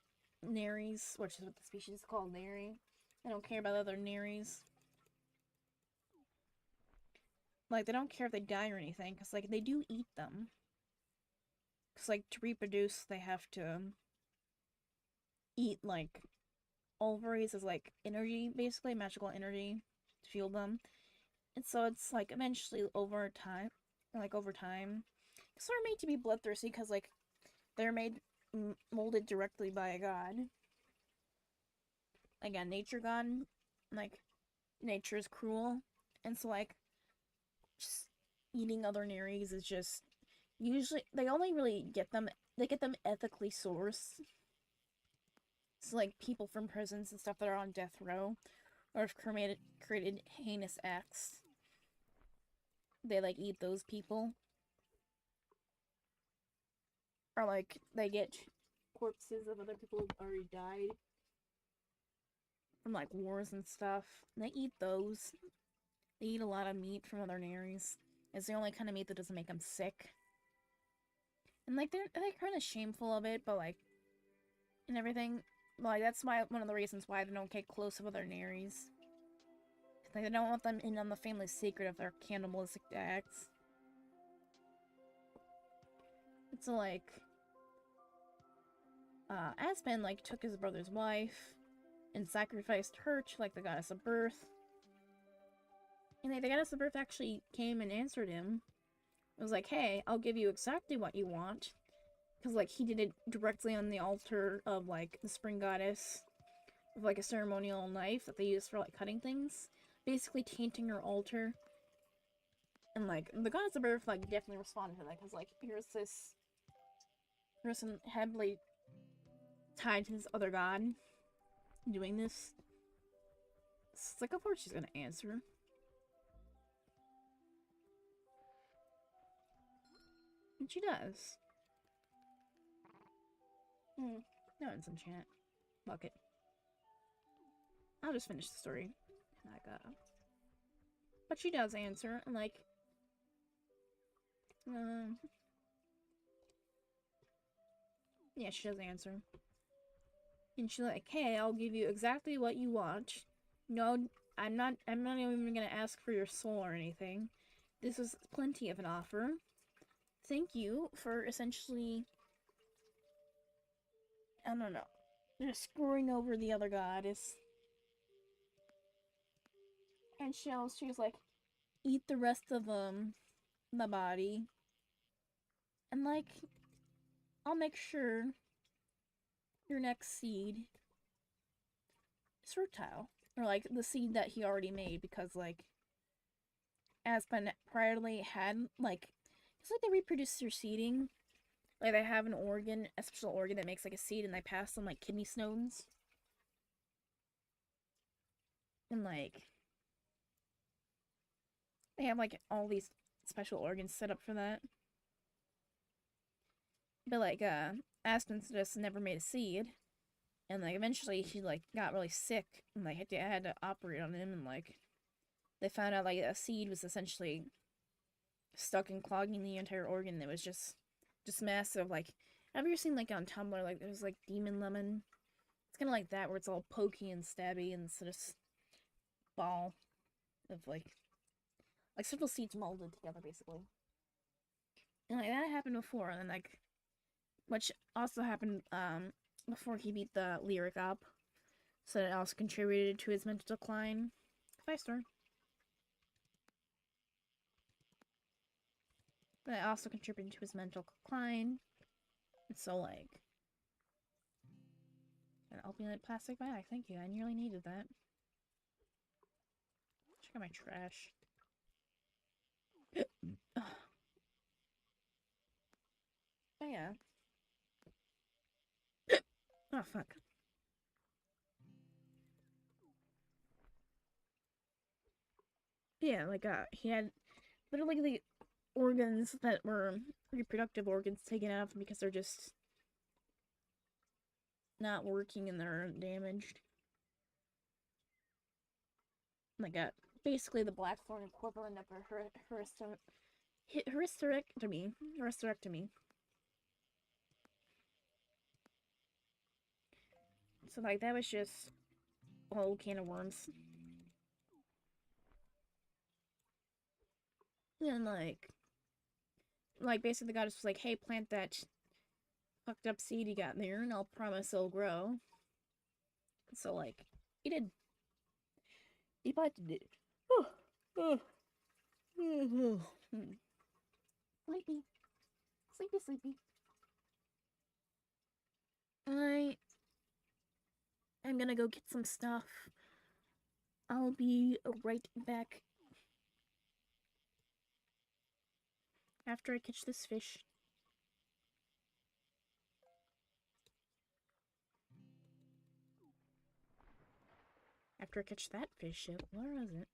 Naries, which is what the species is called, Nary. They don't care about other Naries. Like, they don't care if they die or anything, because, like, they do eat them. Because, like, to reproduce, they have to eat, like, ovaries as, like, energy, basically, magical energy to fuel them. And so it's, like, eventually over time, because they're made to be bloodthirsty, because, like, they're molded directly by a god. Like, a nature god. Like, nature is cruel. And so, like, just eating other Naries is just usually they only really get them ethically sourced. So like people from prisons and stuff that are on death row or have created heinous acts. They like eat those people. Or like they get corpses of other people who've already died from like wars and stuff. They eat those. They eat a lot of meat from other Naries. It's the only kind of meat that doesn't make them sick. And like they're kind of shameful of it, but like and everything. Like that's why one of the reasons why they don't get close with other Naries. Like they don't want them in on the family secret of their cannibalistic acts. It's like Aspen like took his brother's wife and sacrificed her to like the goddess of birth. And like, the goddess of birth actually came and answered him. It was like, hey, I'll give you exactly what you want. Because like he did it directly on the altar of like the spring goddess with like a ceremonial knife that they use for like cutting things. Basically tainting her altar. And like the goddess of birth like definitely responded to that because like here's this person heavily tied to this other god doing this. It's like of course she's gonna answer. And she does. No disenchant. Fuck it. I'll just finish the story. Like, but she does answer, and like, yeah, she does answer. And she's like, hey, I'll give you exactly what you want. No, I'm not even gonna ask for your soul or anything. This is plenty of an offer. Thank you for essentially, I don't know, just screwing over the other goddess. And she was like, eat the rest of the body. And like, I'll make sure your next seed is fertile. Or like the seed that he already made, because like Aspen priorly had like it's like they reproduce through seeding. Like they have an organ, a special organ that makes like a seed, and they pass them like kidney stones. And like they have like all these special organs set up for that. But like Aspen just never made a seed. And like eventually he like got really sick and like had to operate on him, and like they found out like a seed was essentially stuck and clogging the entire organ. It was just massive. Like, have you ever seen like on Tumblr like there's like Demon Lemon? It's kind of like that where it's all pokey and stabby and sort of ball of like several seeds molded together basically. And like that happened before, and then like which also happened before he beat the lyric up, so it also contributed to his mental decline. 5-star. But it also contributed to his mental decline. And so like an open plastic bag, thank you. I nearly needed that. Check out my trash. Oh yeah. Oh fuck. Yeah, like he had literally the organs that were reproductive organs taken out of him because they're just not working and they're damaged. I got basically the blackthorn equivalent of a hysterectomy. Hysterectomy. So like that was just a whole can of worms. And like basically the goddess was like, hey, plant that fucked up seed you got there and I'll promise it'll grow. So like he did. He planted it. Sleepy. Sleepy, sleepy. I'm gonna go get some stuff. I'll be right back after I catch this fish. After I catch that fish, where is it?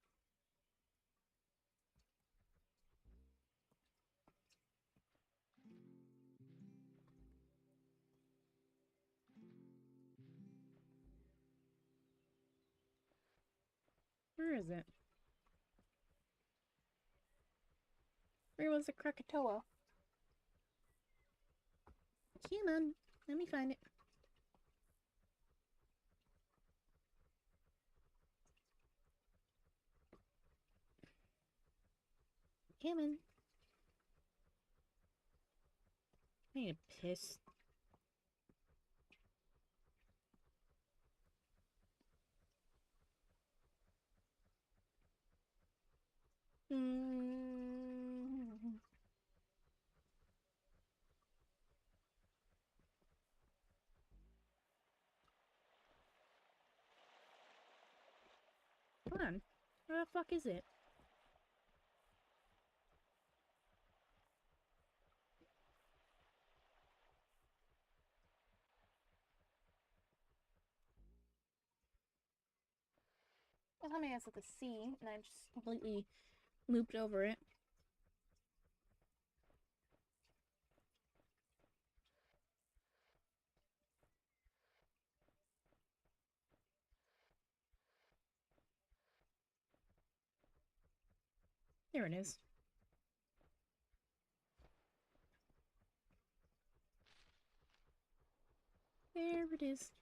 Where is it? Where was the Krakatoa? Come on, let me find it. Come on. I need a piss. Come on. Where the fuck is it? I thought maybe I was at the sea, and I just completely looped over it. There it is. There it is.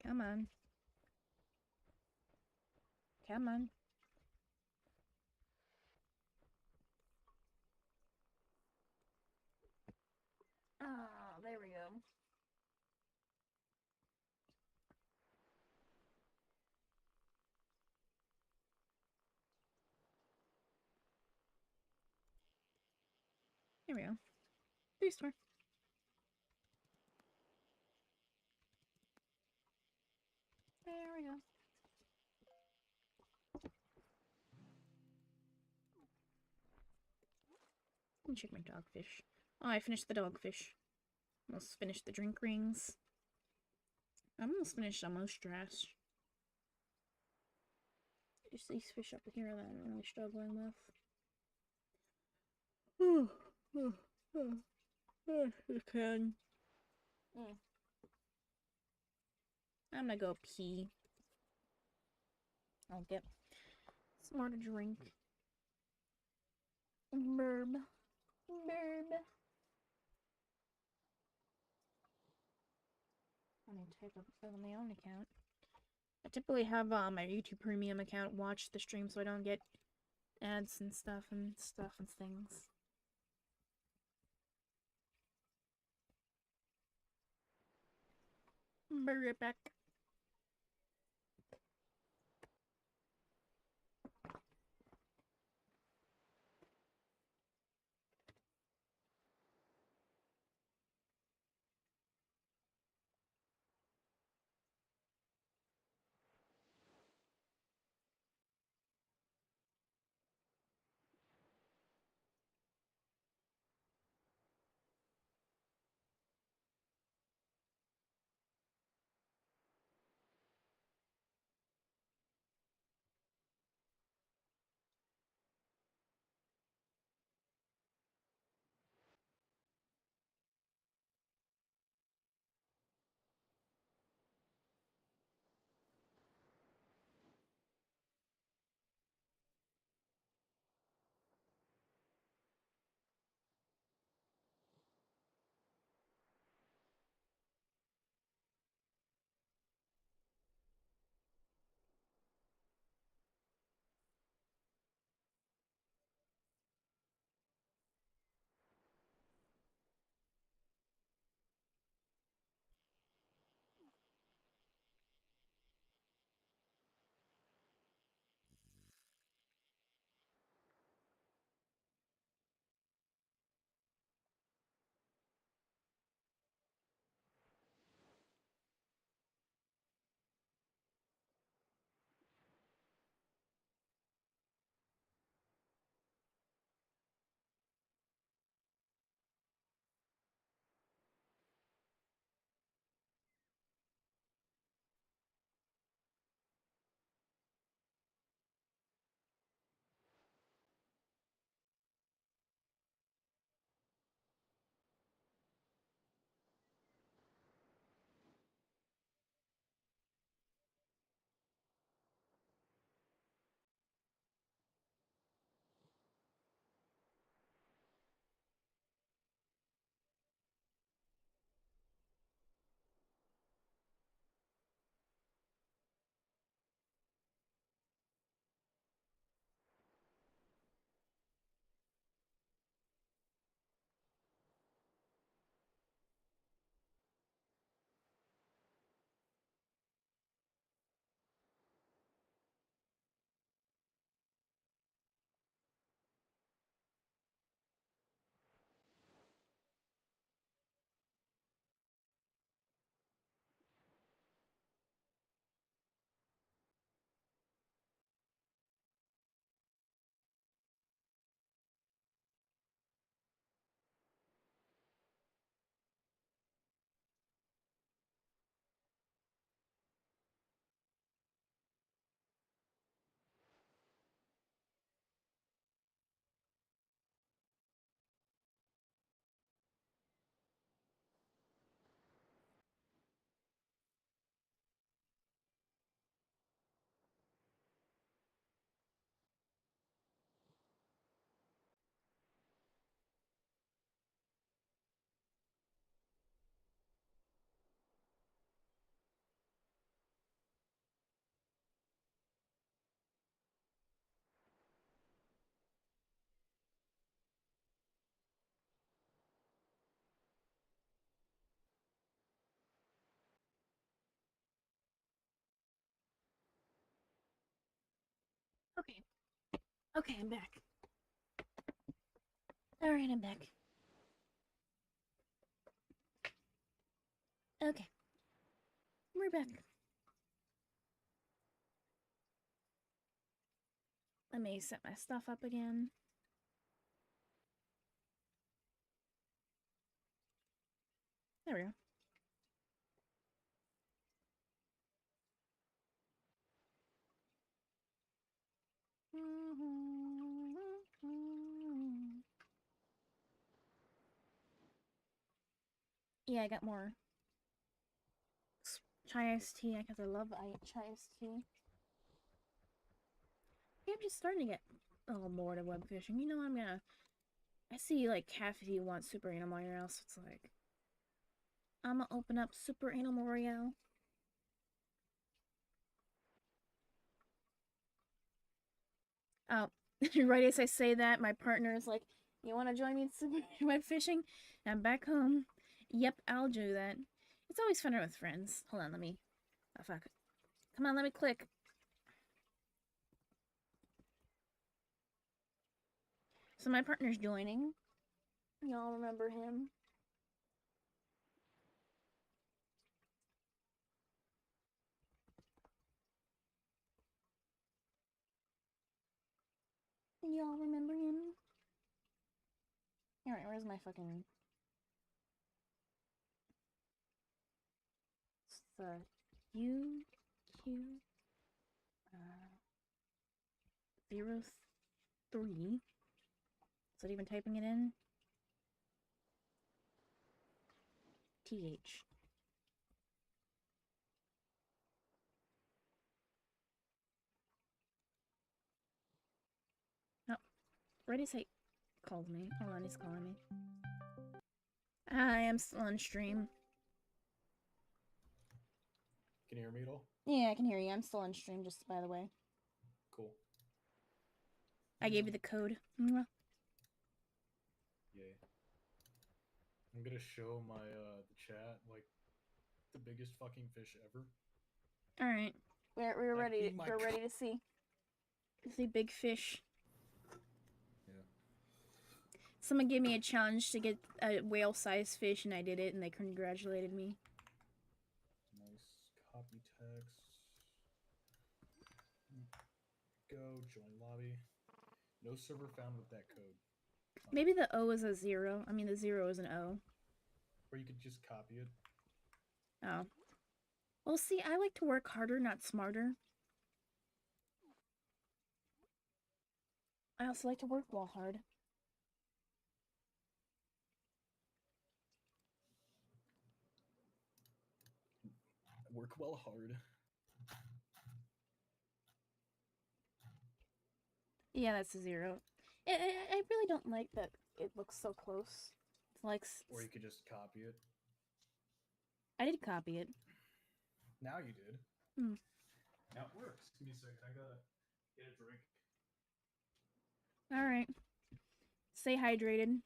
Come on. Come on. Oh, there we go. There we go. Booster. There we go. Let me check my dogfish. Oh, I finished the dogfish. Almost finished the drink rings. I'm almost finished on most dress. Just these fish up here that I'm really struggling with. Okay. I'm gonna go pee. I'll get some more to drink. Burb. Burb. I need to take up on my own account. I typically have my YouTube Premium account watch the stream so I don't get ads and stuff and things. Be right back. Okay. Okay, I'm back. Alright, I'm back. Okay. We're back. Let me set my stuff up again. There we go. Yeah, I got more chai iced tea because I love chai iced tea. Yeah, I'm just starting to get a little bored of web fishing. You know, I see like Cassidy wants Super Animal Royale, so it's like I'm gonna open up Super Animal Royale. Oh, right as I say that, my partner is like, "You want to join me in Super web fishing?" And I'm back home. Yep, I'll do that. It's always funner with friends. Hold on, let me. Oh fuck. Come on, let me click. So my partner's joining. Y'all remember him? Y'all remember him? Alright, where's my fucking... It's the UQ... 03. Is it even typing it in? TH. Oh, Ready say called me. Hold on, he's calling me. I am still on stream. Can you hear me at all? Yeah, I can hear you. I'm still on stream, just by the way. Cool. I gave you the code. Mwah. Yay. I'm gonna show my the chat like the biggest fucking fish ever. Alright. We're Like, ready. my We're ready to see. See big fish. Yeah. Someone gave me a challenge to get a whale-sized fish, and I did it, and they congratulated me. Nice. Copy text. Go join lobby. No server found with that code. Maybe the O is a 0. I mean, the 0 is an O. Or you could just copy it. Oh. Well, see, I like to work harder, not smarter. I also like to work well hard. Work well hard. Yeah, that's a 0. I really don't like that it looks so close. It's like... Or you could just copy it. I did copy it. Now you did. Hmm. Now it works. Give me a second. I gotta get a drink. Alright. Stay hydrated.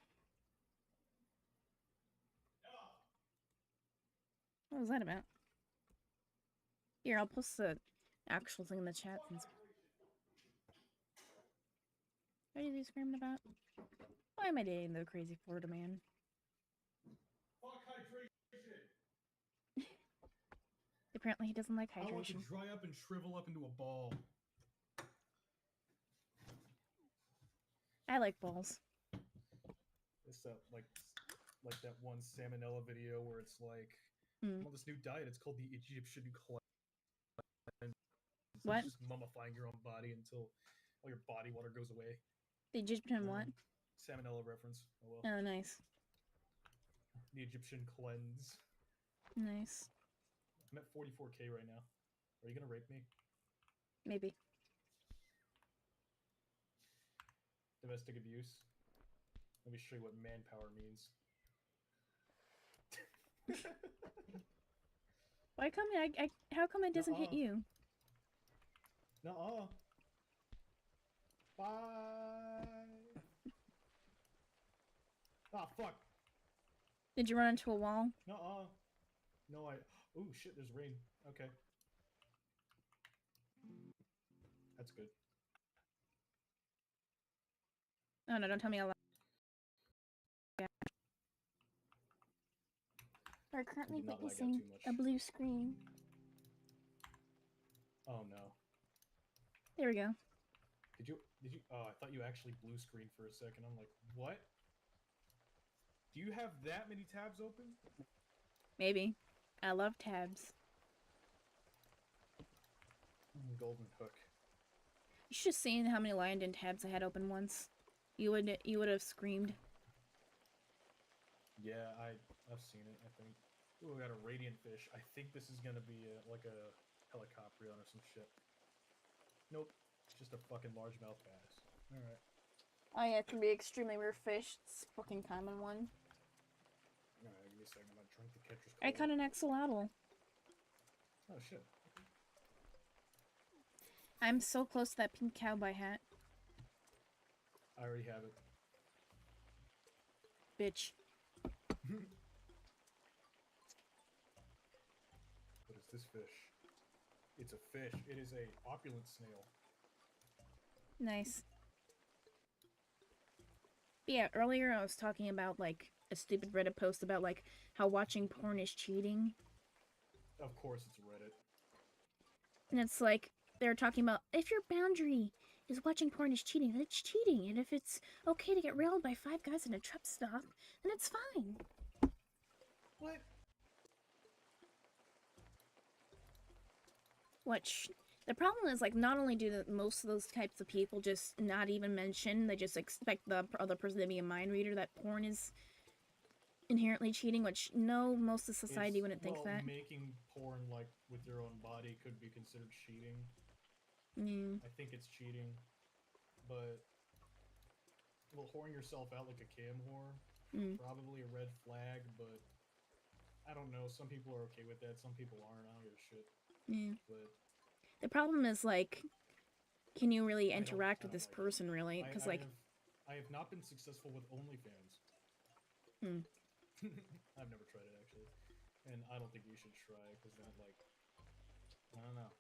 What was that about? Here, I'll post the actual thing in the chat since... What is he screaming about? Why am I dating the crazy Florida man? Fuck hydration! Apparently he doesn't like hydration. I want to dry up and shrivel up into a ball. I like balls. It's like that one salmonella video where it's like, Mm. well, this new diet. It's called the Egyptian cleanse. What? It's just mummifying your own body until all your body water goes away. The Egyptian what? Salmonella reference. Oh well. Oh, nice. The Egyptian cleanse. Nice. I'm at 44k right now. Are you gonna rape me? Maybe. Domestic abuse. Let me show you what manpower means. Why come how come it doesn't hit you? Nuh-uh. Bye. Ah, fuck. Did you run into a wall? Nuh-uh. No, oh shit, there's rain. Okay. That's good. Oh no, don't tell me a lie. We're currently Did not lag out witnessing too much. a blue screen. Oh no. There we go. Did you? Oh, I thought you actually blue screened for a second. I'm like, what? Do you have that many tabs open? Maybe. I love tabs. Golden hook. You should have seen how many Lion Den tabs I had open once. You would have screamed. Yeah, I've seen it. I think. Ooh, we got a radiant fish. I think this is gonna be like a Helicoprion or some shit. Nope, just a fucking largemouth bass. All right. Oh yeah, it can be extremely rare fish. It's a fucking common one. All right, give me a second. I'm gonna drink the catcher's I cola. caught an axolotl. Oh shit. I'm so close to that pink cowboy hat. I already have it. Bitch. What is this fish? It's a fish. It is a opulent snail. Nice. But yeah, earlier I was talking about, like, a stupid Reddit post about, like, how watching porn is cheating. Of course it's Reddit. And it's like, they're talking about, if your boundary is watching porn is cheating, then it's cheating. And if it's okay to get railed by 5 guys in a truck stop, then it's fine. What? Which, the problem is, like, not only do most of those types of people just not even mention, they just expect the other person to be a mind reader that porn is inherently cheating, which, no, most of society wouldn't think that. Making porn, like, with your own body could be considered cheating. Mm. I think it's cheating. But, well, whoring yourself out like a cam whore, probably a red flag, but I don't know. Some people are okay with that. Some people aren't. I don't give a shit. Yeah. But the problem is, like, can you really interact with this like person, really? Because, like... I have not been successful with OnlyFans. I've never tried it, actually. And I don't think you should try, because then, like... I don't know.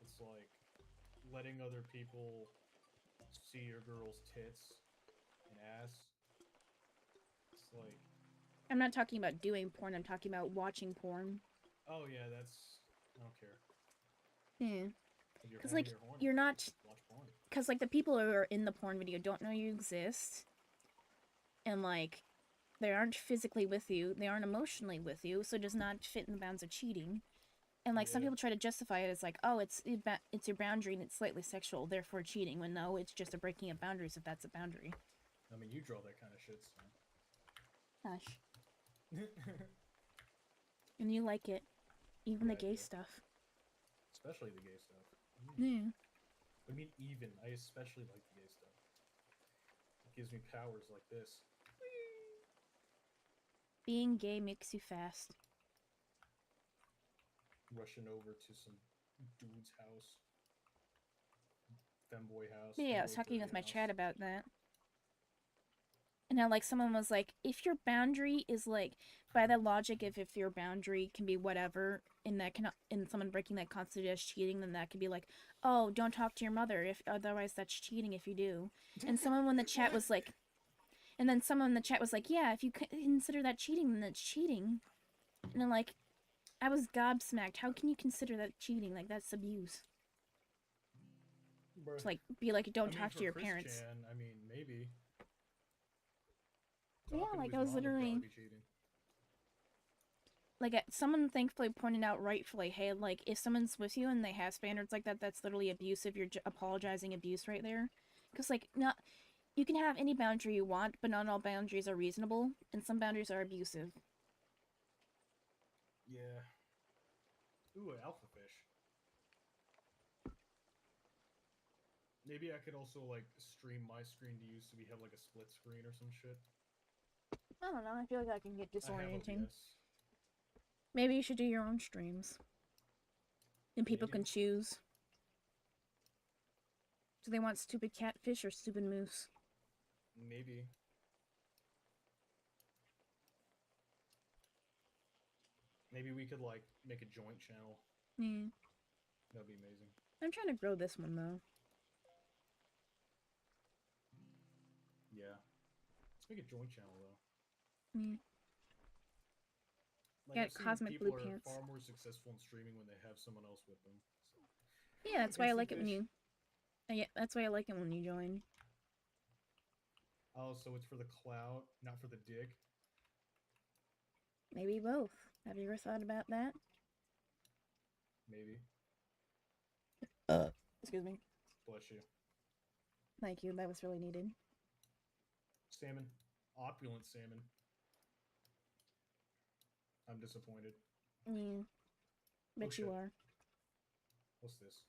It's like letting other people see your girl's tits and ass. It's like... I'm not talking about doing porn, I'm talking about watching porn. Oh, yeah, that's... I don't care. Yeah. Because, like, you're not... Watch porn. Because, like, the people who are in the porn video don't know you exist. And, like, they aren't physically with you. They aren't emotionally with you. So it does not fit in the bounds of cheating. And, like, some people try to justify it as, like, oh, it's your boundary and it's slightly sexual, therefore cheating. When no, it's just a breaking of boundaries if that's a boundary. I mean, you draw that kind of shit, so... Hush. And you like it. Even the gay stuff. Especially the gay stuff. Yeah. I mean, even. I especially like the gay stuff. It gives me powers like this. Being gay makes you fast. Rushing over to some dude's house. Femboy house. Yeah, I was talking with my chat about that. And how, like, someone was like, if your boundary is, like, by the logic, if your boundary can be whatever, and that can, and someone breaking that constitutes as cheating, then that could be like, oh, don't talk to your mother, if otherwise that's cheating if you do. And someone in the chat was like, and then someone in the chat was like, yeah, if you consider that cheating, then that's cheating. And then, like, I was gobsmacked. How can you consider that cheating? Like, that's abuse. To, like, be like, don't talk to your parents. I mean, maybe. Yeah, like, I was literally... Like, someone thankfully pointed out rightfully, hey, like, if someone's with you and they have standards like that, that's literally abusive. You're apologizing abuse right there. Because, like, not... You can have any boundary you want, but not all boundaries are reasonable, and some boundaries are abusive. Yeah. Ooh, an alpha fish. Maybe I could also, like, stream my screen to you so we have, like, a split screen or some shit. I don't know, I feel like that can get disorienting. Maybe you should do your own streams. And people can choose. Do they want stupid catfish or stupid moose? Maybe. Maybe we could, like, make a joint channel. Yeah. That'd be amazing. I'm trying to grow this one, though. Yeah. Let's make a joint channel though. Yeah. Like Got I've seen cosmic people blue are pants. far more successful in streaming when they have someone else with them. So. Yeah, that's why I Instant like it when fish. you. Yeah, that's why I like it when you join. Oh, so it's for the clout, not for the dick. Maybe both. Have you ever thought about that? Maybe. Excuse me. Bless you. Thank you. That was really needed. Salmon. Opulent salmon. I'm disappointed. Yeah. Bet Oh you shit. are. What's this?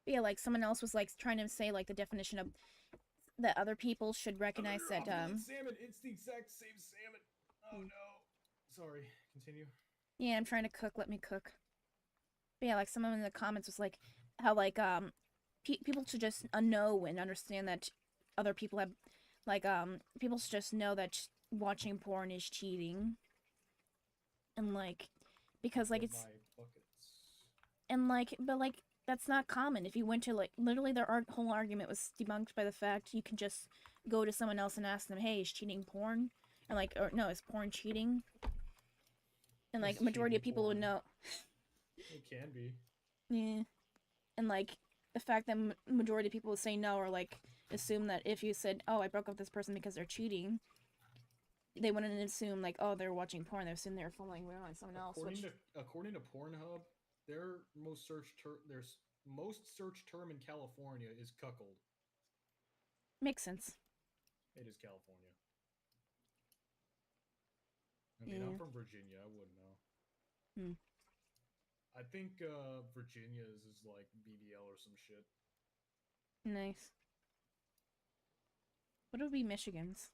But yeah, like someone else was like trying to say like the definition of that other people should recognize that Opulent salmon. It's the exact same salmon. Oh Mm. no. Sorry. Continue. yeah, I'm trying to cook, let me cook. But yeah, like someone in the comments was like how like people should just know and understand that other people have like people should just know that watching porn is cheating. And like because like Fill it's my buckets. and like but like that's not common. If you went to like literally their whole argument was debunked by the fact you can just go to someone else and ask them, "Hey, is cheating porn?" And like or no, is porn cheating? And like It's majority of cheating people would porn. know. It can be. Yeah. And like the fact that majority of people would say no or like assume that if you said, "Oh, I broke up with this person because they're cheating," they wouldn't assume like, "Oh, they're watching porn." They assume they're falling around on someone else, which According to Pornhub, their most searched term in California is cuckold. makes sense. It is California. I mean, I'm Yeah. from Virginia. I wouldn't know. Hmm. I think Virginia's is like BBL or some shit. Nice. What would be Michigan's?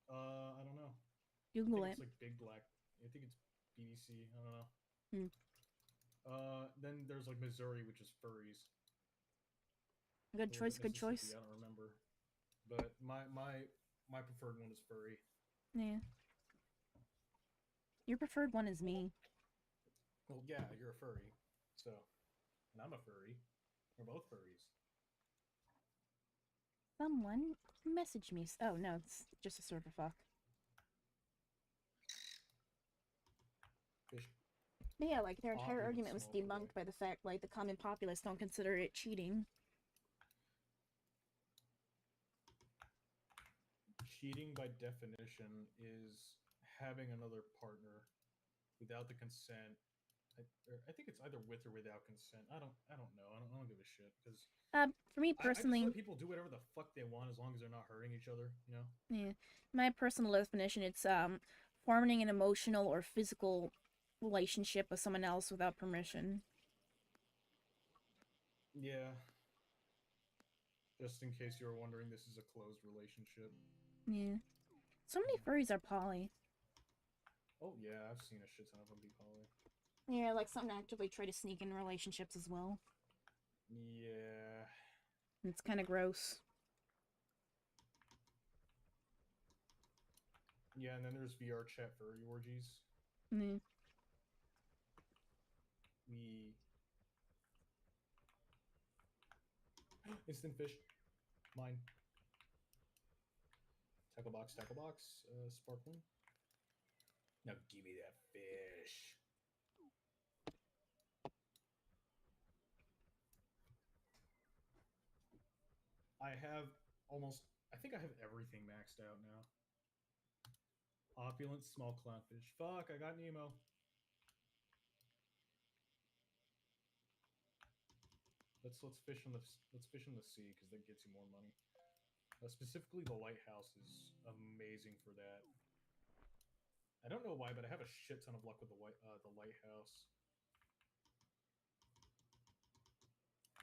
I don't know. I Google think it. it's like Big Black. I think it's BBC. I don't know. Hmm. Then there's like Missouri, which is furries. Good Or was choice. it Good Mississippi? choice. I don't remember. But my preferred one is furry. Yeah. Your preferred one is me. Well, yeah, you're a furry. So, and I'm a furry. We're both furries. Someone message me. Oh no, it's just a server fuck. Fish. But yeah, like their entire Opulent argument was smoke away. debunked by the fact like the common populace don't consider it cheating. Cheating by definition is having another partner without the consent. I think it's either with or without consent. I don't know. I don't give a shit because For me I just personally, let people do whatever the fuck they want as long as they're not hurting each other. You know. yeah, my personal definition, it's forming an emotional or physical relationship with someone else without permission. Yeah. Just in case you were wondering, this is a closed relationship. Yeah. So many furries are poly. Oh yeah, I've seen a shit ton of them be poly. Yeah, like some actively try to sneak in relationships as well. Yeah. It's kind of gross. Yeah, and then there's VR chat furry orgies. Yeah. We instant fish. Mine. Tackle box, sparkling. Now give me that fish. I have I think I have everything maxed out now. Opulent small clownfish. Fuck, I got Nemo. Let's fish on the sea because that gets you more money. Specifically, the lighthouse is amazing for that. I don't know why, but I have a shit ton of luck with the lighthouse.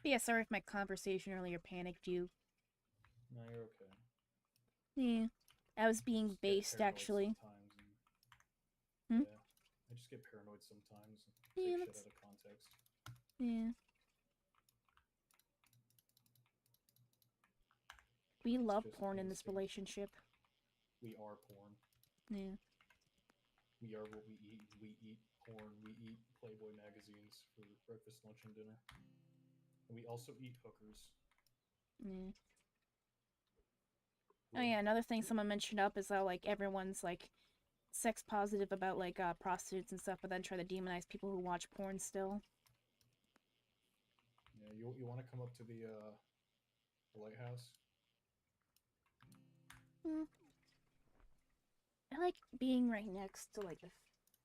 But yeah, sorry if my conversation earlier panicked you. No, you're okay. Yeah. I was being based, actually. And, yeah, I just get paranoid sometimes and take shit out of context. Yeah. We love porn in this relationship. We are porn. Yeah. We are what we eat. We eat porn. We eat Playboy magazines for breakfast, lunch, and dinner. And we also eat hookers. Yeah. Oh yeah, another thing someone mentioned up is how like everyone's like sex positive about like prostitutes and stuff, but then try to demonize people who watch porn still. Yeah, you want to come up to the lighthouse? Hmm. I like being right next to like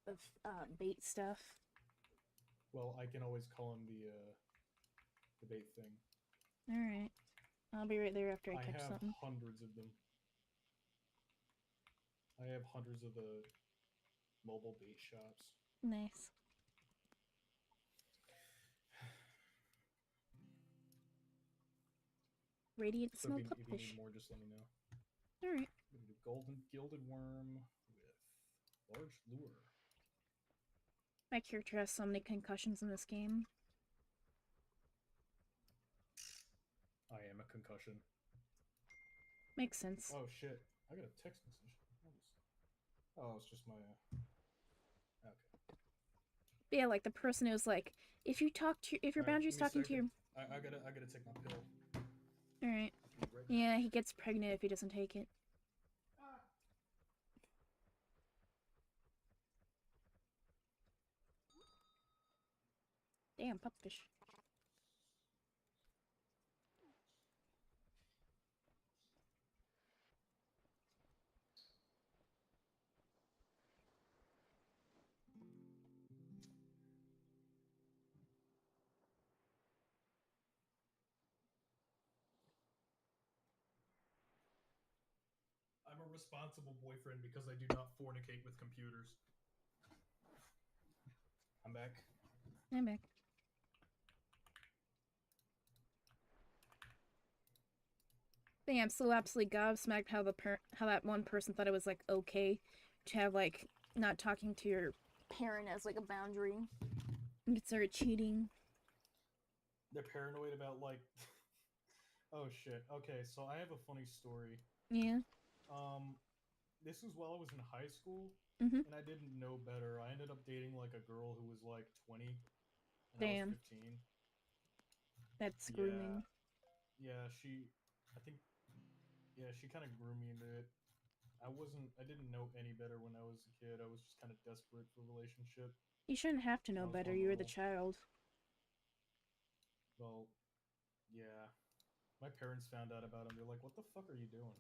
the bait stuff. Well, I can always call him the bait thing. All right, I'll be right there after I I catch have something. hundreds of them. I have hundreds of the mobile bait shops. Nice. Radiant So if smell if you need pupfish. more, just let me know. All right. I'm gonna do golden gilded worm with large lure. My character has so many concussions in this game. I am a concussion. Makes sense. Oh shit! I got a text message. Oh, it's just my. Okay. But yeah, like the person who's like, if you talk to, if your All right, boundary's give me a talking to your, second. I gotta take my pill. all right. Be right back. Yeah, he gets pregnant if he doesn't take it. Damn, pupfish. I'm a responsible boyfriend because I do not fornicate with computers. I'm back. I'm back. But yeah, I'm still absolutely gobsmacked how how that one person thought it was like okay to have like not talking to your parent as like a boundary and get started cheating. They're paranoid about like. Oh shit. Okay, so I have a funny story. Yeah. Um, this was while I was in high school, Mhm. and I didn't know better. I ended up dating like a girl who was like 20, and I was Damn. 15. That's Yeah, grooming. yeah. I think, yeah, she kind of grew me into it. I didn't know any better when I was a kid. I was just kind of desperate for a relationship. You shouldn't have to know I was better. going You were the normal. child. Well, yeah. My parents found out about him. They're like, "What the fuck are you doing?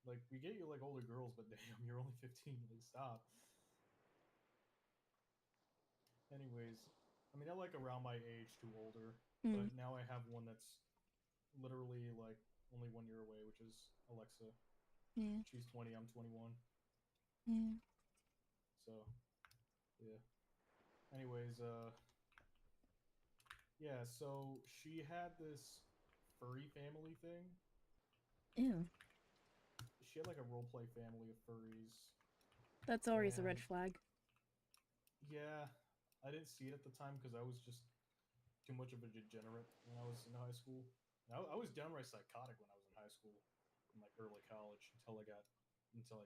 Like, we get you like older girls, but damn, you're only 15. Like, stop." Anyways, I mean, I like around my age to older, Mm. but now I have one that's literally like only 1 year away, which is Alexa. Yeah. She's 20, I'm 21. Yeah. So, yeah. Anyways, yeah, so she had this furry family thing. Ew. She had like a roleplay family of furries. That's always a red And flag. yeah, I didn't see it at the time because I was just too much of a degenerate when I was in high school. I was downright psychotic when I was in high school, in like early college until I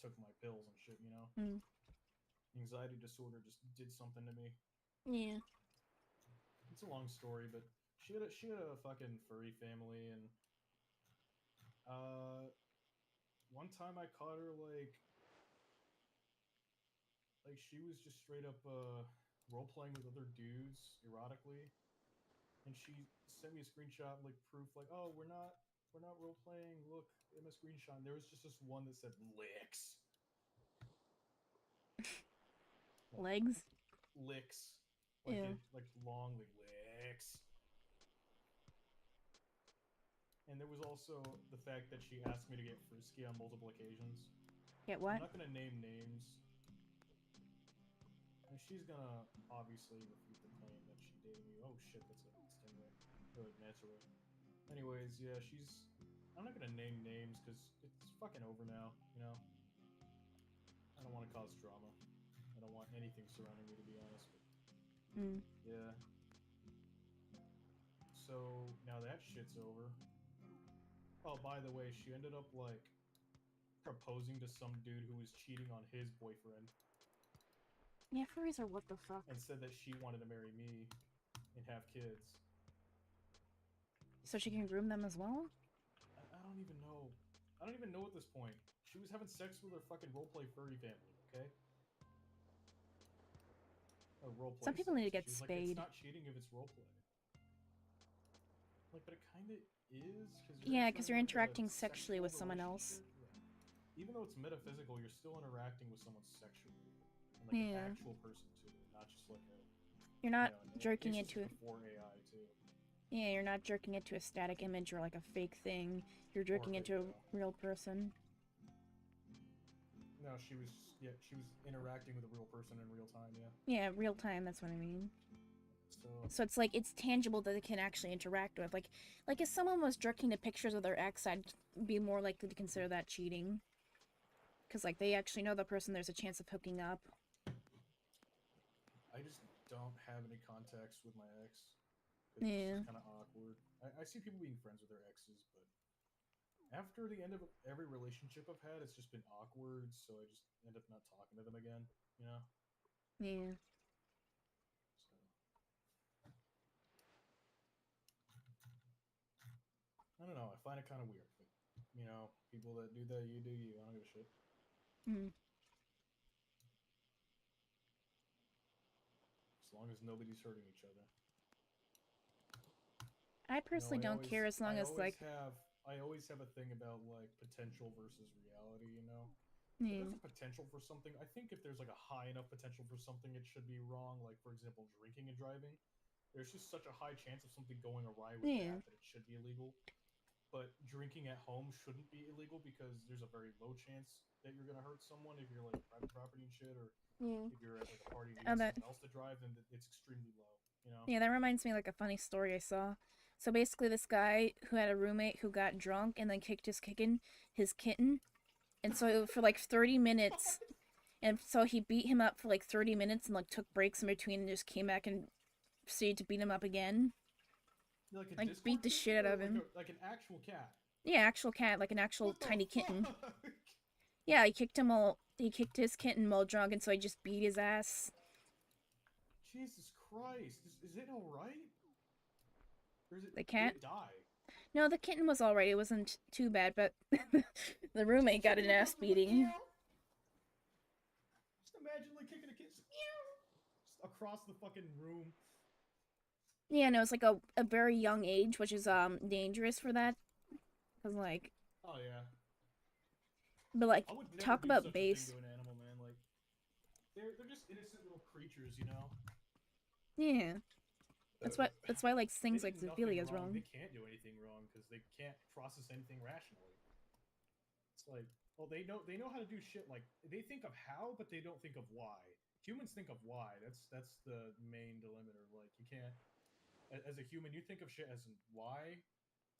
took my pills and shit. You know, Mm. anxiety disorder just did something to me. Yeah. It's a long story, but she had a fucking furry family, and uh, one time I caught her like she was just straight up role playing with other dudes erotically, and she sent me a screenshot like proof like, oh, we're not role playing, look in my screenshot, and there was just this one that said licks, like Legs. licks, like Ew. it like long like licks. And there was also the fact that she asked me to get frisky on multiple occasions. Get I'm what? not gonna name names, and she's gonna obviously refute the claim that she dated me. Oh shit, that's a stingray or a manta. Anyways, yeah, she's. I'm not gonna name names because it's fucking over now. You know, I don't want to cause drama. I don't want anything surrounding me, to be honest. But Mm. yeah. So now that shit's over. Oh, by the way, she ended up like proposing to some dude who was cheating on his boyfriend, Yeah, furries are what the fuck. and said that she wanted to marry me and have kids. So she can groom them as well? I don't even know. I don't even know at this point. She was having sex with her fucking roleplay furry family. Okay. Or roleplay Some people need to sex. get She was like, it's spayed. not cheating if it's roleplay. Like, but it kind of is because Yeah, because you're like interacting a sexually sexual with someone else. relationship. Yeah. Even though it's metaphysical, you're still interacting with someone sexually, and like an Yeah. actual person too, not just like a You're not an jerking this is into before AI too, Yeah, you're not jerking into a static image or like a fake thing. You're or jerking fake, into a yeah. real person. No, she was she was interacting with a real person in real time. Yeah. Yeah, real time, that's what I mean. So So it's like it's tangible that they can actually interact with. Like if someone was jerking to pictures of their ex, I'd be more likely to consider that cheating. Cause like they actually know the person, there's a chance of hooking up. I just don't have any contacts with my ex because it's Yeah. just kind of awkward. I see people being friends with their exes, but after the end of every relationship I've had, it's just been awkward. So I just end up not talking to them again. You know. Yeah. So I don't know. I find it kind of weird, but you know, people that do that, you do you. I don't give a shit. Mm. As long as nobody's hurting each other. I personally don't care as long as like I always have a thing about like potential versus reality, you know. If yeah. there's a potential for something, I think if there's like a high enough potential for something, it should be wrong. Like for example, drinking and driving. There's just such a high chance of something going awry with Yeah. that it should be illegal. But drinking at home shouldn't be illegal because there's a very low chance that you're gonna hurt someone if you're like private property and shit, or Yeah. if you're at like a party and you And ask that someone else to drive, then it's extremely low. You know? Yeah, that reminds me of, like a funny story I saw. So basically this guy who had a roommate who got drunk and then kicked his kitten. And so for like 30 minutes and so he beat him up for like 30 minutes and like took breaks in between and just came back and proceeded to beat him up again. Like a Like beat Discord the kitten shit out or of him. like an actual cat. Yeah, actual cat, like an actual What the tiny kitten. fuck? Yeah, he kicked his kitten while drunk and so he just beat his ass. Jesus Christ! Is it all right? Or is it? The Did cat? it die? No, the kitten was alright. It wasn't too bad, but the roommate got an ass beating. Just imagine like kicking a kid just across the fucking room. Yeah, no, it's like a very young age, which is dangerous for that. Cause like, Oh yeah. but like, I would never talk do about such a thing base. to an animal, man. Like they're just innocent little creatures, you know. Yeah, that's why like They things like did nothing Zophilia is wrong. wrong. They can't do anything wrong because they can't process anything rationally. It's like, well, they know how to do shit. Like they think of how, but they don't think of why. Humans think of why. That's the main delimiter. Like you can't, as a human, you think of shit as in why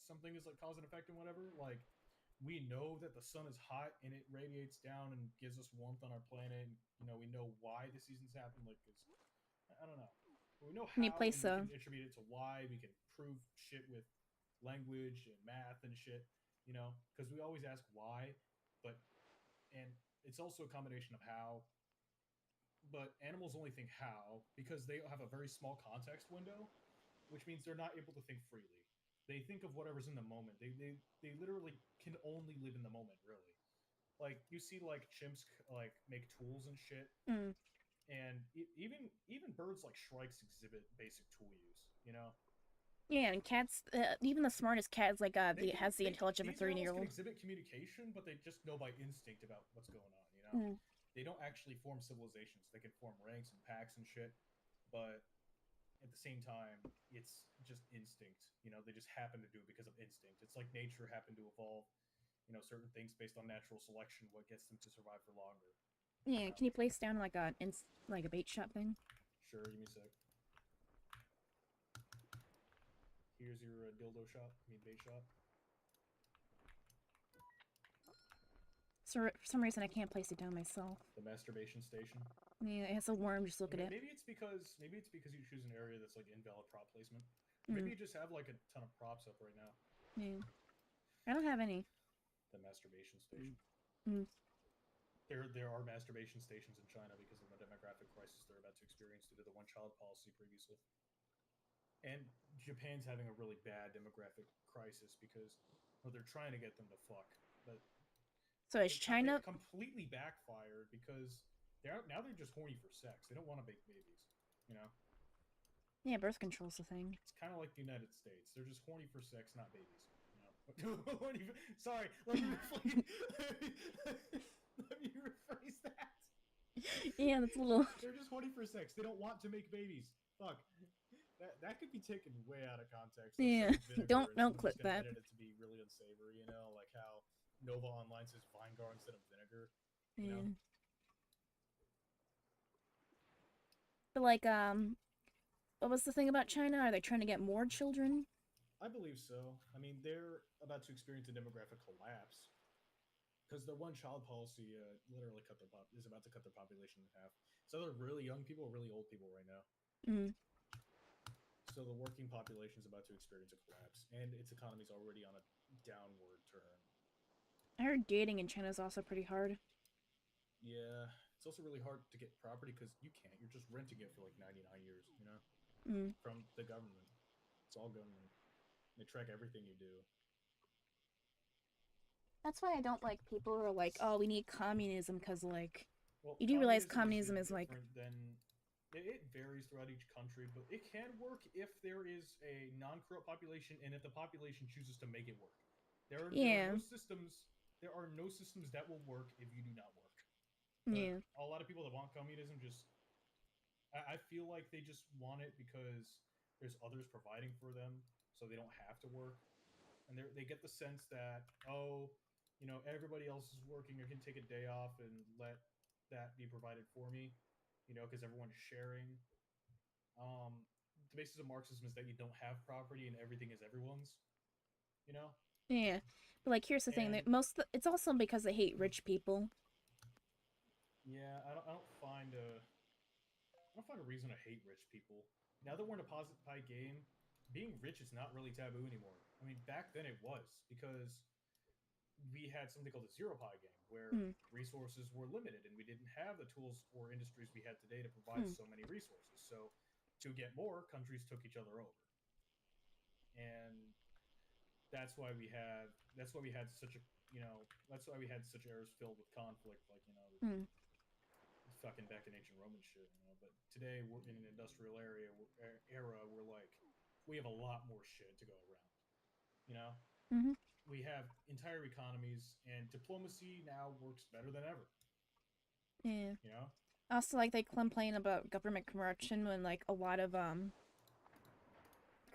something is like cause and effect and whatever. Like we know that the sun is hot and it radiates down and gives us warmth on our planet. And, you know, we know why the seasons happen. Like, cause I don't know. We know Can you how, place and we a? can attribute it to why. We can prove shit with language and math and shit. You know, because we always ask why, but and it's also a combination of how. But animals only think how because they have a very small context window, which means they're not able to think freely. They think of whatever's in the moment. They literally can only live in the moment, really. Like you see, like chimps like make tools and shit, Mm, and even birds like shrikes exhibit basic tool use. You know, yeah, and cats, even the smartest cat is like has the intelligence of a these animals can 30-year-old. exhibit communication, but they just know by instinct about what's going on. You know, Mm, they don't actually form civilizations. They can form ranks and packs and shit, but at the same time, it's just instinct. You know, they just happen to do it because of instinct. It's like nature happened to evolve, you know, certain things based on natural selection, what gets them to survive for longer. You yeah, know, can you place down like a bait shop thing? sure, give me a sec. Here's your dildo shop, I mean bait shop. So for some reason I can't place it down myself. The masturbation station. Yeah, it has a worm. Just look at it. Maybe it's because you choose an area that's like invalid prop placement. Mm, Maybe you just have like a ton of props up right now. yeah, I don't have any. The masturbation station. Mm, There are masturbation stations in China because of the demographic crisis they're about to experience due to the one-child policy previously. And Japan's having a really bad demographic crisis because or they're trying to get them to fuck, but So is it China? completely backfired because they're just horny for sex. They don't want to make babies. You know, Yeah, birth control's the thing. it's kind of like the United States. They're just horny for sex, not babies. You know. Sorry, let me let me rephrase that. Yeah, that's a little. They're just horny for sex. They don't want to make babies. Fuck. That could be taken way out of context. I Yeah, said vinegar, don't and someone's clip just gonna that. edit it to be really unsavory. You know, like how Nova Online says Vinegar instead of vinegar. You know. Yeah. But like, what was the thing about China? Are they trying to get more children? I believe so. I mean, they're about to experience a demographic collapse because their one-child policy literally is about to cut their population in half. It's either really young people or really old people right now. Mm. So the working population is about to experience a collapse, and its economy is already on a downward turn. I heard dating in China is also pretty hard. Yeah, it's also really hard to get property because you can't. You're just renting it for like 99 years, Mm. from the government. It's all government. They track everything you do. That's why I don't like people who are like, "Oh, we need communism," because like, Well, you do realize communism is like, different than it varies throughout each country, but it can work if there is a non-corrupt population and if the population chooses to make it work. There are yeah, no systems. There are no systems that will work if you do not work. But yeah, a lot of people that want communism just, I feel like they just want it because there's others providing for them, so they don't have to work, and they get the sense that, oh, everybody else is working, I can take a day off and let that be provided for me, because everyone's sharing. The basis of Marxism is that you don't have property and everything is everyone's. You know, yeah. But like, here's the thing: and that it's also because they hate rich people. yeah, I don't find a reason to hate rich people. Now that we're in a positive pie game, being rich is not really taboo anymore. I mean, back then it was because we had something called the zero pie game where Mm. resources were limited and we didn't have the tools or industries we had today to provide Mm. so many resources. So to get more, countries took each other over. And that's why we had such a that's why we had such eras filled with conflict, like Mm. fucking back in ancient Roman shit. But today we're in an industrial era where like we have a lot more shit to go around. You know, Mm-hmm. we have entire economies, and diplomacy now works better than ever. Yeah. You know, Also, like they complain about government corruption when like a lot of oh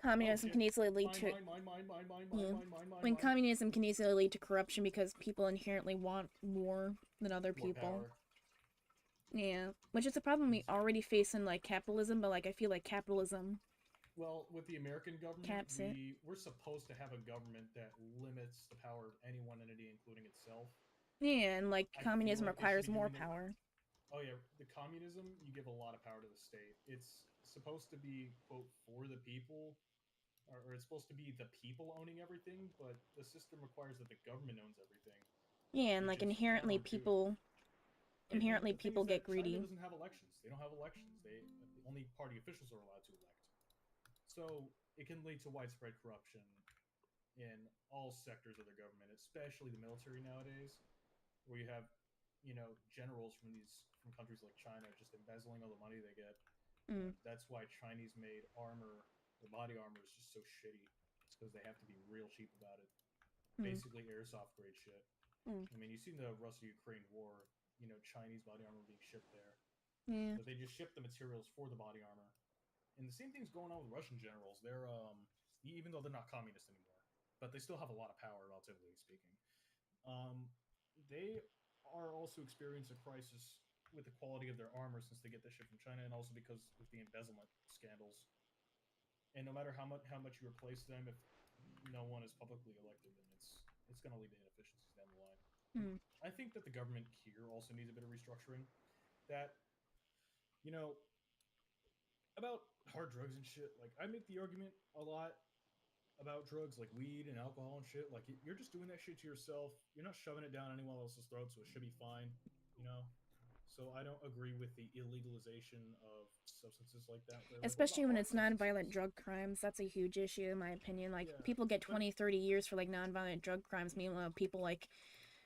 communism shit, can easily lead mine, to mine, mine, mine, mine, mine, mine, yeah. mine, mine, mine, When mine. communism can easily lead to corruption because people inherently want more than other More people. power. Yeah, which is a problem we already face in like capitalism, but like I feel like capitalism Well, with the American government, caps it. we're supposed to have a government that limits the power of any one entity, including itself. Yeah, and like I feel communism like they should requires be more doing it. power. Oh yeah, the communism, you give a lot of power to the state. It's supposed to be quote for the people, or it's supposed to be the people owning everything, but the system requires that the government owns everything, Yeah, and which like is inherently counterintuitive. And inherently the thing is people get that China greedy. doesn't have elections. They don't have elections. Only party officials are allowed to elect. So it can lead to widespread corruption in all sectors of the government, especially the military nowadays, where you have, generals from countries like China just embezzling all the money they get, Mm. and that's why Chinese made armor, the body armor is just so shitty. It's because they have to be real cheap about it. Mm. Basically, airsoft grade shit. Mm. I mean, you've seen the Russia-Ukraine war. Chinese body armor being shipped there, Yeah. but they just ship the materials for the body armor. And the same thing's going on with Russian generals. They're even though they're not communist anymore, but they still have a lot of power, relatively speaking. Um, they are also experiencing a crisis with the quality of their armor since they get this shit from China, and also because with the embezzlement scandals. And no matter how much you replace them, if no one is publicly elected, then it's going to lead to inefficiencies down the line. Mm. I think that the government here also needs a bit of restructuring. That you know about hard drugs and shit. Like I make the argument a lot about drugs like weed and alcohol and shit. Like you're just doing that shit to yourself. You're not shoving it down anyone else's throat, so it should be fine. You know. So I don't agree with the illegalization of substances like that. They're like, well, the Especially when hard it's non-violent substances. drug crimes. That's a huge issue in my opinion. Like Yeah, people get but 20, 30 years for like non-violent drug crimes. Meanwhile, people like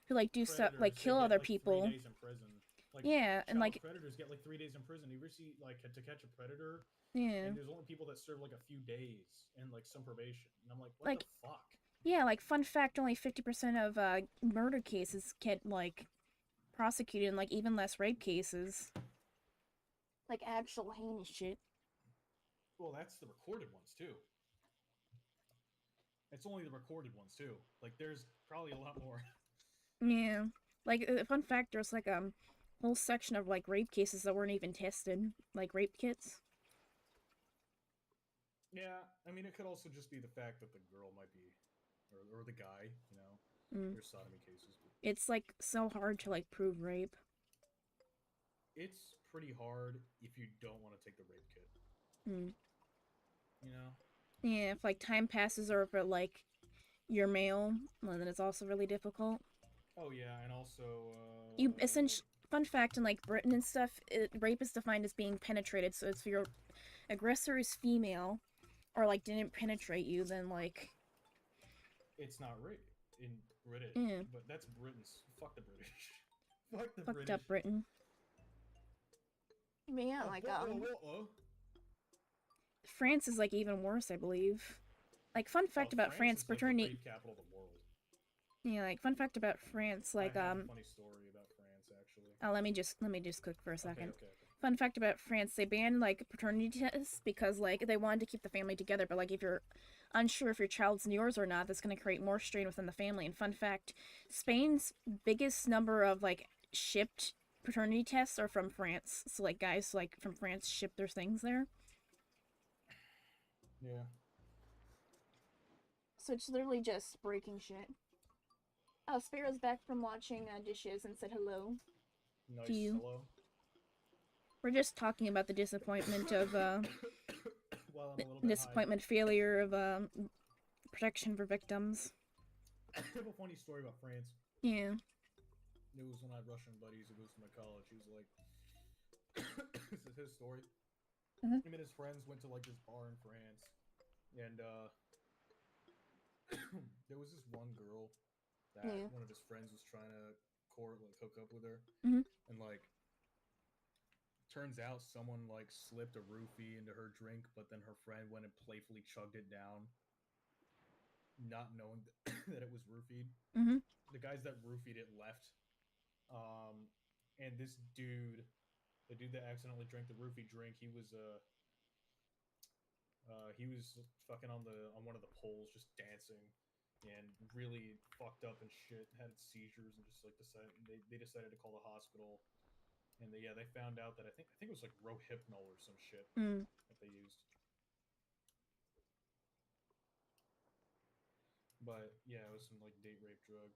who like do stuff like predators, they kill get other like three people. days in prison. Like Yeah, and child like predators get like 3 days in prison. You ever see like To Catch a Predator? yeah, And there's only people that serve like a few days and like some probation. And I'm like, what the like fuck? yeah, like fun fact, only 50% of murder cases get like prosecuted, and like even less rape cases. Like actual heinous shit. Well, that's the recorded ones too. It's only the recorded ones too. Like there's probably a lot more. Yeah, like fun fact, there's like whole section of like rape cases that weren't even tested, like rape kits. Yeah, I mean, it could also just be the fact that the girl might be, or the guy, you know, Mm. there's sodomy cases, but It's like so hard to like prove rape. it's pretty hard if you don't want to take the rape kit, Mm. you know? Yeah, if like time passes or if it like you're male, well, then it's also really difficult. Oh yeah, and also, You essentially fun fact in like Britain and stuff, rape is defined as being penetrated. So if your aggressor is female or like didn't penetrate you, then like it's not rape in British, eh, but that's Britain's. Fuck the British. Fuck the fucked British. up Britain. But yeah, like France is like even worse, I believe. Like fun Oh, fact about France France, is like the paternity. rape capital of the world. Yeah, like fun fact about France, I like have a funny story about France, actually. let me just cook for a Okay, second. okay, okay. Fun fact about France, they banned like paternity tests because like they wanted to keep the family together, but like if you're unsure if your child's yours or not, that's going to create more strain within the family. And fun fact, Spain's biggest number of like shipped paternity tests are from France. So like guys like from France ship their things there. Yeah. So it's literally just breaking shit. Oh, Sparrow's back from washing dishes and said hello to Nice. you. Hello. We're just talking about the disappointment of While I'm a little bit high. disappointment failure of protection for victims. I have a funny story about France. Yeah. It was one of my Russian buddies who goes to my college. He was like, this is his story. Mhm. Him and his friends went to like this bar in France, and there was this one girl that Yeah. one of his friends was trying to court, like hook up with her, Mhm. and like turns out someone like slipped a roofie into her drink, but then her friend went and playfully chugged it down, not knowing that it was roofied. Mhm. The guys that roofied it left, um, and this dude, the dude that accidentally drank the roofie drink, he was fucking on one of the poles, just dancing, and really fucked up and shit. Had seizures and just like they decided to call the hospital. And they found out that I think it was like Rohypnol or some shit Mm. that they used. But yeah, it was some like date rape drug.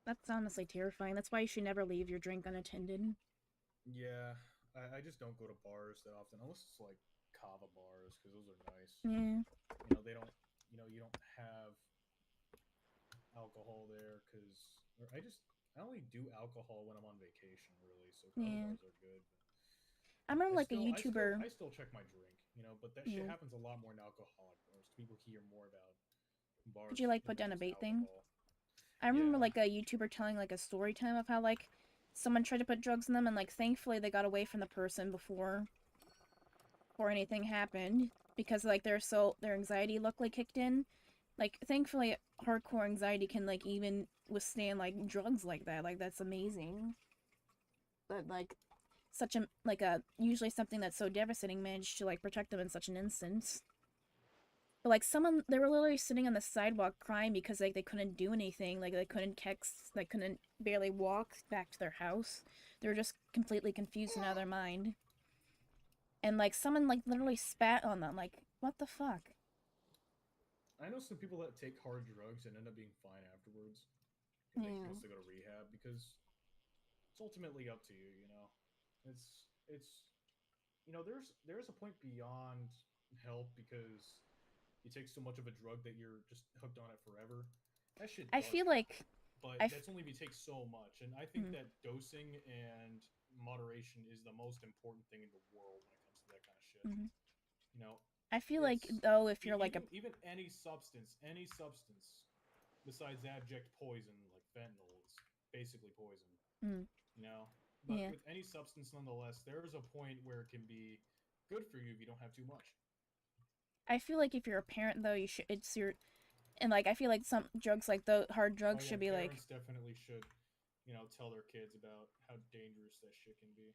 That's honestly terrifying. That's why you should never leave your drink unattended. Yeah, I just don't go to bars that often unless it's like kava bars because those are nice. Yeah. They don't. You don't have alcohol there because I only do alcohol when I'm on vacation, really. So kava Yeah. bars are good. I remember I like a still, I still, YouTuber. I still check my drink, but that shit Yeah. happens a lot more in alcoholic bars. People hear more about Could bars you like put with down a just bait thing? alcohol. I remember Yeah, like a YouTuber telling like a story time of how like someone tried to put drugs in them and like thankfully they got away from the person before anything happened because like their anxiety luckily kicked in. Like thankfully hardcore anxiety can like even withstand like drugs like that. Like that's amazing. But like such a like a usually something that's so devastating managed to like protect them in such an instance. But like someone they were literally sitting on the sidewalk crying because like they couldn't do anything, like they couldn't text, they couldn't barely walk back to their house. They were just completely confused and out of their mind. And like someone like literally spat on them, like what the fuck? I know some people that take hard drugs and end up being fine afterwards, Yeah. once they go to rehab because it's ultimately up to you. It's there's a point beyond help because you take so much of a drug that you're just hooked on it forever. That shit I does feel help. like but I f- that's only if you take so much. And I think mm, that dosing and moderation is the most important thing in the world when it comes to that kind of shit. mhm. You know, I feel like it's though if you're like a even any substance besides abject poison like fentanyl is basically poison. mm, You know, but yeah, with any substance, nonetheless, there is a point where it can be good for you if you don't have too much. I feel like if you're a parent though, you should it's your and like I feel like some drugs like the hard Oh drugs yeah, should be like parents definitely should, tell their kids about how dangerous that shit can be.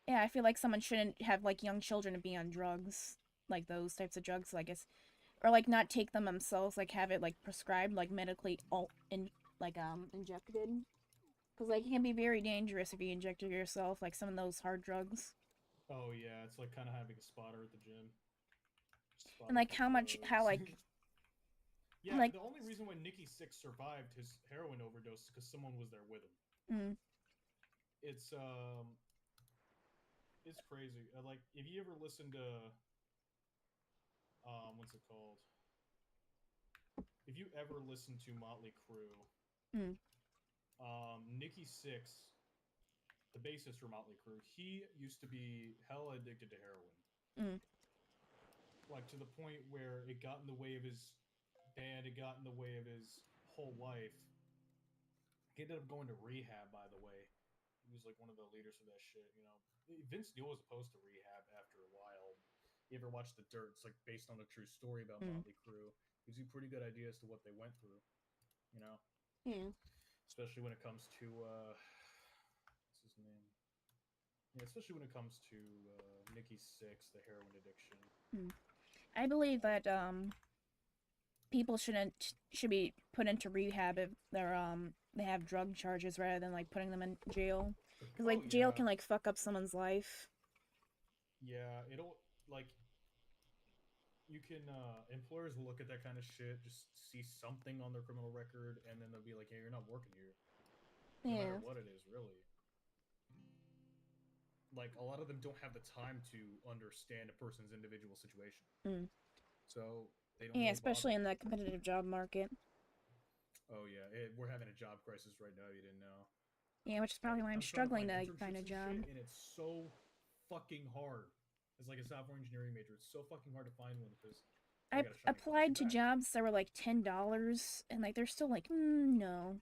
yeah, I feel like someone shouldn't have like young children to be on drugs, like those types of drugs, I guess, or like not take them themselves, like have it like prescribed, like medically all in like injected, because like it can be very dangerous if you inject it yourself, like some of those hard drugs, Oh yeah, it's like kind of having a spotter at the gym, and spotter like for how much how drugs. like Yeah, like the only reason why Nikki Six survived his heroin overdose is because someone was there with him. mm, It's it's crazy. Like if you ever listen to what's it called? If you ever listen to Motley Crue, mm, Nikki Six, the bassist for Motley Crue, he used to be hella addicted to heroin, mm, like to the point where it got in the way of his band. It got in the way of his whole life. He ended up going to rehab, by the way. He was like one of the leaders of that shit. Vince Neil was opposed to rehab after a while. You ever watch The Dirt? It's like based on a true story about mm, Motley Crue. Gives you pretty good idea as to what they went through. You know, yeah. especially when it comes to what's his name? Yeah, especially when it comes to Nikki Six, the heroin addiction. Mm. I believe that people should be put into rehab if they have drug charges rather than like putting them in jail, because Oh like jail yeah, can like fuck up someone's life. yeah. It'll like you can employers will look at that kind of shit, just see something on their criminal record, and then they'll be like, "Hey, you're not working here," no matter Yeah. what it is, really. Like a lot of them don't have the time to understand a person's individual situation, Mm. so they don't Yeah, really bother. especially in the competitive job market. Oh yeah, we're having a job crisis right now. You didn't know? Yeah, which is Like probably why I'm I'm trying to struggling find to find a internships and job. shit, and it's so fucking hard. As like a software engineering major, it's so fucking hard to find one because they I gotta try and class you applied to back. jobs that were like $10, and like they're still like, no.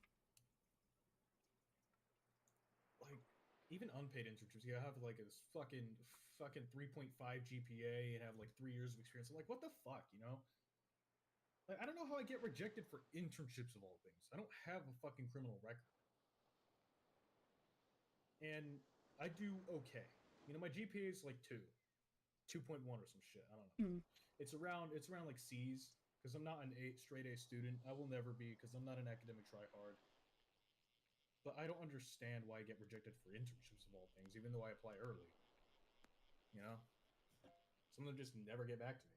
Like even unpaid internships, you have like this fucking 3.5 GPA and have like 3 years of experience. I'm like, what the fuck, you know? Like, I don't know how I get rejected for internships of all things. I don't have a fucking criminal record, and I do okay. My GPA is like 2.1 or some shit. I don't know. Mm. It's around like C's because I'm not an straight A student. I will never be because I'm not an academic tryhard. But I don't understand why I get rejected for internships of all things, even though I apply early. You know, some of them just never get back to me.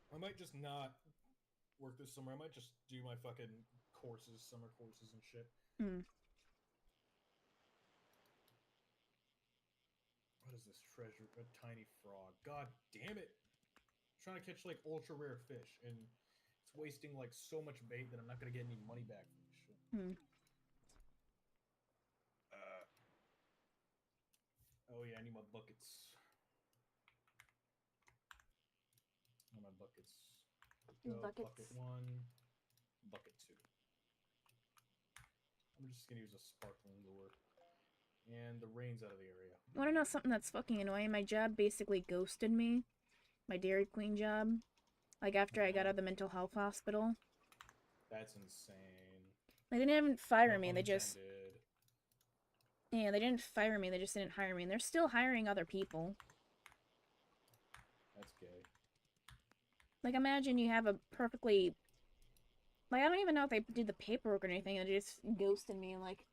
I might just not work this summer. I might just do my fucking courses, summer courses and shit. Mm. What is this treasure? A tiny frog. God damn it! I'm trying to catch like ultra rare fish, and it's wasting like so much bait that I'm not gonna get any money back from this shit. Mm. Uh, oh yeah, I need my buckets. Oh, my buckets. Go Buckets. bucket one, bucket two. I'm just gonna use a sparkling lure, and the rain's out of the area. You want to know something that's fucking annoying? My job basically ghosted me. My Dairy Queen job. Like after I got out Yeah, of the mental health hospital. that's insane. Like they didn't even fire No me. pun They just intended. yeah, they didn't fire me. They just didn't hire me. And they're still hiring other people. That's gay. Like imagine you have a perfectly like I don't even know if they did the paperwork or anything. They just ghosted me. Like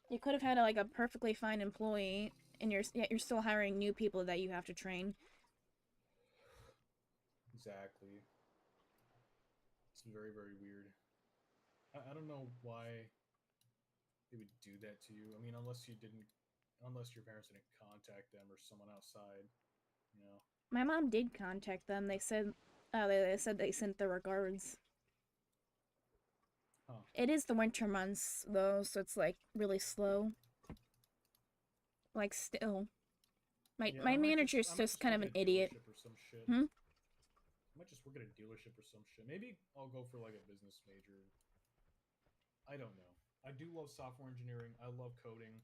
you could have had like a perfectly fine employee, and yet you're still hiring new people that you have to train. Exactly. It's very, very weird. I don't know why they would do that to you. I mean, unless your parents didn't contact them or someone outside, you know. My mom did contact them. They said they said they sent their regards. Huh. It is the winter months though, so it's like really slow. Like still. My Yeah, my manager's I might just just kind work of at an a idiot. dealership or some shit. Hmm? I might just work at a dealership or some shit. Maybe I'll go for like a business major. I don't know. I do love software engineering. I love coding,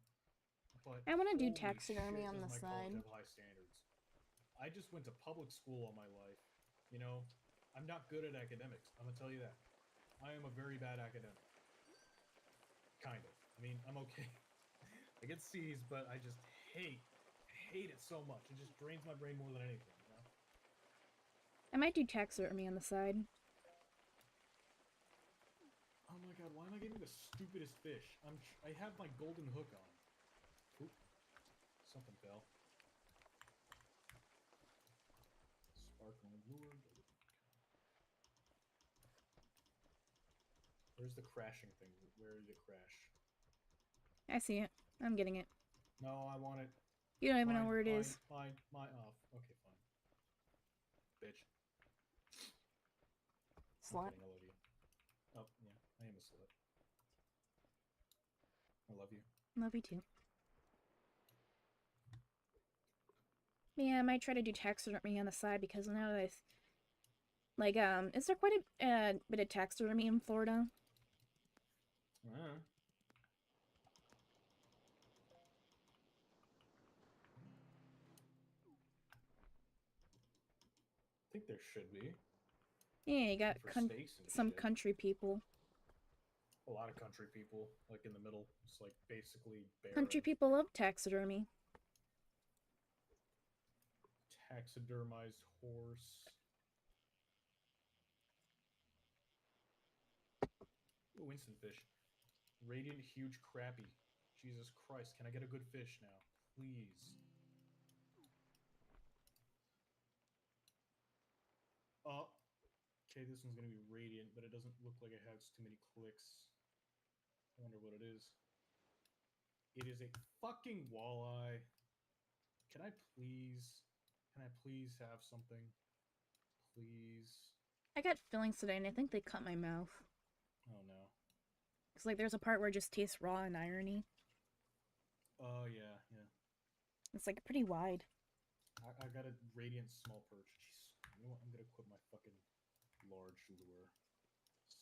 but I want to do holy taxidermy shit, on does the my college side. have high standards? I just went to public school all my life. You know, I'm not good at academics. I'm gonna tell you that. I am a very bad academic. Kind of. I mean, I'm okay. I get C's, but I just hate it so much. It just drains my brain more than anything. You know. I might do taxidermy on the side. Oh my god, why am I getting the stupidest fish? I have my golden hook on. Oop, something fell. Sparkling lure. Where's the crashing thing? Where did it crash? I see it. I'm getting it. No, I want it. You don't even know Mine, where it mine, is. mine, mine. Oh, okay, fine. Bitch. I'm Slut. kidding, I love you. Oh, yeah, I am a slut. I love you. Love you too. Yeah, I might try to do taxidermy on the side because now that is there quite a bit of taxidermy in Florida? Uh, I think there should be. Yeah, you got For steaks and some shit. country people. A lot of country people, like in the middle. It's like basically barren. Country people love taxidermy. Taxidermized horse. Ooh, instant fish. Radiant huge crappie. Jesus Christ, can I get a good fish now? Please. Oh. Okay, this one's gonna be radiant, but it doesn't look like it has too many clicks. I wonder what it is. It is a fucking walleye. Can I please have something? Please. I got fillings today and I think they cut my mouth. Oh no. Cause like there's a part where it just tastes raw and irony. Oh yeah, yeah. It's like pretty wide. I got a radiant small perch. Jeez. You know what? I'm gonna quit my fucking large lure.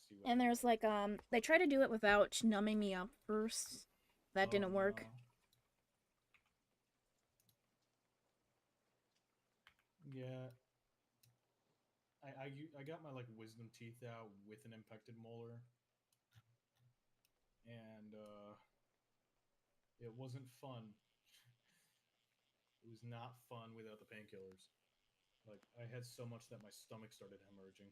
See what And I there's get. like they try to do it without numbing me up first. That Oh didn't work. no. Yeah. I got my like wisdom teeth out with an infected molar, and it wasn't fun. It was not fun without the painkillers. Like I had so much that my stomach started hemorrhaging.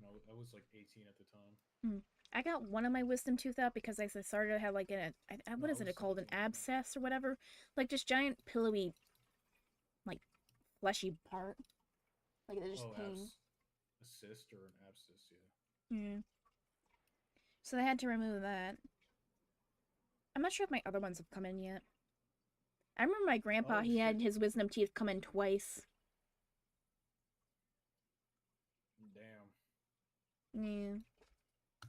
No, I was like 18 at the time. Hmm. I got one of my wisdom tooth out because I started to have like No, what I is was it called, an 17 at the time. abscess or whatever, like just giant pillowy, like fleshy part, like it just Oh, pain. assist or an abscess, yeah. Yeah. So they had to remove that. I'm not sure if my other ones have come in yet. I remember my grandpa, Oh he shit! had his wisdom teeth come in twice. Damn. Yeah.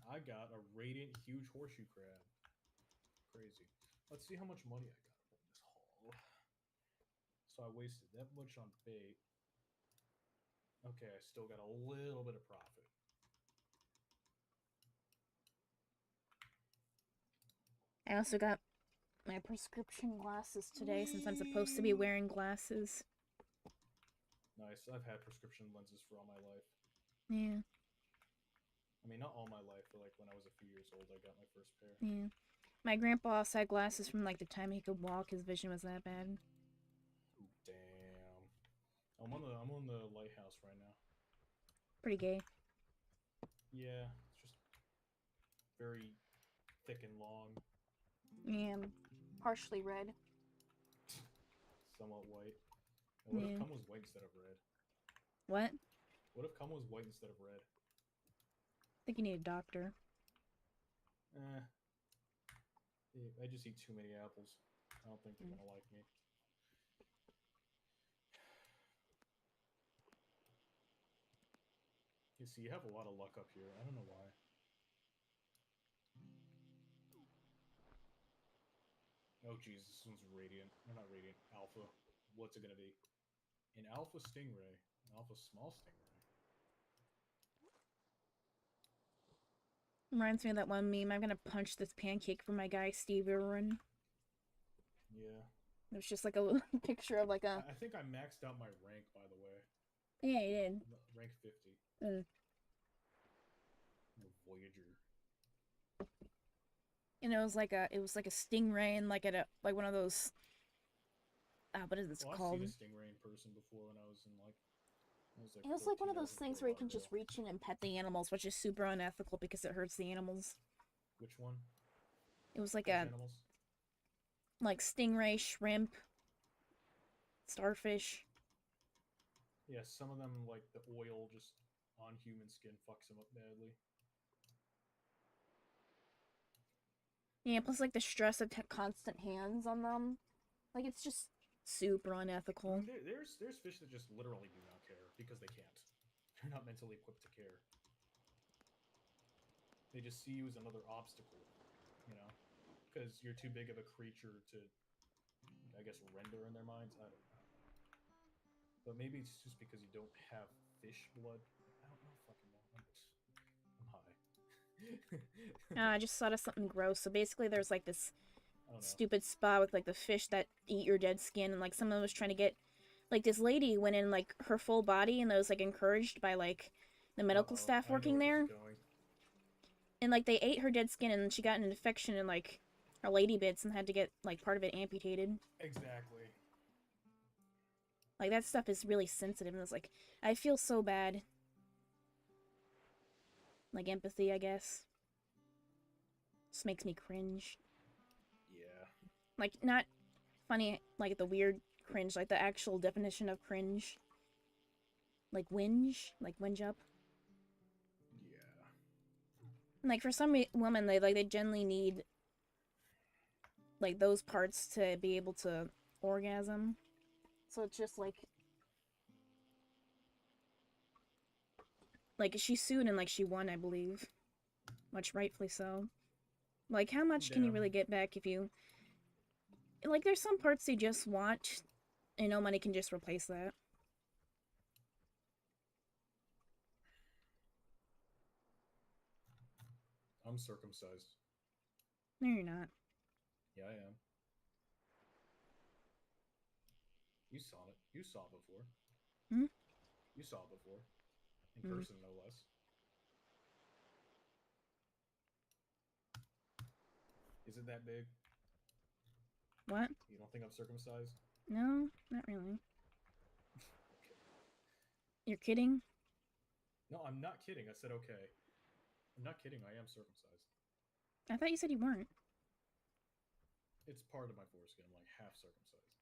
I got a radiant huge horseshoe crab. Crazy. Let's see how much money I got from this haul. So I wasted that much on bait. Okay, I still got a little bit of profit. I also got my prescription glasses today since I'm supposed to be wearing glasses. Nice. I've had prescription lenses for all my life. Yeah. I mean, not all my life, but like when I was a few years old, I got my first pair. Yeah. My grandpa also had glasses from like the time he could walk. His vision was that bad. Damn. I'm on the lighthouse right now. Pretty gay. Yeah, it's just very thick and long. Yeah. Partially red. Somewhat white. And what if Yeah. cum was white instead of red? What? What if cum was white instead of red? I think you need a doctor. Eh. I just eat too many apples. I don't think they're gonna like me. see, you have a lot of luck up here. I don't know why. Oh, jeez, this one's Radiant. Or not Radiant, Alpha. What's it gonna be? An Alpha Stingray. An Alpha Small Stingray. Reminds me of that one meme. I'm gonna punch this pancake for my guy Steve Irwin. Yeah. It was just like a little picture of like a. I think I maxed out my rank, by the way. Yeah, you did. Rank 50. Mm. Voyager. And it was like a stingray and like at a like one of those. What is this called? I've seen a stingray in person before when I was in like. It was like one of 14, those things where you can just reach in and pet the animals, which is super unethical because it hurts the animals. Which one? It was like Which a animals? like stingray, shrimp, starfish. Yeah, some of them like the oil just on human skin fucks them up badly. Yeah, plus like the stress of constant hands on them, like it's just super unethical. There's fish that just literally do not care because they can't. They're not mentally equipped to care. They just see you as another obstacle, you know, because you're too big of a creature to, I guess, render in their minds. I don't know. But maybe it's just because you don't have fish blood. I don't know fucking know. I'm high. I just thought of something gross. So basically, there's like this Oh, no. stupid spa with like the fish that eat your dead skin, and like someone was trying to get, like this lady went in like her full body, and that was like encouraged by like the medical staff working there, and like they ate her dead skin, and she got an infection in like her lady bits and had to get like part of it amputated. Exactly. Like that stuff is really sensitive, and it's like I feel so bad. Like empathy, I guess. Just makes me cringe. Yeah. Like, not funny, like the weird cringe, like the actual definition of cringe. Like whinge up. Yeah. And, like for some women, they generally need like those parts to be able to orgasm. So it's just like she sued and like she won, I believe, much rightfully so. Like how much can you really get back if you like? There's some parts you just want, and no money can just replace that. I'm circumcised. No, you're not. Yeah, I am. You saw it. You saw it before. Hmm? You saw it before. In person, no less. Is it that big? What? You don't think I'm circumcised? No, not really. Okay. You're kidding? No, I'm not kidding. I said okay. I'm not kidding. I am circumcised. I thought you said you weren't. It's part of my foreskin. I'm like half circumcised.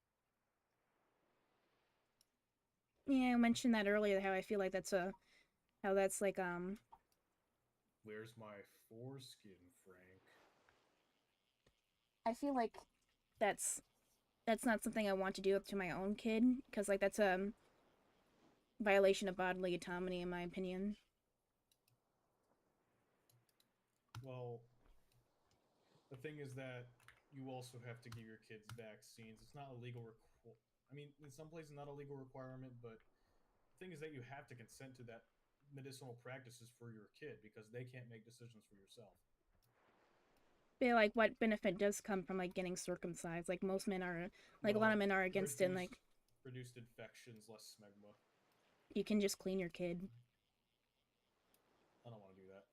Yeah, I mentioned that earlier, how I feel like that's like, Where's my foreskin, Frank? I feel like that's not something I want to do to my own kid, because, like, that's a violation of bodily autonomy, in my opinion. Well, the thing is that you also have to give your kids vaccines. It's not a legal I mean, in some places, not a legal requirement, but the thing is that you have to consent to that medicinal practices for your kid because they can't make decisions for yourself. But, like, what benefit does come from, like, getting circumcised? Like, most men are, like, a lot of men are against it, and, like... Reduced infections, less smegma. You can just clean your kid. I don't want to do that.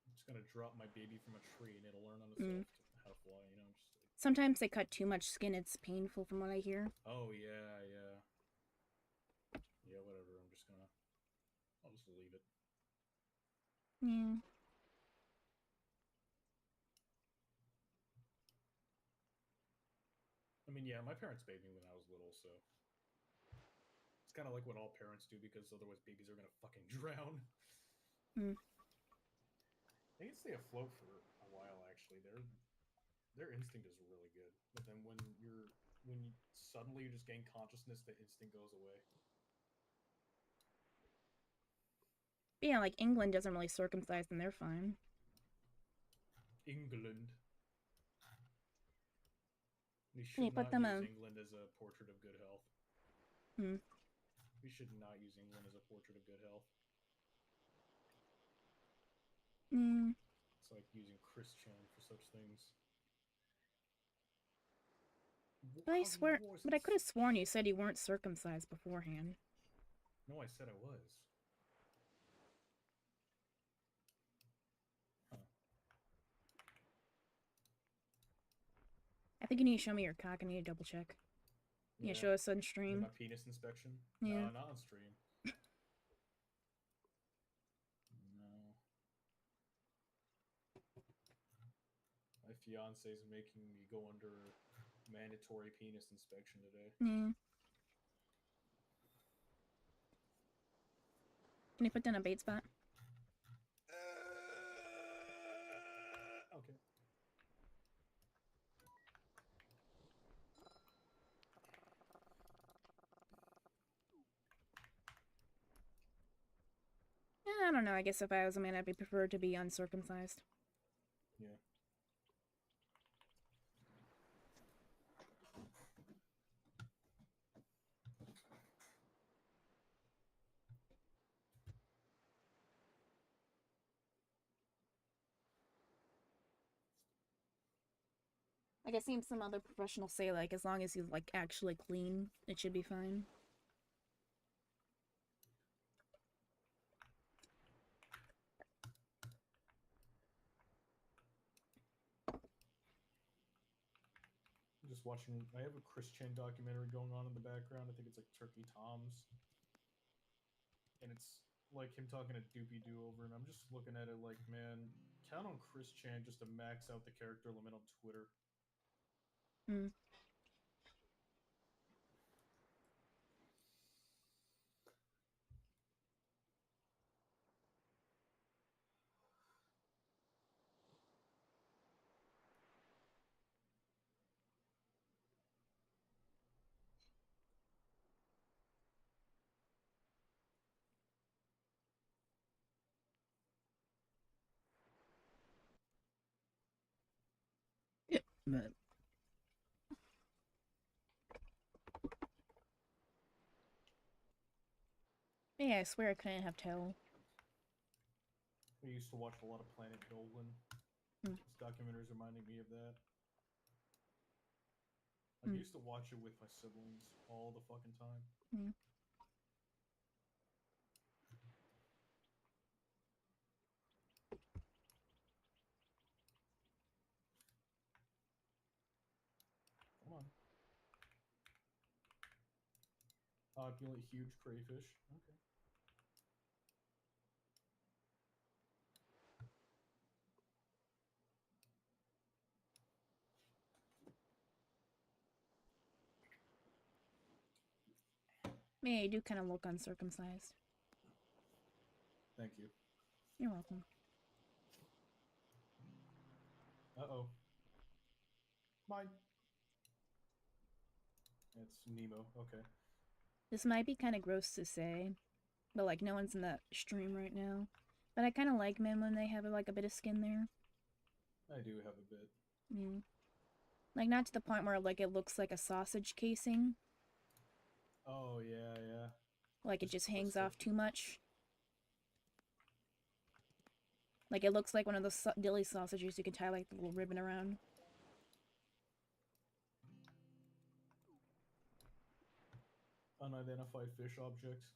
I'm just gonna drop my baby from a tree and it'll learn on itself how to fly, you know? Just like... Sometimes they cut too much skin. It's painful from what I hear. Oh, yeah, yeah. Yeah, whatever. I'll just leave it. Yeah. I mean, yeah, my parents made me when I was little, so it's kind of like what all parents do because otherwise babies are gonna fucking drown. They can stay afloat for a while. Actually, their instinct is really good, but then when when you suddenly you just gain consciousness, the instinct goes away. But yeah, like England doesn't really circumcise and they're fine. England. We And you should put not them use in. England as a portrait of good health. Hmm. We should not use England as a portrait of good health. Mm. It's like using Chris Chan for such things. But I swear, but I could have sworn you said you weren't circumcised beforehand. No, I said I was. Huh. I think you need to show me your cock. I need to double check. Yeah, show us on Is it stream. my penis inspection? Yeah. No, not on stream. No. My fiance is making me go under mandatory penis inspection today. Yeah. Can you put down a bait spot? Okay. I don't know. I guess if I was a man, I'd be preferred to be uncircumcised. Yeah. Like I've seen some other professionals say, like, as long as he's like actually clean, it should be fine. I'm just watching. I have a Chris Chan documentary going on in the background. I think it's like Turkey Tom's, and it's like him talking to Doopy Doo over, and I'm just looking at it like, man, count on Chris Chan just to max out the character limit on Twitter. Hmm. Yep. But yeah, I swear I couldn't have tell. I used to watch a lot of Planet Dolan. Hmm. This documentary's reminding me of that. I Hmm. used to watch it with my siblings all the fucking time. Hmm. Come on. Opulent, huge crayfish. Okay. Yeah, you do kind of look uncircumcised. Thank you. You're welcome. Uh-oh. Mine. It's Nemo. Okay. This might be kind of gross to say, but like no one's in the stream right now. But I kind of like men when they have like a bit of skin there. I do have a bit. Yeah. Like not to the point where like it looks like a sausage casing. Oh, yeah, yeah. Like it just hangs twisted. off too much. Like it looks like one of those dilly sausages you can tie like the little ribbon around. Unidentified fish objects.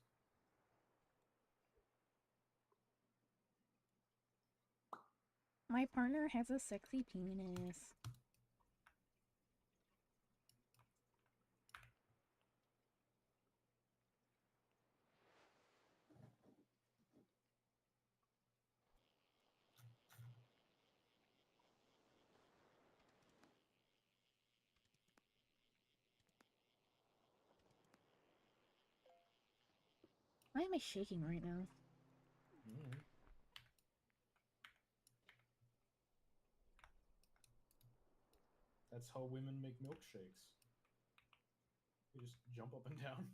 My partner has a sexy penis. Why am I shaking right now? Mm. That's how women make milkshakes. You just jump up and down.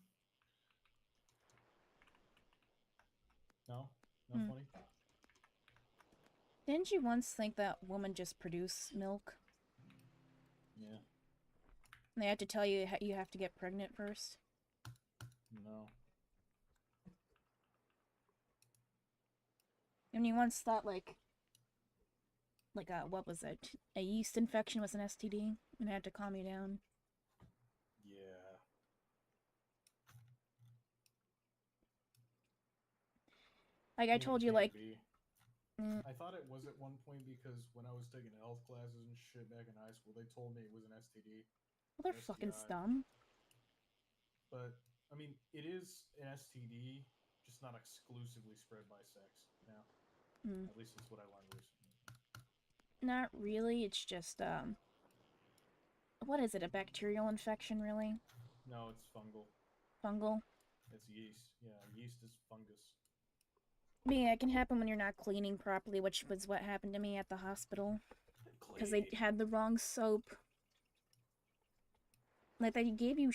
No? Not Hmm. funny? Didn't you once think that women just produce milk? Yeah. And they had to tell you you have to get pregnant first? No. And you once thought like what was it? A yeast infection was an STD and it had to calm you down. Yeah. Like I I mean, it told you, can like, be. mm, I thought it was at one point because when I was taking health classes and shit back in high school, they told me it was an STD well, or they're fucking STI. dumb. But I mean, it is an STD, just not exclusively spread by sex. You know, Mm, at least that's what I learned recently. not really. It's just what is it? A bacterial infection, really? No, it's fungal. Fungal. It's yeast. Yeah, yeast is fungus. But yeah, it can happen when you're not cleaning properly, which was what happened to me at the hospital because they Clean. had the wrong soap. Like they gave you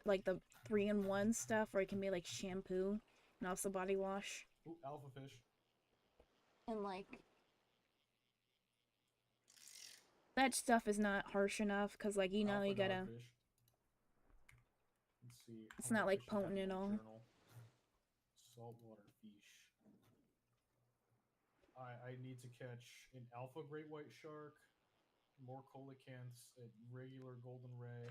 like the 3-in-1 stuff, or it can be like shampoo and also body wash. Ooh, alpha fish. And like that stuff is not harsh enough because like you Alpha you gotta. dogfish. Let's see It's how many not like fish I have potent in at my all. journal. Saltwater fish. I need to catch an alpha great white shark, more coelacanths, a regular golden ray.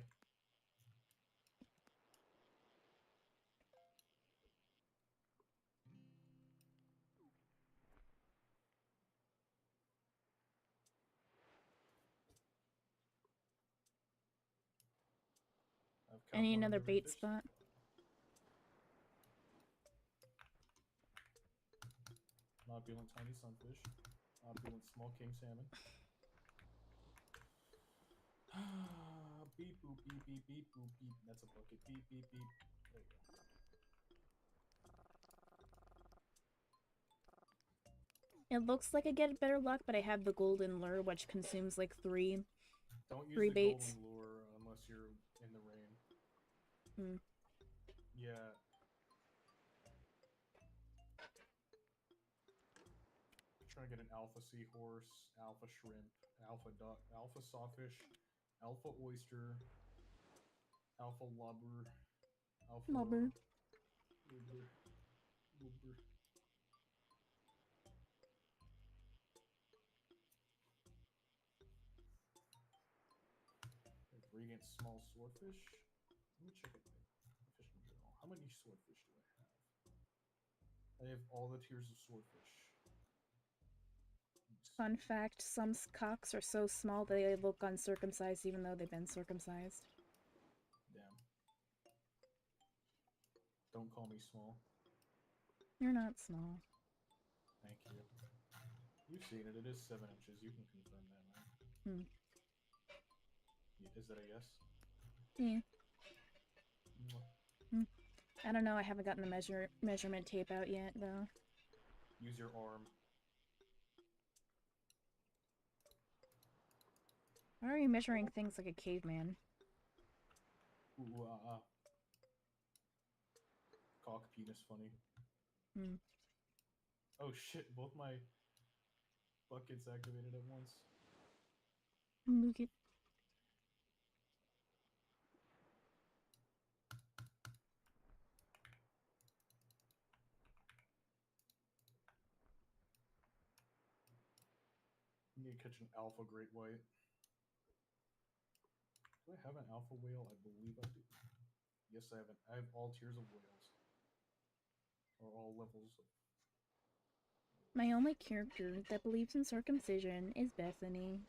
I've I caught need one of another every bait fish. spot. Opulent tiny sunfish. Opulent small king salmon. Beep boop beep beep beep boop beep. That's a bucket. Beep beep beep. There you go. It looks like I get better luck, but I have the golden lure, which consumes like Don't use three the golden baits. lure unless you're in the rain. Hmm. Yeah. Trying to get an alpha seahorse, alpha shrimp, alpha duck, alpha sawfish, alpha oyster, alpha lubber, alpha Lubber. lubber, lubber. Ingredient small swordfish. Let me check it. Fishing journal. How many swordfish do I have? I have all the tiers of swordfish. Fun fact, some cocks are so small that they look uncircumcised even though they've been circumcised. Damn. Don't call me small. You're not small. Thank you. You've seen it. It is 7 inches. You can confirm that, right? Hmm. Is that a yes? Yeah. Mwah. Hmm. I don't know. I haven't gotten the measurement tape out yet, though. Use your arm. Why are you measuring things like a caveman? Ooh, Cock penis funny. Hmm. Oh shit, both my buckets activated at once. Look it. I need to catch an alpha great white. Do I have an alpha whale? I believe I do. Yes, I have an. I have all tiers of whales. Or all levels of. My only character that believes in circumcision is Bethany.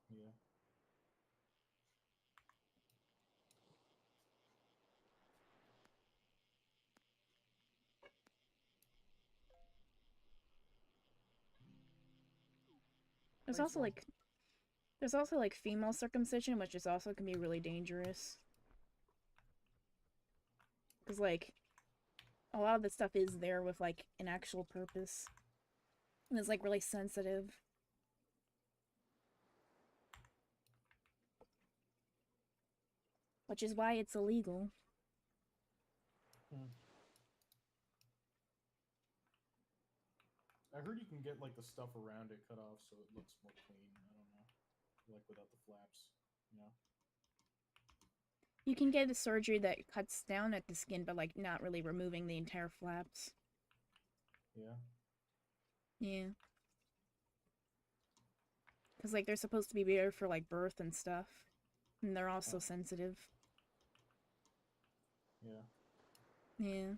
Yeah. There's Thanks, also Mom. like there's also like female circumcision, which is also can be really dangerous. Cause like a lot of the stuff is there with like an actual purpose. And it's like really sensitive. which is why it's illegal. I heard you can get like the stuff around it cut off so it looks more clean. I don't know, like without the flaps, you know. You can get a surgery that cuts down at the skin, but like not really removing the entire flaps. Yeah. Yeah. Because like they're supposed to be there for like birth and stuff, and they're also sensitive. Yeah. Yeah.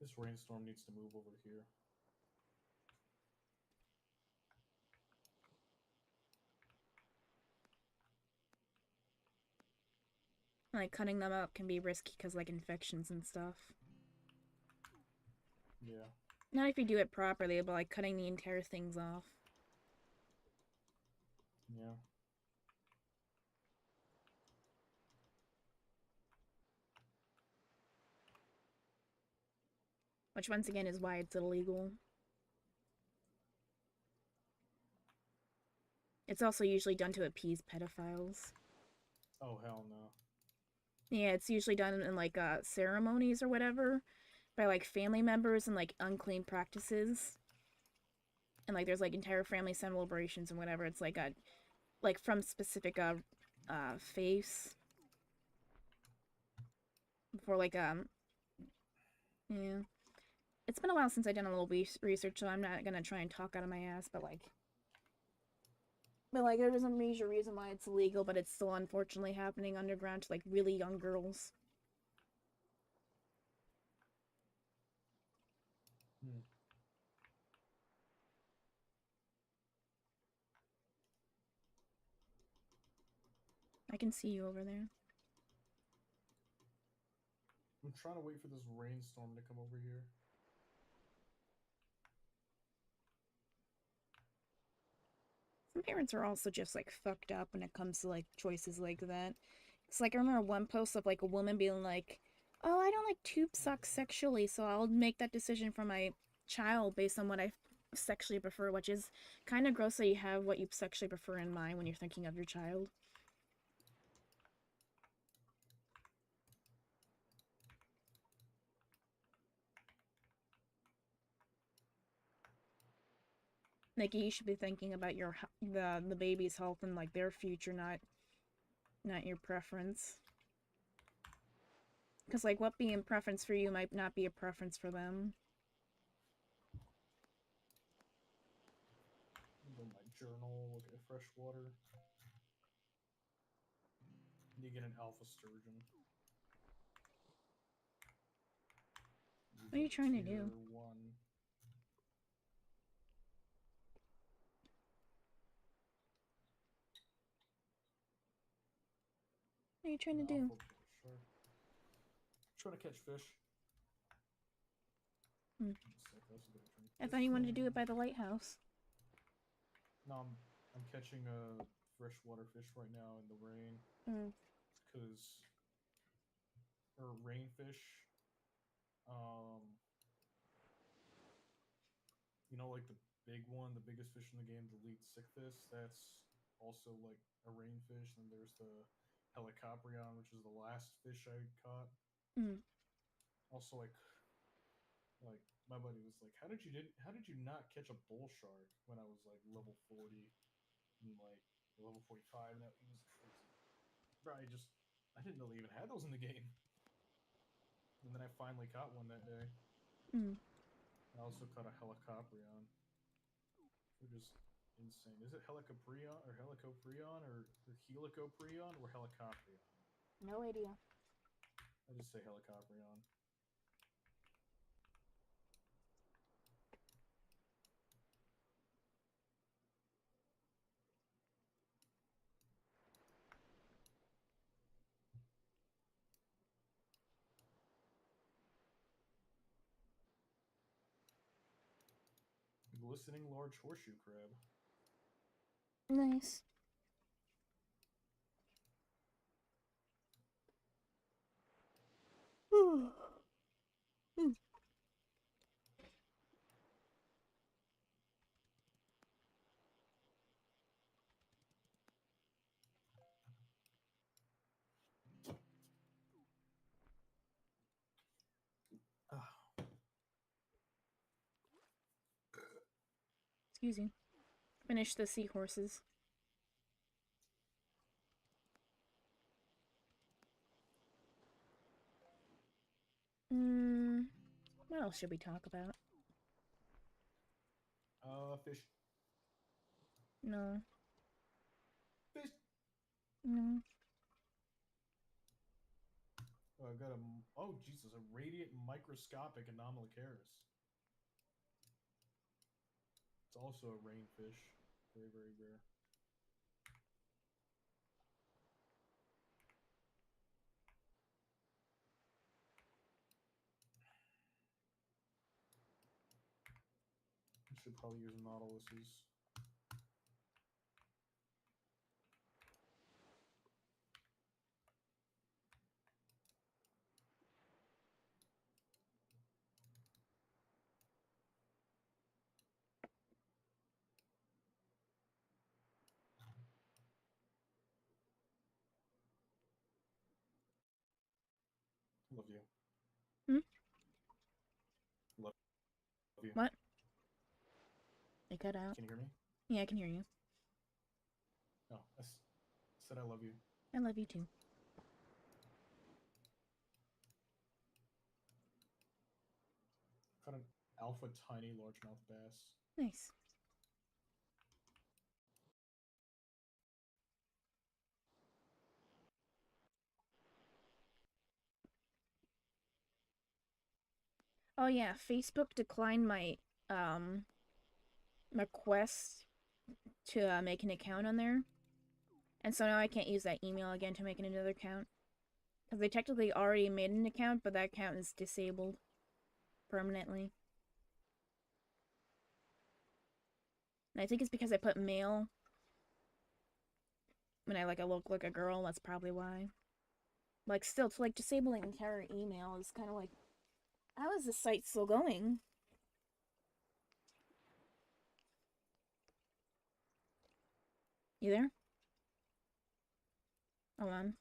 This rainstorm needs to move over here. Like cutting them up can be risky because like infections and stuff. Yeah. Not if you do it properly, but like cutting the entire things off. Yeah. Which once again is why it's illegal. It's also usually done to appease pedophiles. Oh hell no. Yeah, it's usually done in like ceremonies or whatever by like family members and like unclean practices. And like there's like entire family celebrations and whatever. It's like a like from specific faiths. For like yeah. It's been a while since I've done a little research, so I'm not gonna try and talk out of my ass, but like there is a major reason why it's illegal, but it's still unfortunately happening underground to like really young girls. I can see you over there. I'm trying to wait for this rainstorm to come over here. Some parents are also just like fucked up when it comes to like choices like that. It's like I remember one post of like a woman being like, "Oh, I don't like tube sucks sexually, so I'll make that decision for my child based on what I sexually prefer," which is kind of gross that you have what you sexually prefer in mind when you're thinking of your child. Like you should be thinking about your the baby's health and like their future, not your preference. Because like what being preference for you might not be a preference for them. Go in my journal, look at fresh water. You get an alpha sturgeon. What are you trying to do? Tier 1. What are you trying to do? Shark. Trying to catch fish. I thought you wanted to do it by the lighthouse. No, I'm catching a freshwater fish right now in the rain. Because or rainfish. You know, like the big one, the biggest fish in the game, the Elite Sickfish. That's also like a rainfish. And there's the Helicoprion, which is the last fish I caught. Also, like my buddy was like, how did you not catch a bull shark when I was like level 40 and like level 45? And he was crazy. Bro, I didn't know they even had those in the game. And then I finally caught one that day. I also caught a Helicoprion, which is insane. Is it Helicoprion or Helicoprion or Helicoprion or Helicoprion? No idea. I just say Helicoprion. Glistening large horseshoe crab. Nice. Excuse you. Finish the seahorses. What else should we talk about? Fish. No. Fish. No. Oh, I got a. Oh, Jesus, a radiant microscopic Anomalocaris. It's also a rainfish. Very, very rare. I should probably use Nautiluses. Love you. Hmm? Love you. What? They cut out. Can you hear me? Yeah, I can hear you. No, I said I love you. I love you too. Caught an alpha tiny largemouth bass. Nice. Oh yeah, Facebook declined my request to make an account on there. And so now I can't use that email again to make another account. Because they technically already made an account, but that account is disabled permanently. And I think it's because I put male when I look like a girl, that's probably why. Like still to disable an entire email is kinda like, how is this site still going? You there? Hold on.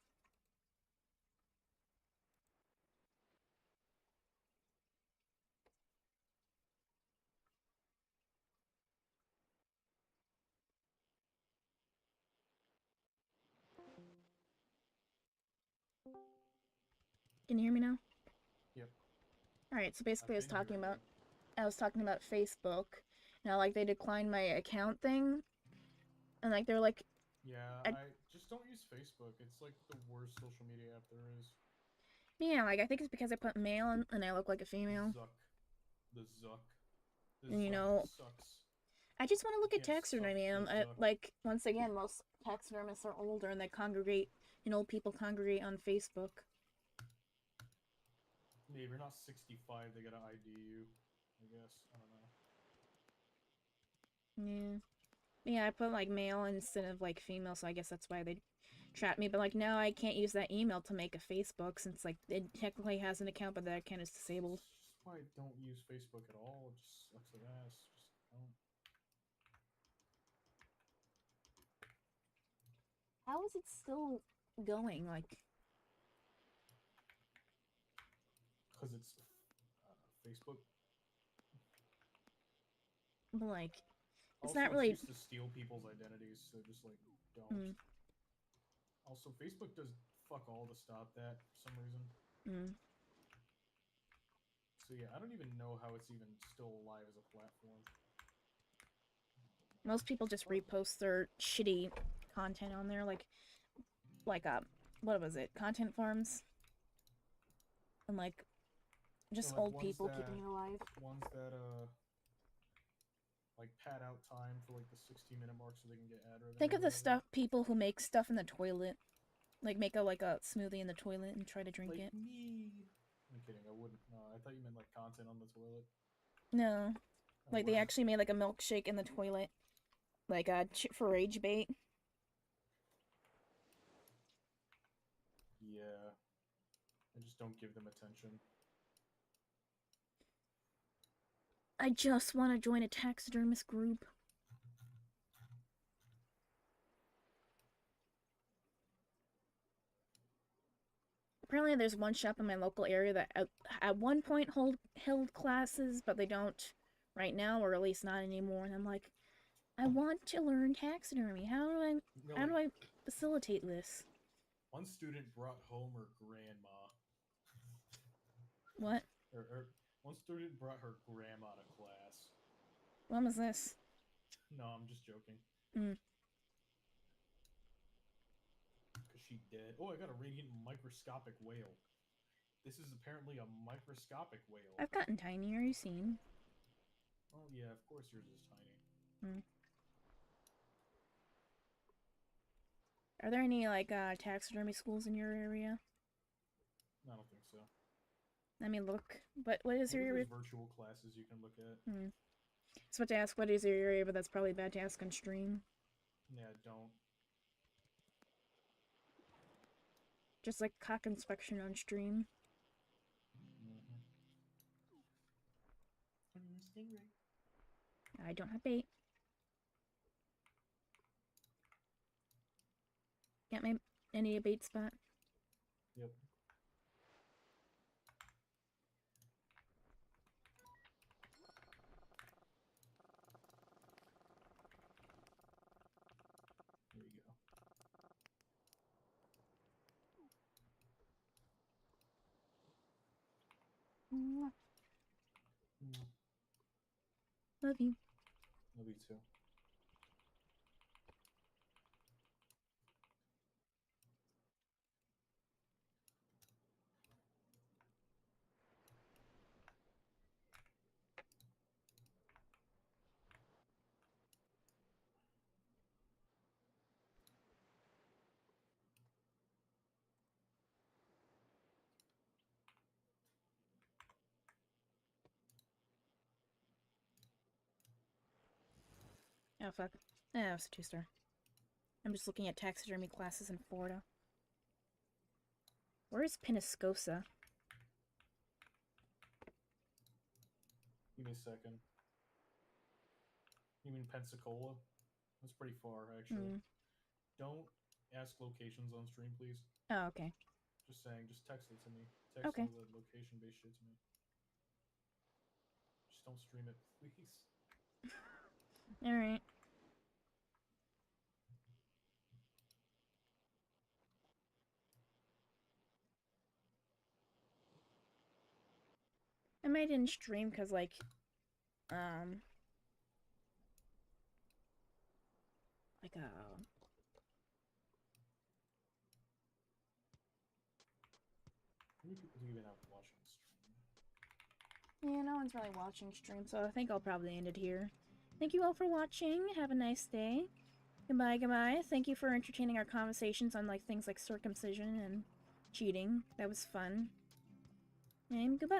Can you hear me now? Yep. Alright, so basically I think you're good. I was talking about Facebook. Now they declined my account thing. And they're like, Yeah, I, I just don't use Facebook. It's like the worst social media app there is. yeah, I think it's because I put male and I look like a female. Zuck. The Zuck. The And Zuck sucks. I just want to look You at can't suck taxidermy. And the Zuck. once again, most taxidermists are older and they congregate, and old people congregate on Facebook. Yeah, if you're not 65, they gotta ID you. I guess. I don't know. Yeah. Yeah, I put male instead of female, so I guess that's why they trapped me. But now I can't use that email to make a Facebook since it technically has an account, but that account is disabled. That's why I don't use Facebook at all. It just sucks at ass. Just don't. How is it still going? Because it's Facebook. But it's also, not really. It's used to steal people's identities, so just don't. Also, Facebook does fuck all to stop that for some reason. So yeah, I don't even know how it's even still alive as a platform. Most people just repost their shitty content on there, what was it? Content forums? And just So, old people keeping it alive. Ones that pad out time for the 60-minute mark so they can get ad revenue. Think of the people who make stuff in the toilet. Make a smoothie in the toilet and try to drink it. Me. I'm kidding, I wouldn't. No, I thought you meant content on the toilet. No. They actually made a milkshake in the toilet. For rage bait. Yeah. I just don't give them attention. I just want to join a taxidermist group. Apparently there's one shop in my local area that at one point held classes, but they don't right now, or at least not anymore. And I'm like, I want to learn taxidermy. How do I No, how do like, I facilitate this? one student brought home her grandma. What? Or one student brought her grandma to class. When was this? No, I'm just joking. Mm. Because she did. Oh, I got a radiant microscopic whale. This is apparently a microscopic whale. I've gotten tinier, you seen. Oh, yeah, of course yours is tiny. Mm. Are there any, like, taxidermy schools in your area? I don't think so. Let me look. But what is your Maybe area? there's virtual classes you can look at. Hmm. I was about to ask what is your area, but that's probably bad to ask on stream. Yeah, don't. Just like cock inspection on stream. Mm-hmm. Stingray. I don't have bait. Got my any bait spot? Yep. There you go. Mwah. Mm. Love you. Love you too. Oh fuck. Oh, it's a 2-star. I'm just looking at taxidermy classes in Florida. Where is Penascosa? Give me a second. You mean Pensacola? That's pretty far, actually. Mm. Don't ask locations on stream, please. Oh, okay. Just saying, just text it to me. Text Okay. all the location-based shit to me. Just don't stream it, please. Alright. I might didn't stream because, like, like, How many people do you even have watching the stream? yeah, no one's really watching stream, so I think I'll probably end it here. Thank you all for watching. Have a nice day. Goodbye, goodbye. Thank you for entertaining our conversations on, like, things like circumcision and cheating. That was fun. And goodbye.